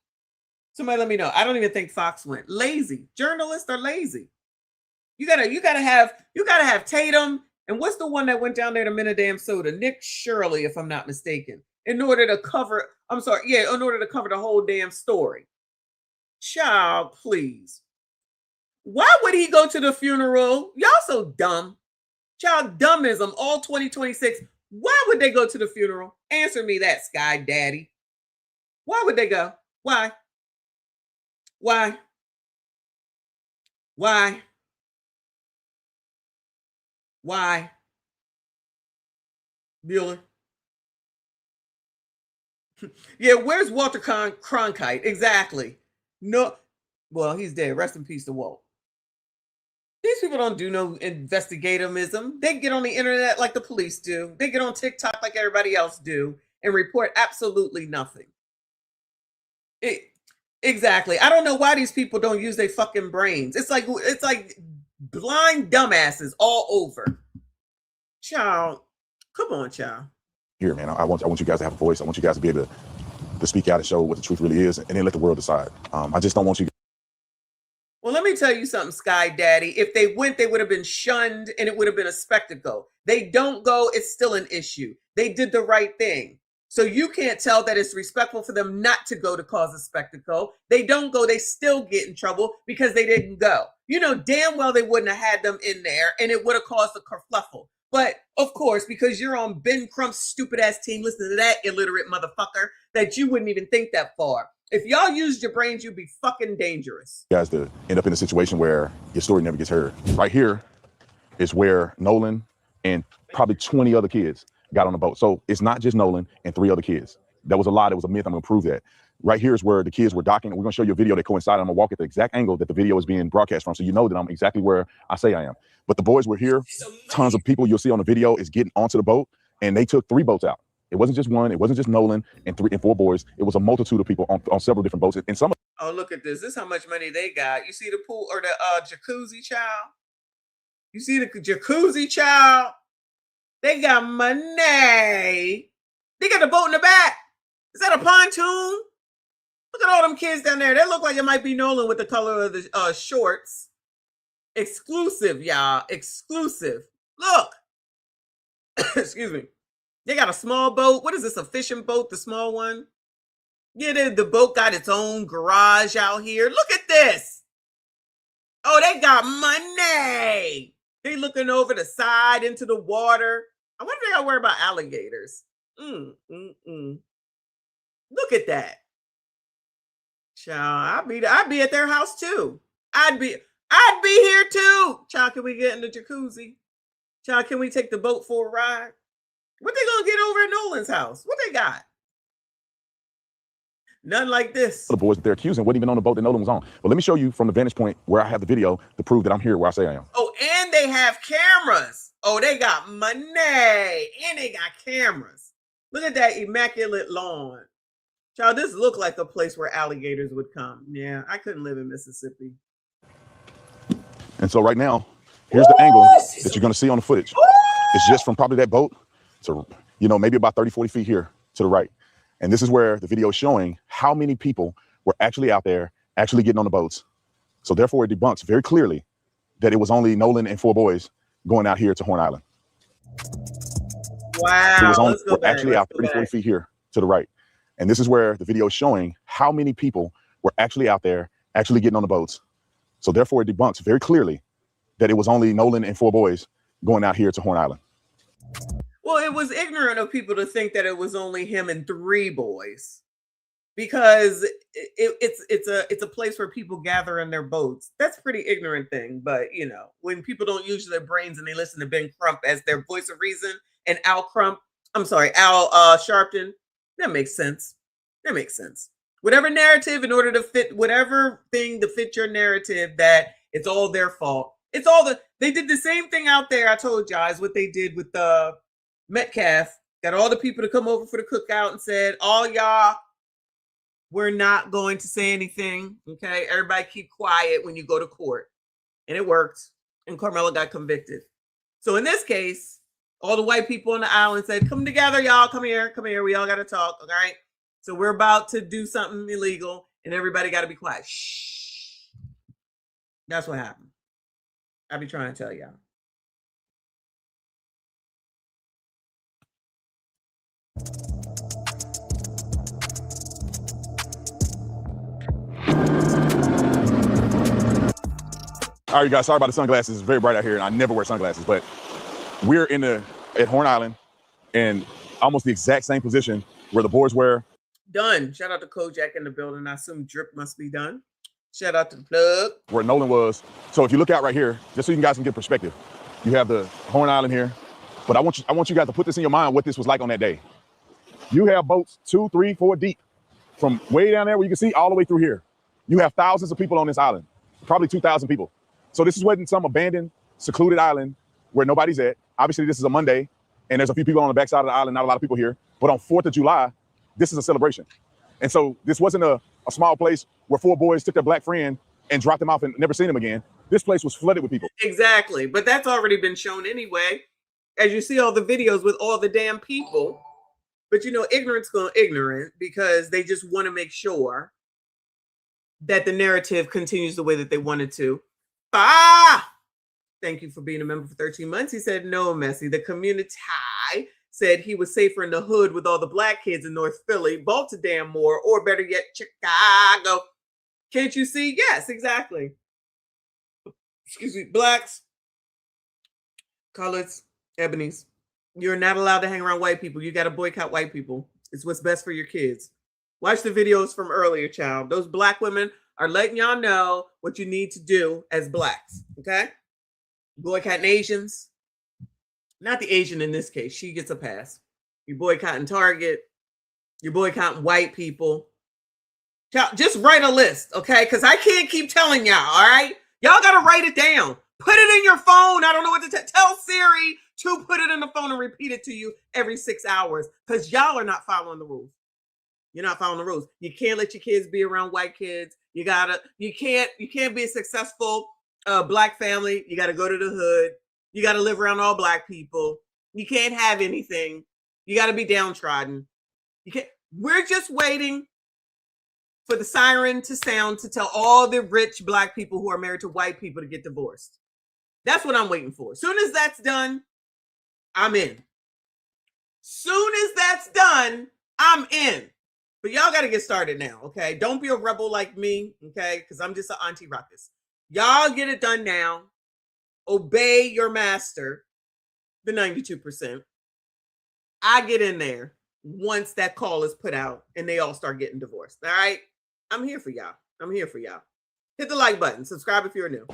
Somebody let me know. I don't even think Fox went. Lazy. Journalists are lazy. You gotta have Tatum, and what's the one that went down there to Minnesota? Nick Shirley, if I'm not mistaken. In order to cover the whole damn story. Child, please. Why would he go to the funeral? Y'all so dumb. Child, dummism, all 2026. Why would they go to the funeral? Answer me that, Sky Daddy. Why would they go? Why? Why? Why? Why? Bueller. Yeah, where's Walter Cronkite? Exactly. No, well, he's dead. Rest in peace to Walt. These people don't do no investigativism. They get on the internet like the police do. They get on TikTok like everybody else do and report absolutely nothing. Exactly. I don't know why these people don't use their fucking brains. It's like blind dumbasses all over. Child, come on, child. Here, man, I want you guys to have a voice. I want you guys to be able to speak out and show what the truth really is, and then let the world decide. I just don't want you. Well, let me tell you something, Sky Daddy. If they went, they would have been shunned, and it would have been a spectacle. They don't go, it's still an issue. They did the right thing. So you can't tell that it's respectful for them not to go to cause a spectacle. They don't go, they still get in trouble because they didn't go. You know damn well they wouldn't have had them in there, and it would have caused a kerfluffle. But, of course, because you're on Ben Crump's stupid-ass team, listen to that illiterate motherfucker, that you wouldn't even think that far. If y'all used your brains, you'd be fucking dangerous. You guys to end up in a situation where your story never gets heard. Right here is where Nolan and probably 20 other kids got on the boat. So it's not just Nolan and 3 other kids. That was a lie. That was a myth. I'm going to prove that. Right here is where the kids were docking. We're going to show you a video that coincided. I'm going to walk at the exact angle that the video is being broadcast from, so you know that I'm exactly where I say I am. But the boys were here. Tons of people you'll see on the video is getting onto the boat, and they took 3 boats out. It wasn't just one. It wasn't just Nolan and 3 and 4 boys. It was a multitude of people on several different boats. And some. Oh, look at this. This is how much money they got. You see the pool or the jacuzzi, child? You see the jacuzzi, child? They got money. They got the boat in the back. Is that a pontoon? Look at all them kids down there. They look like it might be Nolan with the color of the shorts. Exclusive, y'all. Exclusive. Look. Excuse me. They got a small boat. What is this, a fishing boat, the small one? Yeah, the boat got its own garage out here. Look at this. Oh, they got money. They looking over the side into the water. I wonder if they got to worry about alligators. Look at that. Child, I'd be at their house too. I'd be here too. Child, can we get in the jacuzzi? Child, can we take the boat for a ride? What they gonna get over at Nolan's house? What they got? Nothing like this. The boys that they're accusing wasn't even on the boat that Nolan was on. But let me show you from the vantage point where I have the video to prove that I'm here where I say I am. Oh, and they have cameras. Oh, they got money. And they got cameras. Look at that immaculate lawn. Child, this looked like a place where alligators would come. Yeah, I couldn't live in Mississippi. And so right now, here's the angle that you're going to see on the footage. It's just from probably that boat to, maybe about 30, 40 feet here to the right. And this is where the video is showing how many people were actually out there, actually getting on the boats. So therefore, it debunks very clearly that it was only Nolan and 4 boys going out here to Horn Island. Wow. We're actually out 30, 40 feet here to the right. And this is where the video is showing how many people were actually out there, actually getting on the boats. So therefore, it debunks very clearly that it was only Nolan and 4 boys going out here to Horn Island? Well, it was ignorant of people to think that it was only him and 3 boys, because it's a place where people gather in their boats. That's a pretty ignorant thing, but you know, when people don't use their brains and they listen to Ben Crump as their voice of reason and Al Sharpton, that makes sense. That makes sense. Whatever narrative, in order to fit whatever thing to fit your narrative, that it's all their fault. It's all they did the same thing out there. I told y'all is what they did with the Metcalf. Got all the people to come over for the cookout and said, all y'all, we're not going to say anything. Okay. Everybody keep quiet when you go to court. And it worked. And Carmela got convicted. So in this case, all the white people on the island said, come together, y'all. Come here. Come here. We all got to talk. All right. So we're about to do something illegal and everybody got to be quiet. Shh. That's what happened. I be trying to tell y'all. All right, you guys, sorry about the sunglasses. It's very bright out here, and I never wear sunglasses, but we're at Horn Island in almost the exact same position where the boys were. Done. Shout out to Kojak in the building. I assume drip must be done. Shout out to the plug. Where Nolan was. So if you look out right here, just so you guys can get perspective, you have the Horn Island here, but I want you guys to put this in your mind, what this was like on that day. You have boats 2, 3, 4 deep from way down there where you can see all the way through here. You have thousands of people on this island, probably 2,000 people. So this wasn't some abandoned, secluded island where nobody's at. Obviously, this is a Monday, and there's a few people on the backside of the island, not a lot of people here. But on 4th of July, this is a celebration. And so this wasn't a small place where 4 boys took their black friend and dropped them off and never seen them again. This place was flooded with people. Exactly. But that's already been shown anyway. As you see all the videos with all the damn people. But you know, ignorant's going ignorant because they just want to make sure that the narrative continues the way that they wanted to. Thank you for being a member for 13 months. He said, no, Messi. The community said he was safer in the hood with all the black kids in North Philly, Baltimore, or better yet, Chicago. Can't you see? Yes, exactly. Excuse me, blacks, coloreds, ebonies. You're not allowed to hang around white people. You got to boycott white people. It's what's best for your kids. Watch the videos from earlier, child. Those black women are letting y'all know what you need to do as blacks, okay? Boycotting Asians. Not the Asian in this case. She gets a pass. You're boycotting Target. You're boycotting white people. Just write a list, okay? Because I can't keep telling y'all, all right? Y'all got to write it down. Put it in your phone. I don't know what to tell Siri to put it in the phone and repeat it to you every 6 hours because y'all are not following the rules. You're not following the rules. You can't let your kids be around white kids. You can't be a successful black family. You got to go to the hood. You got to live around all black people. You can't have anything. You got to be downtrodden. We're just waiting for the siren to sound to tell all the rich black people who are married to white people to get divorced. That's what I'm waiting for. Soon as that's done, I'm in. Soon as that's done, I'm in. But y'all got to get started now, okay? Don't be a rebel like me, okay? Because I'm just an auntie ruckus. Y'all get it done now. Obey your master, the 92%. I get in there once that call is put out and they all start getting divorced, all right? I'm here for y'all. I'm here for y'all. Hit the like button. Subscribe if you're new.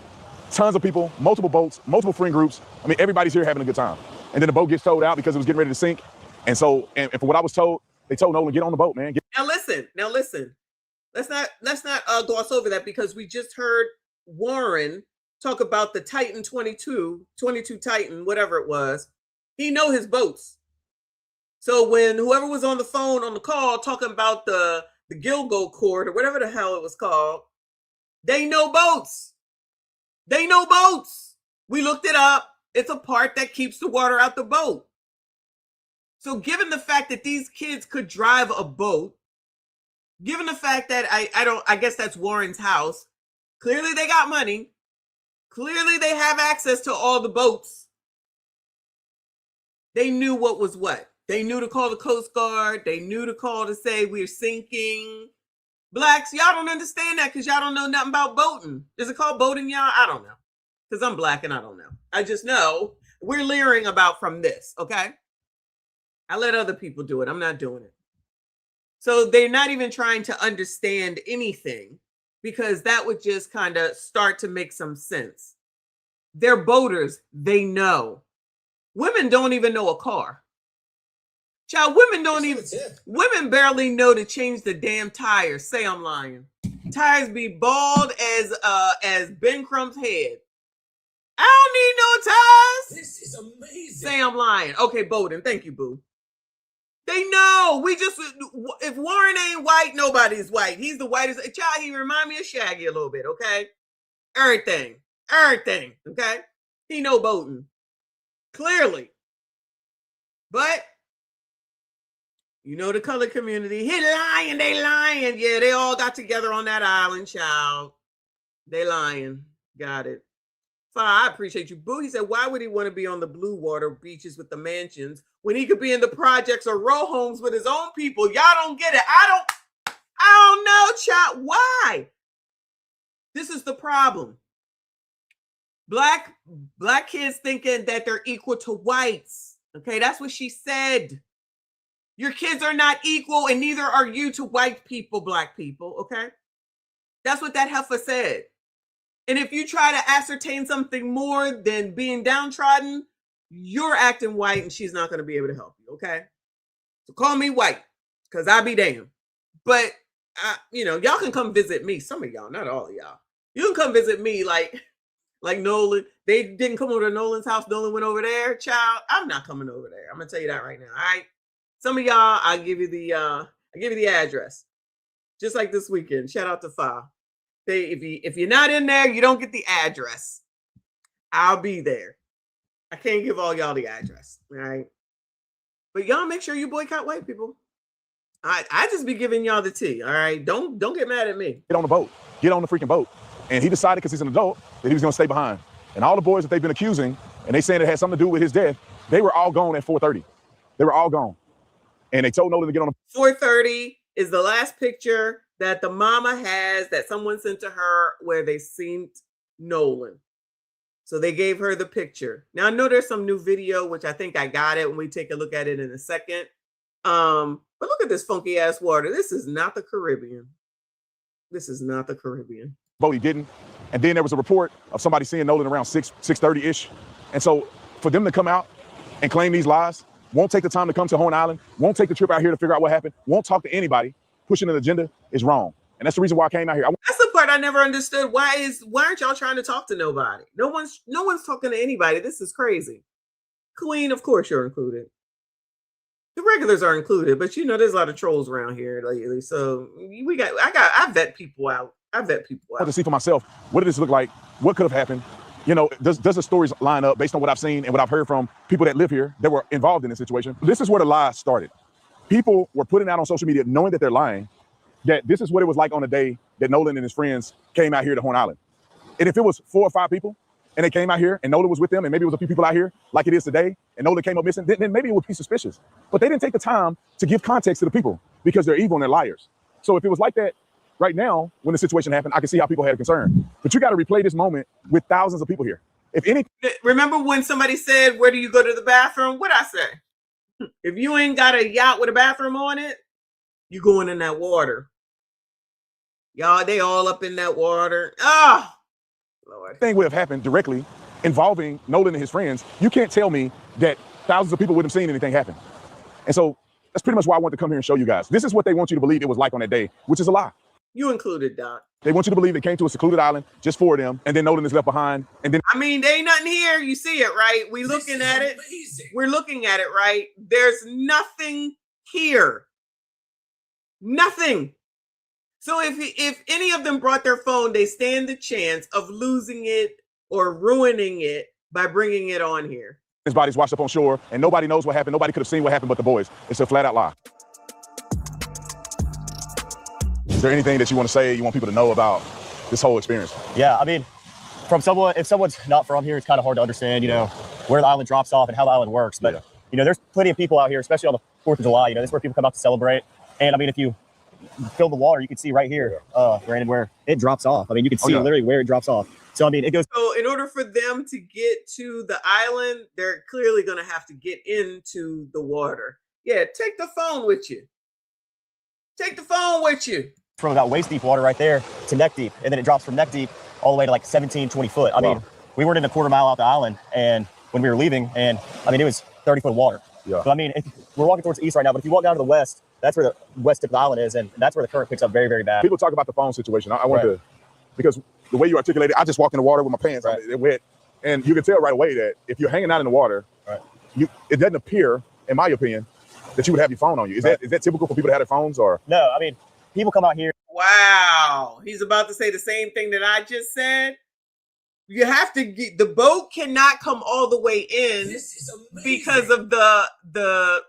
Tons of people, multiple boats, multiple friend groups. I mean, everybody's here having a good time. And then the boat gets towed out because it was getting ready to sink. And so, and for what I was told, they told Nolan, get on the boat, man. Now listen. Let's not gloss over that because we just heard Warren talk about the Titan 22 Titan, whatever it was. He know his boats. So when whoever was on the phone on the call talking about the Gilgo cord or whatever the hell it was called, they know boats. They know boats. We looked it up. It's a part that keeps the water out the boat. So given the fact that these kids could drive a boat, given the fact that I guess that's Warren's house, clearly they got money. Clearly they have access to all the boats. They knew what was what. They knew to call the Coast Guard. They knew to call to say we're sinking. Blacks, y'all don't understand that because y'all don't know nothing about boating. Is it called boating, y'all? I don't know. Because I'm black and I don't know. I just know we're leering about from this, okay? I let other people do it. I'm not doing it. So they're not even trying to understand anything because that would just kind of start to make some sense. They're boaters. They know. Women don't even know a car. Child, women barely know to change the damn tires. Say I'm lying. Tires be bald as Ben Crump's head. I don't need no tires. This is amazing. Say I'm lying. Okay, Bowden. Thank you, boo. They know. If Warren ain't white, nobody's white. He's the whitest. Child, he remind me of Shaggy a little bit, okay? Everything, okay? He know Bowden. Clearly. But, you know the color community. He lying, they lying. Yeah, they all got together on that island, child. They lying. Got it. I appreciate you, boo. He said, why would he want to be on the blue water beaches with the mansions when he could be in the projects or row homes with his own people? Y'all don't get it. I don't know, child. Why? This is the problem. Black kids thinking that they're equal to whites. Okay, that's what she said. Your kids are not equal, and neither are you to white people, black people. Okay, that's what that heifer said. And if you try to ascertain something more than being downtrodden, you're acting white and she's not going to be able to help you, okay? So call me white, because I be damned. But, y'all can come visit me. Some of y'all, not all of y'all. You can come visit me like Nolan. They didn't come over to Nolan's house. Nolan went over there. Child, I'm not coming over there. I'm going to tell you that right now, all right? Some of y'all, I'll give you the address. Just like this weekend. Shout out to Fa. If you're not in there, you don't get the address. I'll be there. I can't give all y'all the address, all right? But y'all make sure you boycott white people. I just be giving y'all the tea, all right? Don't get mad at me. Get on the boat. Get on the freaking boat. And he decided, because he's an adult, that he was going to stay behind. And all the boys that they've been accusing, and they saying it had something to do with his death, they were all gone at 4:30. They were all gone. And they told Nolan to get on the 4:30 is the last picture that the mama has that someone sent to her where they seen Nolan. So they gave her the picture. Now I know there's some new video, which I think I got it when we take a look at it in a second. But look at this funky ass water. This is not the Caribbean. This is not the Caribbean. boat. He didn't. And then there was a report of somebody seeing Nolan around 6:30-ish. And so for them to come out and claim these lies, won't take the time to come to Horn Island, won't take the trip out here to figure out what happened, won't talk to anybody, pushing an agenda is wrong. And that's the reason why I came out here. That's the part I never understood. Why aren't y'all trying to talk to nobody? No one's talking to anybody. This is crazy. Queen, of course you're included. The regulars are included, but there's a lot of trolls around here lately. So I vet people out. I want to see for myself, what did this look like? What could have happened? Does the stories line up based on what I've seen and what I've heard from people that live here that were involved in this situation? This is where the lies started. People were putting out on social media, knowing that they're lying, that this is what it was like on the day that Nolan and his friends came out here to Horn Island. And if it was 4 or 5 people and they came out here and Nolan was with them and maybe it was a few people out here like it is today and Nolan came up missing, then maybe it would be suspicious. But they didn't take the time to give context to the people because they're evil and they're liars. So if it was like that right now, when the situation happened, I can see how people had a concern. But you got to replay this moment with thousands of people here. Remember when somebody said, where do you go to the bathroom? What'd I say? If you ain't got a yacht with a bathroom on it, you going in that water. Y'all, they all up in that water. Oh, Lord. Thing would have happened directly involving Nolan and his friends. You can't tell me that thousands of people wouldn't have seen anything happen. And so that's pretty much why I wanted to come here and show you guys. This is what they want you to believe it was like on that day, which is a lie. You included, Doc. They want you to believe they came to a secluded island just for them, and then Nolan is left behind. And then there ain't nothing here. You see it, right? We're looking at it, right? There's nothing here. Nothing. So if any of them brought their phone, they stand the chance of losing it or ruining it by bringing it on here. His body's washed up on shore, and nobody knows what happened. Nobody could have seen what happened but the boys. It's a flat-out lie. Is there anything that you want to say, you want people to know about this whole experience? Yeah, I mean, if someone's not from here, it's kind of hard to understand, where the island drops off and how the island works. But, there's plenty of people out here, especially on the 4th of July. This is where people come out to celebrate. And, I mean, if you fill the water, you can see right here, Brandon, where it drops off. I mean, you can see literally where it drops off. So, I mean, it goes. So in order for them to get to the island, they're clearly going to have to get into the water. Yeah, take the phone with you. Take the phone with you. From about waist deep water right there to neck deep. And then it drops from neck deep all the way to like 17, 20 foot. I mean, we weren't in a quarter mile out the island. And when we were leaving, and I mean, it was 30 foot of water. Yeah. So, I mean, we're walking towards the east right now, but if you walk down to the west, that's where the west tip of the island is. And that's where the current picks up very, very bad. People talk about the phone situation. I want to, because the way you articulate it, I just walk in the water with my pants on, they're wet. And you can tell right away that if you're hanging out in the water, it doesn't appear, in my opinion, that you would have your phone on you. Is that typical for people to have their phones, or? No, I mean, people come out here. Wow. He's about to say the same thing that I just said. You have to get, the boat cannot come all the way in because of the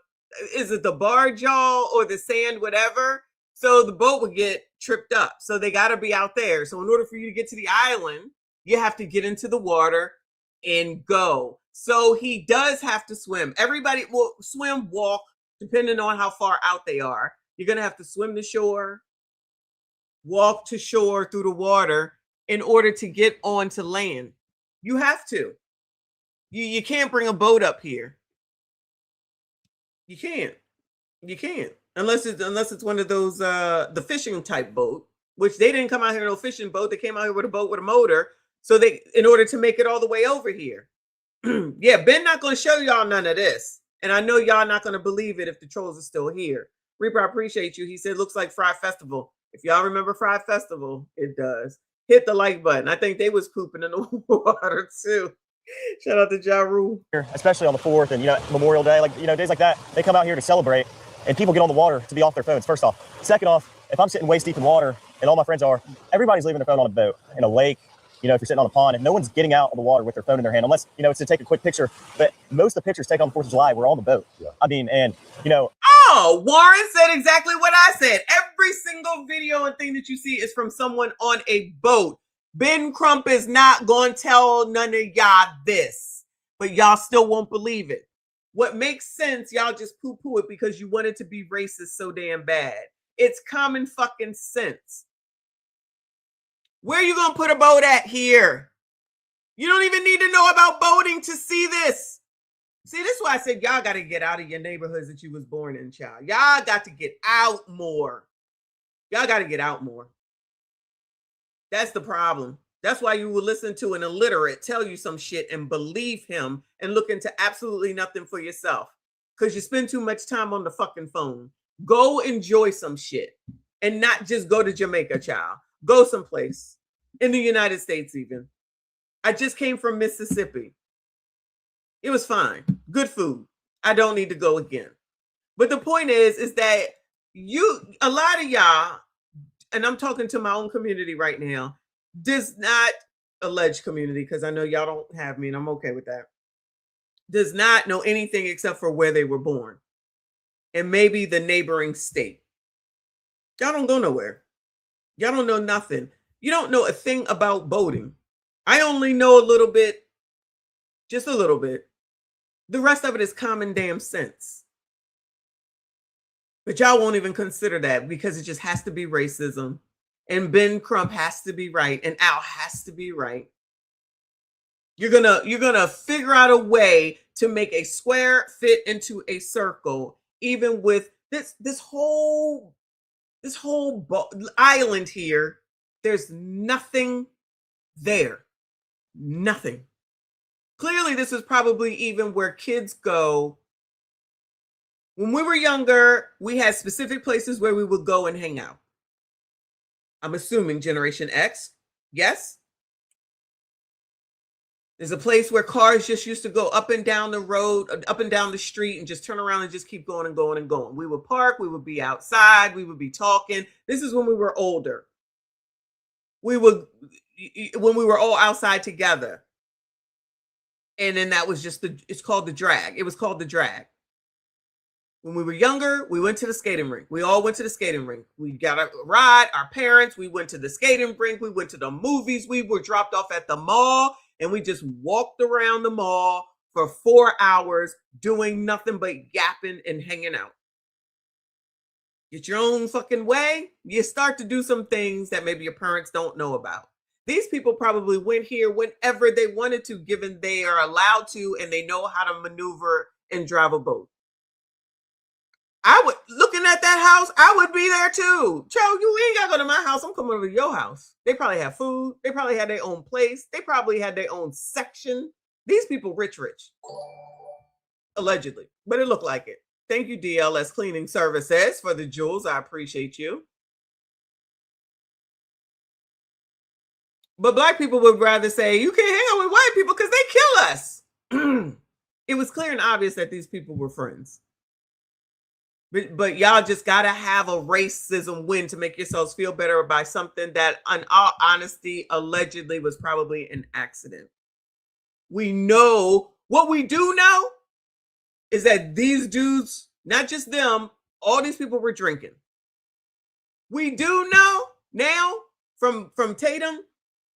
is it the barge y'all or the sand, whatever. So the boat would get tripped up. So they got to be out there. So in order for you to get to the island, you have to get into the water and go. So he does have to swim. Everybody will swim, walk, depending on how far out they are. You're going to have to swim to shore, walk to shore through the water in order to get onto land. You have to. You can't bring a boat up here. You can't. You can't. Unless it's one of those the fishing type boat, which they didn't come out here in no fishing boat. They came out here with a boat with a motor. So they, in order to make it all the way over here. Yeah, Ben not going to show y'all none of this. And I know y'all not going to believe it if the trolls are still here. Reaper, I appreciate you. He said, looks like Fry Festival. If y'all remember Fry Festival, it does. Hit the like button. I think they was pooping in the water too. Shout out to Ja Rule. Especially on the 4th and, Memorial Day, days like that, they come out here to celebrate and people get on the water to be off their phones, first off. Second off, if I'm sitting waist deep in water and all my friends are, everybody's leaving their phone on a boat, in a lake, if you're sitting on a pond, and no one's getting out of the water with their phone in their hand, unless, it's to take a quick picture. But most of the pictures taken on the 4th of July were on the boat. Yeah. I mean, and, Oh, Warren said exactly what I said. Every single video and thing that you see is from someone on a boat. Ben Crump is not going to tell none of y'all this, but y'all still won't believe it. What makes sense, y'all just poo-poo it because you want it to be racist so damn bad. It's common fucking sense. Where are you going to put a boat at here? You don't even need to know about boating to see this. See, this is why I said y'all got to get out of your neighborhoods that you was born in, child. Y'all got to get out more. Y'all got to get out more. That's the problem. That's why you will listen to an illiterate tell you some shit and believe him and look into absolutely nothing for yourself because you spend too much time on the fucking phone. Go enjoy some shit and not just go to Jamaica, child. Go someplace in the United States even. I just came from Mississippi. It was fine. Good food. I don't need to go again. But the point is that a lot of y'all, and I'm talking to my own community right now, does not, alleged community, because I know y'all don't have me and I'm okay with that, does not know anything except for where they were born and maybe the neighboring state. Y'all don't go nowhere. Y'all don't know nothing. You don't know a thing about boating. I only know a little bit, just a little bit. The rest of it is common damn sense. But y'all won't even consider that because it just has to be racism. And Ben Crump has to be right. And Al has to be right. You're gonna figure out a way to make a square fit into a circle, even with this whole island here. There's nothing there. Nothing. Clearly, this is probably even where kids go. When we were younger, we had specific places where we would go and hang out. I'm assuming Generation X. Yes. There's a place where cars just used to go up and down the road, up and down the street and just turn around and just keep going and going and going. We would park. We would be outside. We would be talking. This is when we were older. When we were all outside together. And then that was just it's called the drag. It was called the drag. When we were younger, we went to the skating rink. We all went to the skating rink. We got a ride, our parents, we went to the skating rink. We went to the movies. We were dropped off at the mall and we just walked around the mall for 4 hours doing nothing but yapping and hanging out. Get your own fucking way. You start to do some things that maybe your parents don't know about. These people probably went here whenever they wanted to, given they are allowed to and they know how to maneuver and drive a boat. I would, looking at that house, I would be there too. Joe, you ain't gotta go to my house. I'm coming over to your house. They probably have food. They probably had their own place. They probably had their own section. These people rich. Allegedly. But it looked like it. Thank you, DLS Cleaning Services, for the jewels. I appreciate you. But black people would rather say, you can't hang out with white people because they kill us. It was clear and obvious that these people were friends. But y'all just got to have a racism win to make yourselves feel better by something that, in all honesty, allegedly was probably an accident. We know, what we do know is that these dudes, not just them, all these people were drinking. We do know now from Tatum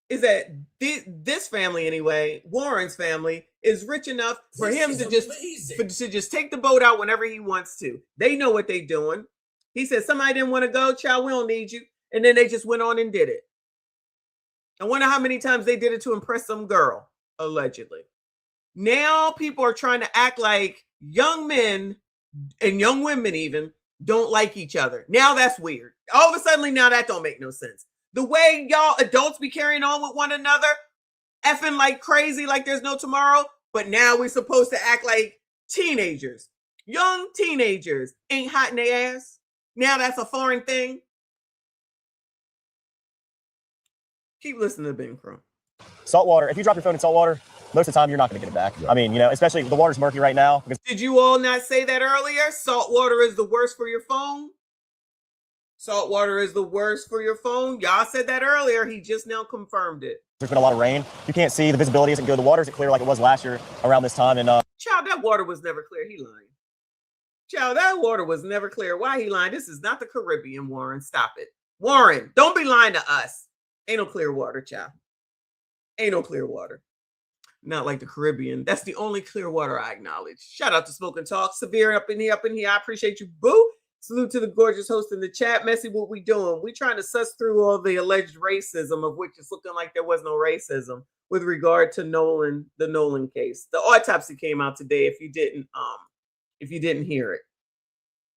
is that this family, anyway, Warren's family, is rich enough for him to just take the boat out whenever he wants to. They know what they're doing. He said, somebody didn't want to go, child, we don't need you. And then they just went on and did it. I wonder how many times they did it to impress some girl, allegedly. Now people are trying to act like young men and young women even don't like each other. Now that's weird. All of a sudden, now that don't make no sense. The way y'all adults be carrying on with one another, effing like crazy, like there's no tomorrow, but now we're supposed to act like teenagers. Young teenagers ain't hot in their ass. Now that's a foreign thing. Keep listening to Ben Crump. Salt water, if you drop your phone in salt water, most of the time you're not going to get it back. I mean, especially the water's murky right now. Did you all not say that earlier? Salt water is the worst for your phone. Salt water is the worst for your phone. Y'all said that earlier. He just now confirmed it. There's been a lot of rain. You can't see. The visibility isn't good. The water isn't clear like it was last year around this time. And child, that water was never clear. He lying. Child, that water was never clear. Why he lying? This is not the Caribbean, Warren. Stop it. Warren, don't be lying to us. Ain't no clear water, child. Ain't no clear water. Not like the Caribbean. That's the only clear water I acknowledge. Shout out to Smoke and Talk. Severe up in here. I appreciate you, boo. Salute to the gorgeous host in the chat. Messy, what we doing? We trying to suss through all the alleged racism, of which it's looking like there was no racism with regard to Nolan, the Nolan case. The autopsy came out today. If you didn't hear it,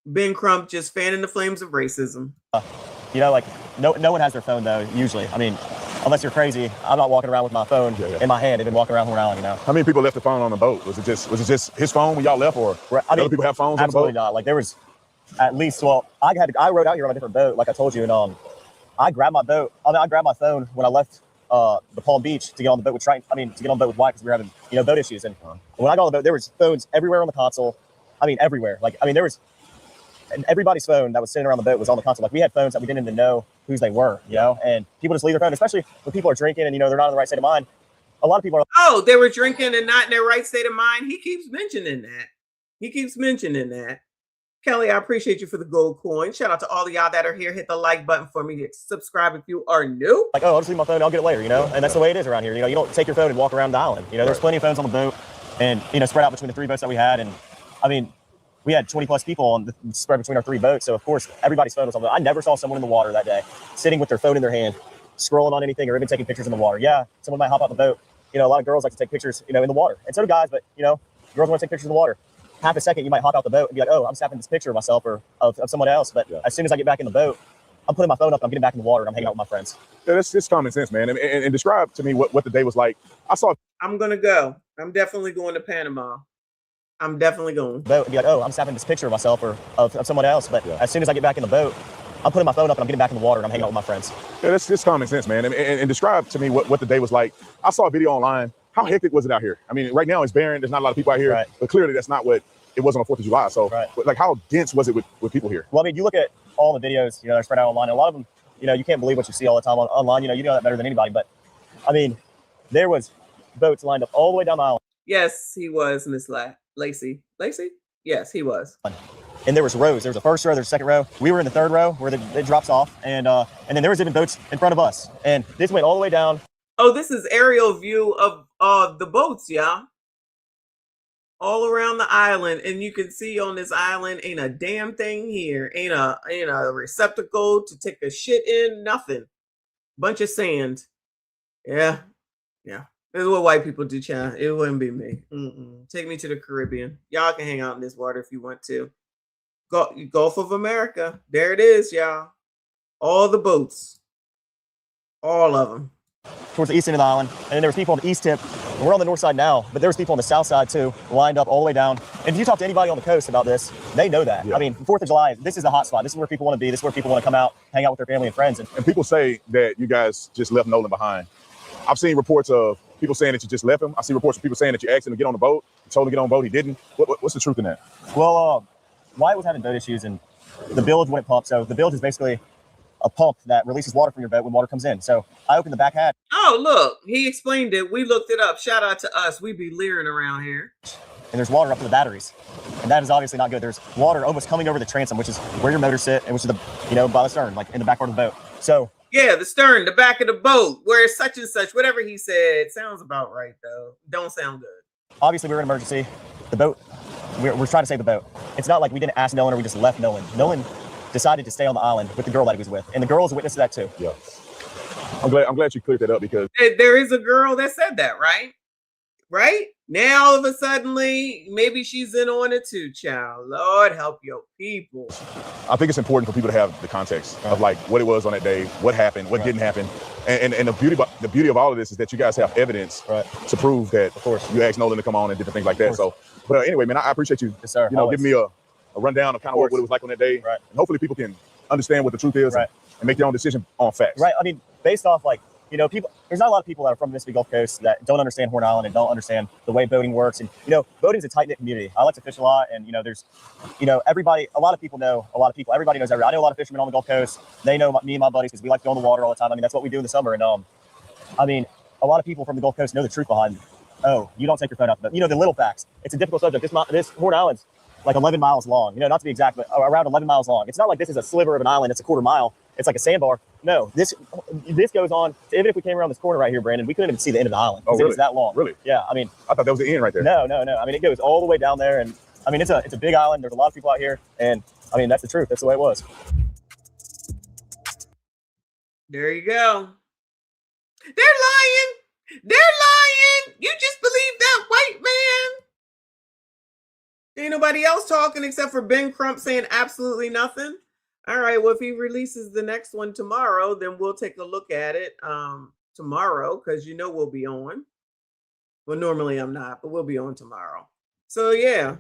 Ben Crump just fanning the flames of racism. like no one has their phone though. Usually, I mean, unless you're crazy, I'm not walking around with my phone in my hand. I've been walking around when I'm, How many people left the phone on the boat? Was it just his phone when y'all left, or other people have phones on the boat? Absolutely not. Like there was. At least, well, I rode out here on a different boat, like I told you, and I grabbed my boat. I grabbed my phone when I left the Palm Beach to get on the boat with Triton. To get on the boat with White because we were having boat issues. And when I got on the boat, there was phones everywhere on the console. Everywhere. There was, and everybody's phone that was sitting around the boat was on the console. Like we had phones that we didn't even know whose they were, and people just leave their phone, especially when people are drinking and they're not in the right state of mind. A lot of people are. They were drinking and not in their right state of mind. He keeps mentioning that. Kelly, I appreciate you for the gold coin. Shout out to all of y'all that are here. Hit the like button for me. Subscribe if you are new. I'll just leave my phone. I'll get it later, and that's the way it is around here. You don't take your phone and walk around the island. There's plenty of phones on the boat and, spread out between the three boats that we had. And we had 20 plus people on the spread between our three boats. So of course, everybody's phone was on the boat. I never saw someone in the water that day sitting with their phone in their hand, scrolling on anything or even taking pictures in the water. Yeah, someone might hop out the boat. A lot of girls like to take pictures, in the water. And so do guys, but, girls want to take pictures in the water. Half a second, you might hop out the boat and be like, oh, I'm snapping this picture of myself or of someone else. But as soon as I get back in the boat, I'm putting my phone up, I'm getting back in the water, and I'm hanging out with my friends. Yeah, that's just common sense, man. And describe to me what the day was like. I'm going to go. I'm definitely going to Panama. I'm definitely going. Boat and be like, oh, I'm snapping this picture of myself or of someone else. But as soon as I get back in the boat, I'm putting my phone up and I'm getting back in the water and I'm hanging out with my friends. Yeah, that's just common sense, man. And describe to me what the day was like. I saw a video online. How hectic was it out here? Right now it's barren. There's not a lot of people out here. Right. But clearly that's not what it was on the 4th of July. So, how dense was it with people here? Well, you look at all the videos, that are spread out online. And a lot of them, you can't believe what you see all the time online. You know that better than anybody. But, there was boats lined up all the way down the island. Yes, he was, Miss Lacey. Lacey? Yes, he was. And there was rows. There was a first row, there's a second row. We were in the third row where it drops off. And then there was even boats in front of us. And this went all the way down. Oh, this is aerial view of the boats, y'all. All around the island, and you can see on this island ain't a damn thing here. Ain't a receptacle to take a shit in. Nothing. Bunch of sand. Yeah. Yeah. This is what white people do, child. It wouldn't be me. Take me to the Caribbean. Y'all can hang out in this water if you want to. Gulf of America. There it is, y'all. All the boats. All of them. Towards the east end of the island. And then there was people on the east tip. And we're on the north side now, but there was people on the south side too, lined up all the way down. And if you talk to anybody on the coast about this, they know that. I mean, 4th of July, this is the hot spot. This is where people want to be. This is where people want to come out, hang out with their family and friends. And people say that you guys just left Nolan behind. I've seen reports of people saying that you just left him. I see reports of people saying that you asked him to get on the boat. You told him to get on the boat. He didn't. What's the truth in that? Well, Wyatt was having boat issues and the bilge wouldn't pump. So the bilge is basically a pump that releases water from your boat when water comes in. So I opened the back hatch. Oh, look, he explained it. We looked it up. Shout out to us. We be leering around here. And there's water up to the batteries. And that is obviously not good. There's water almost coming over the transom, which is where your motors sit and which is the, by the stern, like in the back part of the boat. So yeah, the stern, the back of the boat, where it's such and such, whatever he said. Sounds about right, though. Don't sound good. Obviously, we were in emergency. The boat, we're trying to save the boat. It's not like we didn't ask Nolan or we just left Nolan. Nolan decided to stay on the island with the girl that he was with. And the girl is a witness to that too. Yeah. I'm glad you cleared that up because there is a girl that said that, right? Right? Now all of a suddenly, maybe she's in on it too, child. Lord help your people. I think it's important for people to have the context of like what it was on that day, what happened, what didn't happen. And the beauty of all of this is that you guys have evidence to prove that, of course, you asked Nolan to come on and different things like that. So, but anyway, man, I appreciate you, giving me a rundown of kind of what it was like on that day. Right. And hopefully people can understand what the truth is and make their own decision on facts. Right. I mean, based off people, there's not a lot of people that are from the Mississippi Gulf Coast that don't understand Horn Island and don't understand the way boating works. And, boating is a tight-knit community. I like to fish a lot. And, there's, everybody, a lot of people know a lot of people. Everybody knows everybody. I know a lot of fishermen on the Gulf Coast. They know me and my buddies because we like to go on the water all the time. I mean, that's what we do in the summer. And, a lot of people from the Gulf Coast know the truth behind, you don't take your phone out. But, the little facts. It's a difficult subject. This Horn Island's like 11 miles long, not to be exact, but around 11 miles long. It's not like this is a sliver of an island. It's a quarter mile. It's like a sandbar. No, this goes on. Even if we came around this corner right here, Brandon, we couldn't even see the end of the island. Oh, really? It was that long. Really? Yeah. I mean, I thought that was the end right there. No. I mean, it goes all the way down there. And I mean, it's a big island. There's a lot of people out here. And I mean, that's the truth. That's the way it was. There you go. They're lying. They're lying. You just believe that white man. Ain't nobody else talking except for Ben Crump saying absolutely nothing. All right, well, if he releases the next one tomorrow, then we'll take a look at it tomorrow because we'll be on. Well, normally I'm not, but we'll be on tomorrow. So, yeah.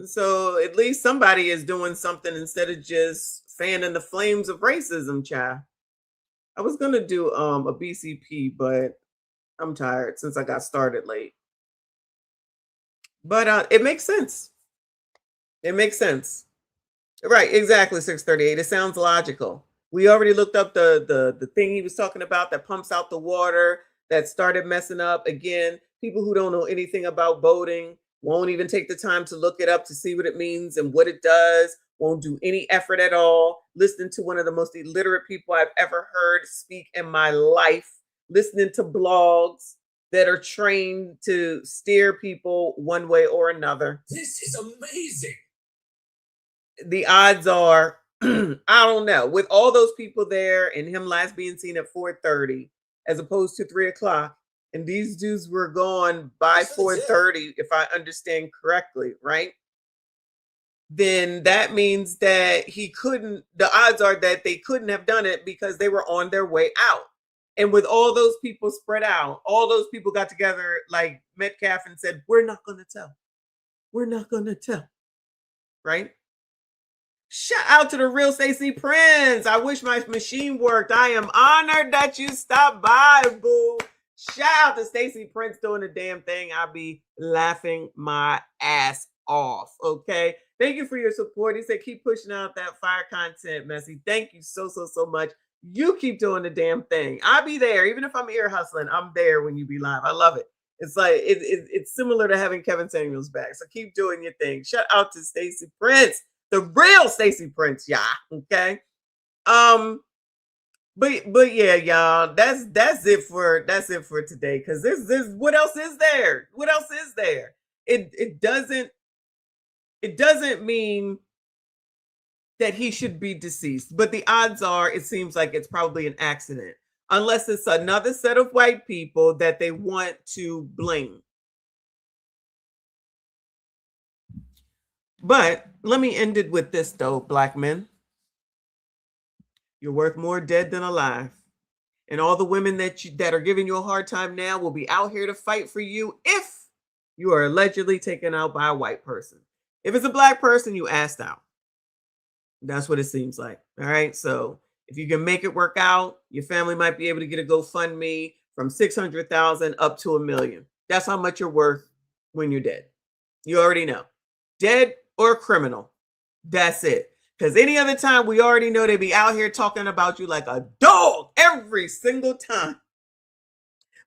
So at least somebody is doing something instead of just fanning the flames of racism, child. I was going to do a BCP, but I'm tired since I got started late. But it makes sense. It makes sense. Right, exactly, 638. It sounds logical. We already looked up the thing he was talking about that pumps out the water that started messing up. Again, people who don't know anything about boating won't even take the time to look it up to see what it means and what it does, won't do any effort at all. Listening to one of the most illiterate people I've ever heard speak in my life, listening to blogs that are trained to steer people one way or another. This is amazing. The odds are, I don't know, with all those people there and him last being seen at 4:30 as opposed to 3 o'clock, and these dudes were gone by 4:30, if I understand correctly, right? Then that means that the odds are that they couldn't have done it because they were on their way out. And with all those people spread out, all those people got together like Metcalf and said, we're not going to tell. We're not going to tell. Right? Shout out to the real Stacey Prince. I wish my machine worked. I am honored that you stopped by, boo. Shout out to Stacey Prince doing the damn thing. I'll be laughing my ass off. Okay. Thank you for your support. He said, keep pushing out that fire content, Messy. Thank you so much. You keep doing the damn thing. I'll be there. Even if I'm ear hustling, I'm there when you be live. I love it. It's like, it's similar to having Kevin Samuels back. So keep doing your thing. Shout out to Stacey Prince. The real Stacey Prince, yeah. Okay. But yeah, y'all, that's it for today. Cause this what else is there? What else is there? It doesn't mean that he should be deceased, but the odds are it seems like it's probably an accident. unless it's another set of white people that they want to blame. But let me end it with this, though, black men. You're worth more dead than alive. And all the women that are giving you a hard time now will be out here to fight for you if you are allegedly taken out by a white person. If it's a black person, you asked out. That's what it seems like. All right. So if you can make it work out, your family might be able to get a GoFundMe from 600,000 up to $1 million. That's how much you're worth when you're dead. You already know. Dead or criminal. That's it. Because any other time, we already know they be out here talking about you like a dog every single time.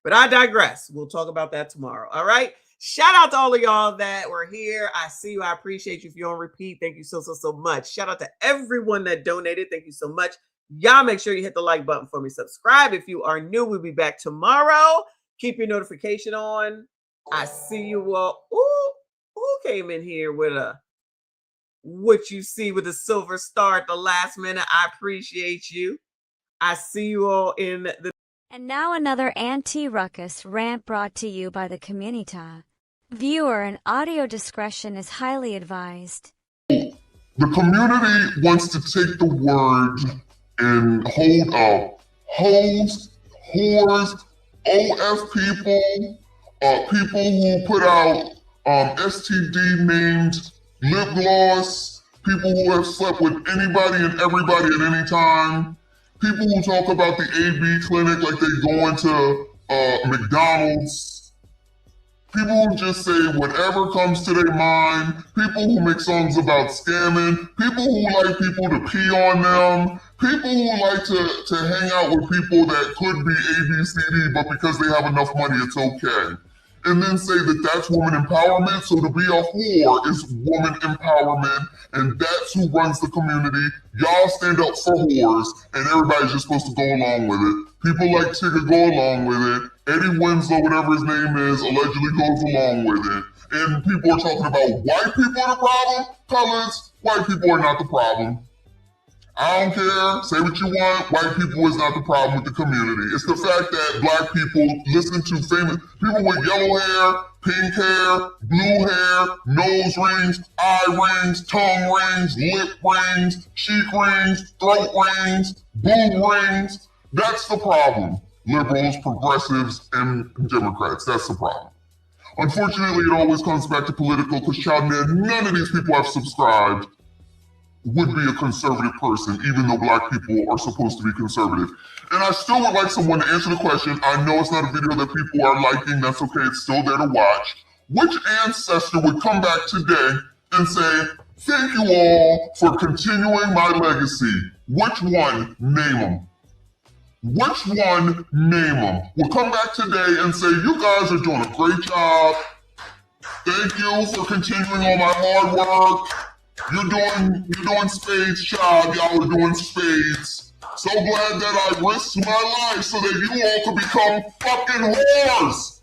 But I digress. We'll talk about that tomorrow. All right. Shout out to all of y'all that were here. I see you. I appreciate you. If you're on repeat, thank you so much. Shout out to everyone that donated. Thank you so much. Y'all make sure you hit the like button for me. Subscribe if you are new. We'll be back tomorrow. Keep your notification on. I see you all. Ooh, who came in here with what you see with a silver star at the last minute? I appreciate you. I see you all in the... And now another anti-ruckus rant brought to you by the community. Viewer and audio discretion is highly advised. The community wants to take the word and hold up hoes, whores, OF people, people who put out STD-named lip gloss, people who have slept with anybody and everybody at any time, people who talk about the AB clinic like they going to McDonald's, people who just say whatever comes to their mind, people who make songs about scamming, people who like people to pee on them, people who like to hang out with people that could be ABCD, but because they have enough money, it's okay. And then say that that's woman empowerment. So to be a whore is woman empowerment, and that's who runs the community. Y'all stand up for whores, and everybody's just supposed to go along with it. People like Tigger go along with it. Eddie Winslow, whatever his name is, allegedly goes along with it. And people are talking about white people are the problem. Colors, white people are not the problem. I don't care. Say what you want. White people is not the problem with the community. It's the fact that black people listen to famous people with yellow hair, pink hair, blue hair, nose rings, eye rings, tongue rings, lip rings, cheek rings, throat rings, boob rings. That's the problem. Liberals, progressives, and Democrats. That's the problem. Unfortunately, it always comes back to political because none of these people have subscribed would be a conservative person, even though black people are supposed to be conservative. And I still would like someone to answer the question. I know it's not a video that people are liking. That's okay. It's still there to watch. Which ancestor would come back today and say, thank you all for continuing my legacy? Which one? Name them. Which one? Name them. Will come back today and say, you guys are doing a great job. Thank you for continuing all my hard work. You're doing spades, child. Y'all are doing spades. So glad that I risked my life so that you all could become fucking whores.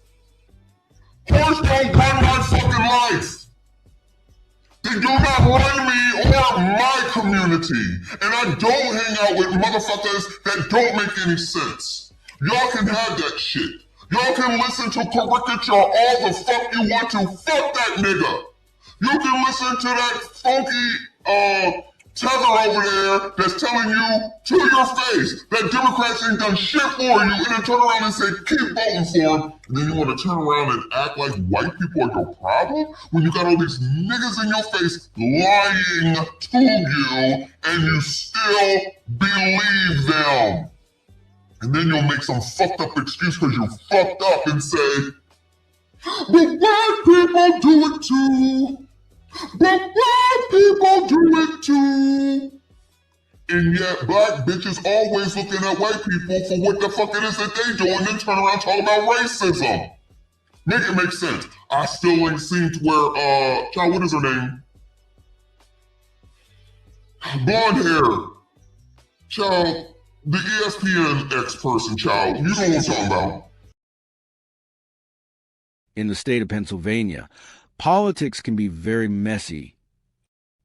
Whores don't run my fucking life. They do not run me or my community. And I don't hang out with motherfuckers that don't make any sense. Y'all can have that shit. Y'all can listen to caricature all the fuck you want to. Fuck that nigga. You can listen to that funky tether over there that's telling you to your face that Democrats ain't done shit for you, and then turn around and say, keep voting for them. And then you want to turn around and act like white people are your problem when you got all these niggas in your face lying to you, and you still believe them. And then you'll make some fucked up excuse because you fucked up and say, but black people do it too. But black people do it too. And yet black bitches always looking at white people for what the fuck it is that they do and then turn around talking about racism. Make it make sense. I still ain't seen to where, child, what is her name? Blonde hair. Child, the ESPN ex-person, child. You know what I'm talking about. In the state of Pennsylvania, politics can be very messy,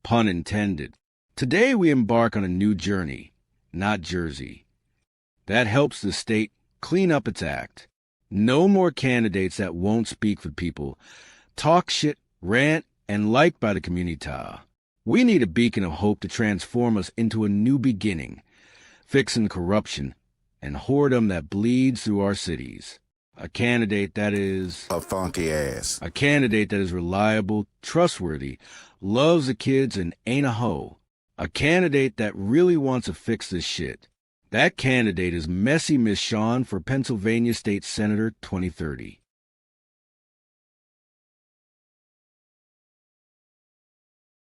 pun intended. Today we embark on a new journey, not Jersey. That helps the state clean up its act. No more candidates that won't speak for people, talk shit, rant, and liked by the community. We need a beacon of hope to transform us into a new beginning, fixing corruption and whoredom that bleeds through our cities. A candidate that is a funky ass. A candidate that is reliable, trustworthy, loves the kids, and ain't a hoe. A candidate that really wants to fix this shit. That candidate is Messy Miss Shawn for Pennsylvania State Senator 2030.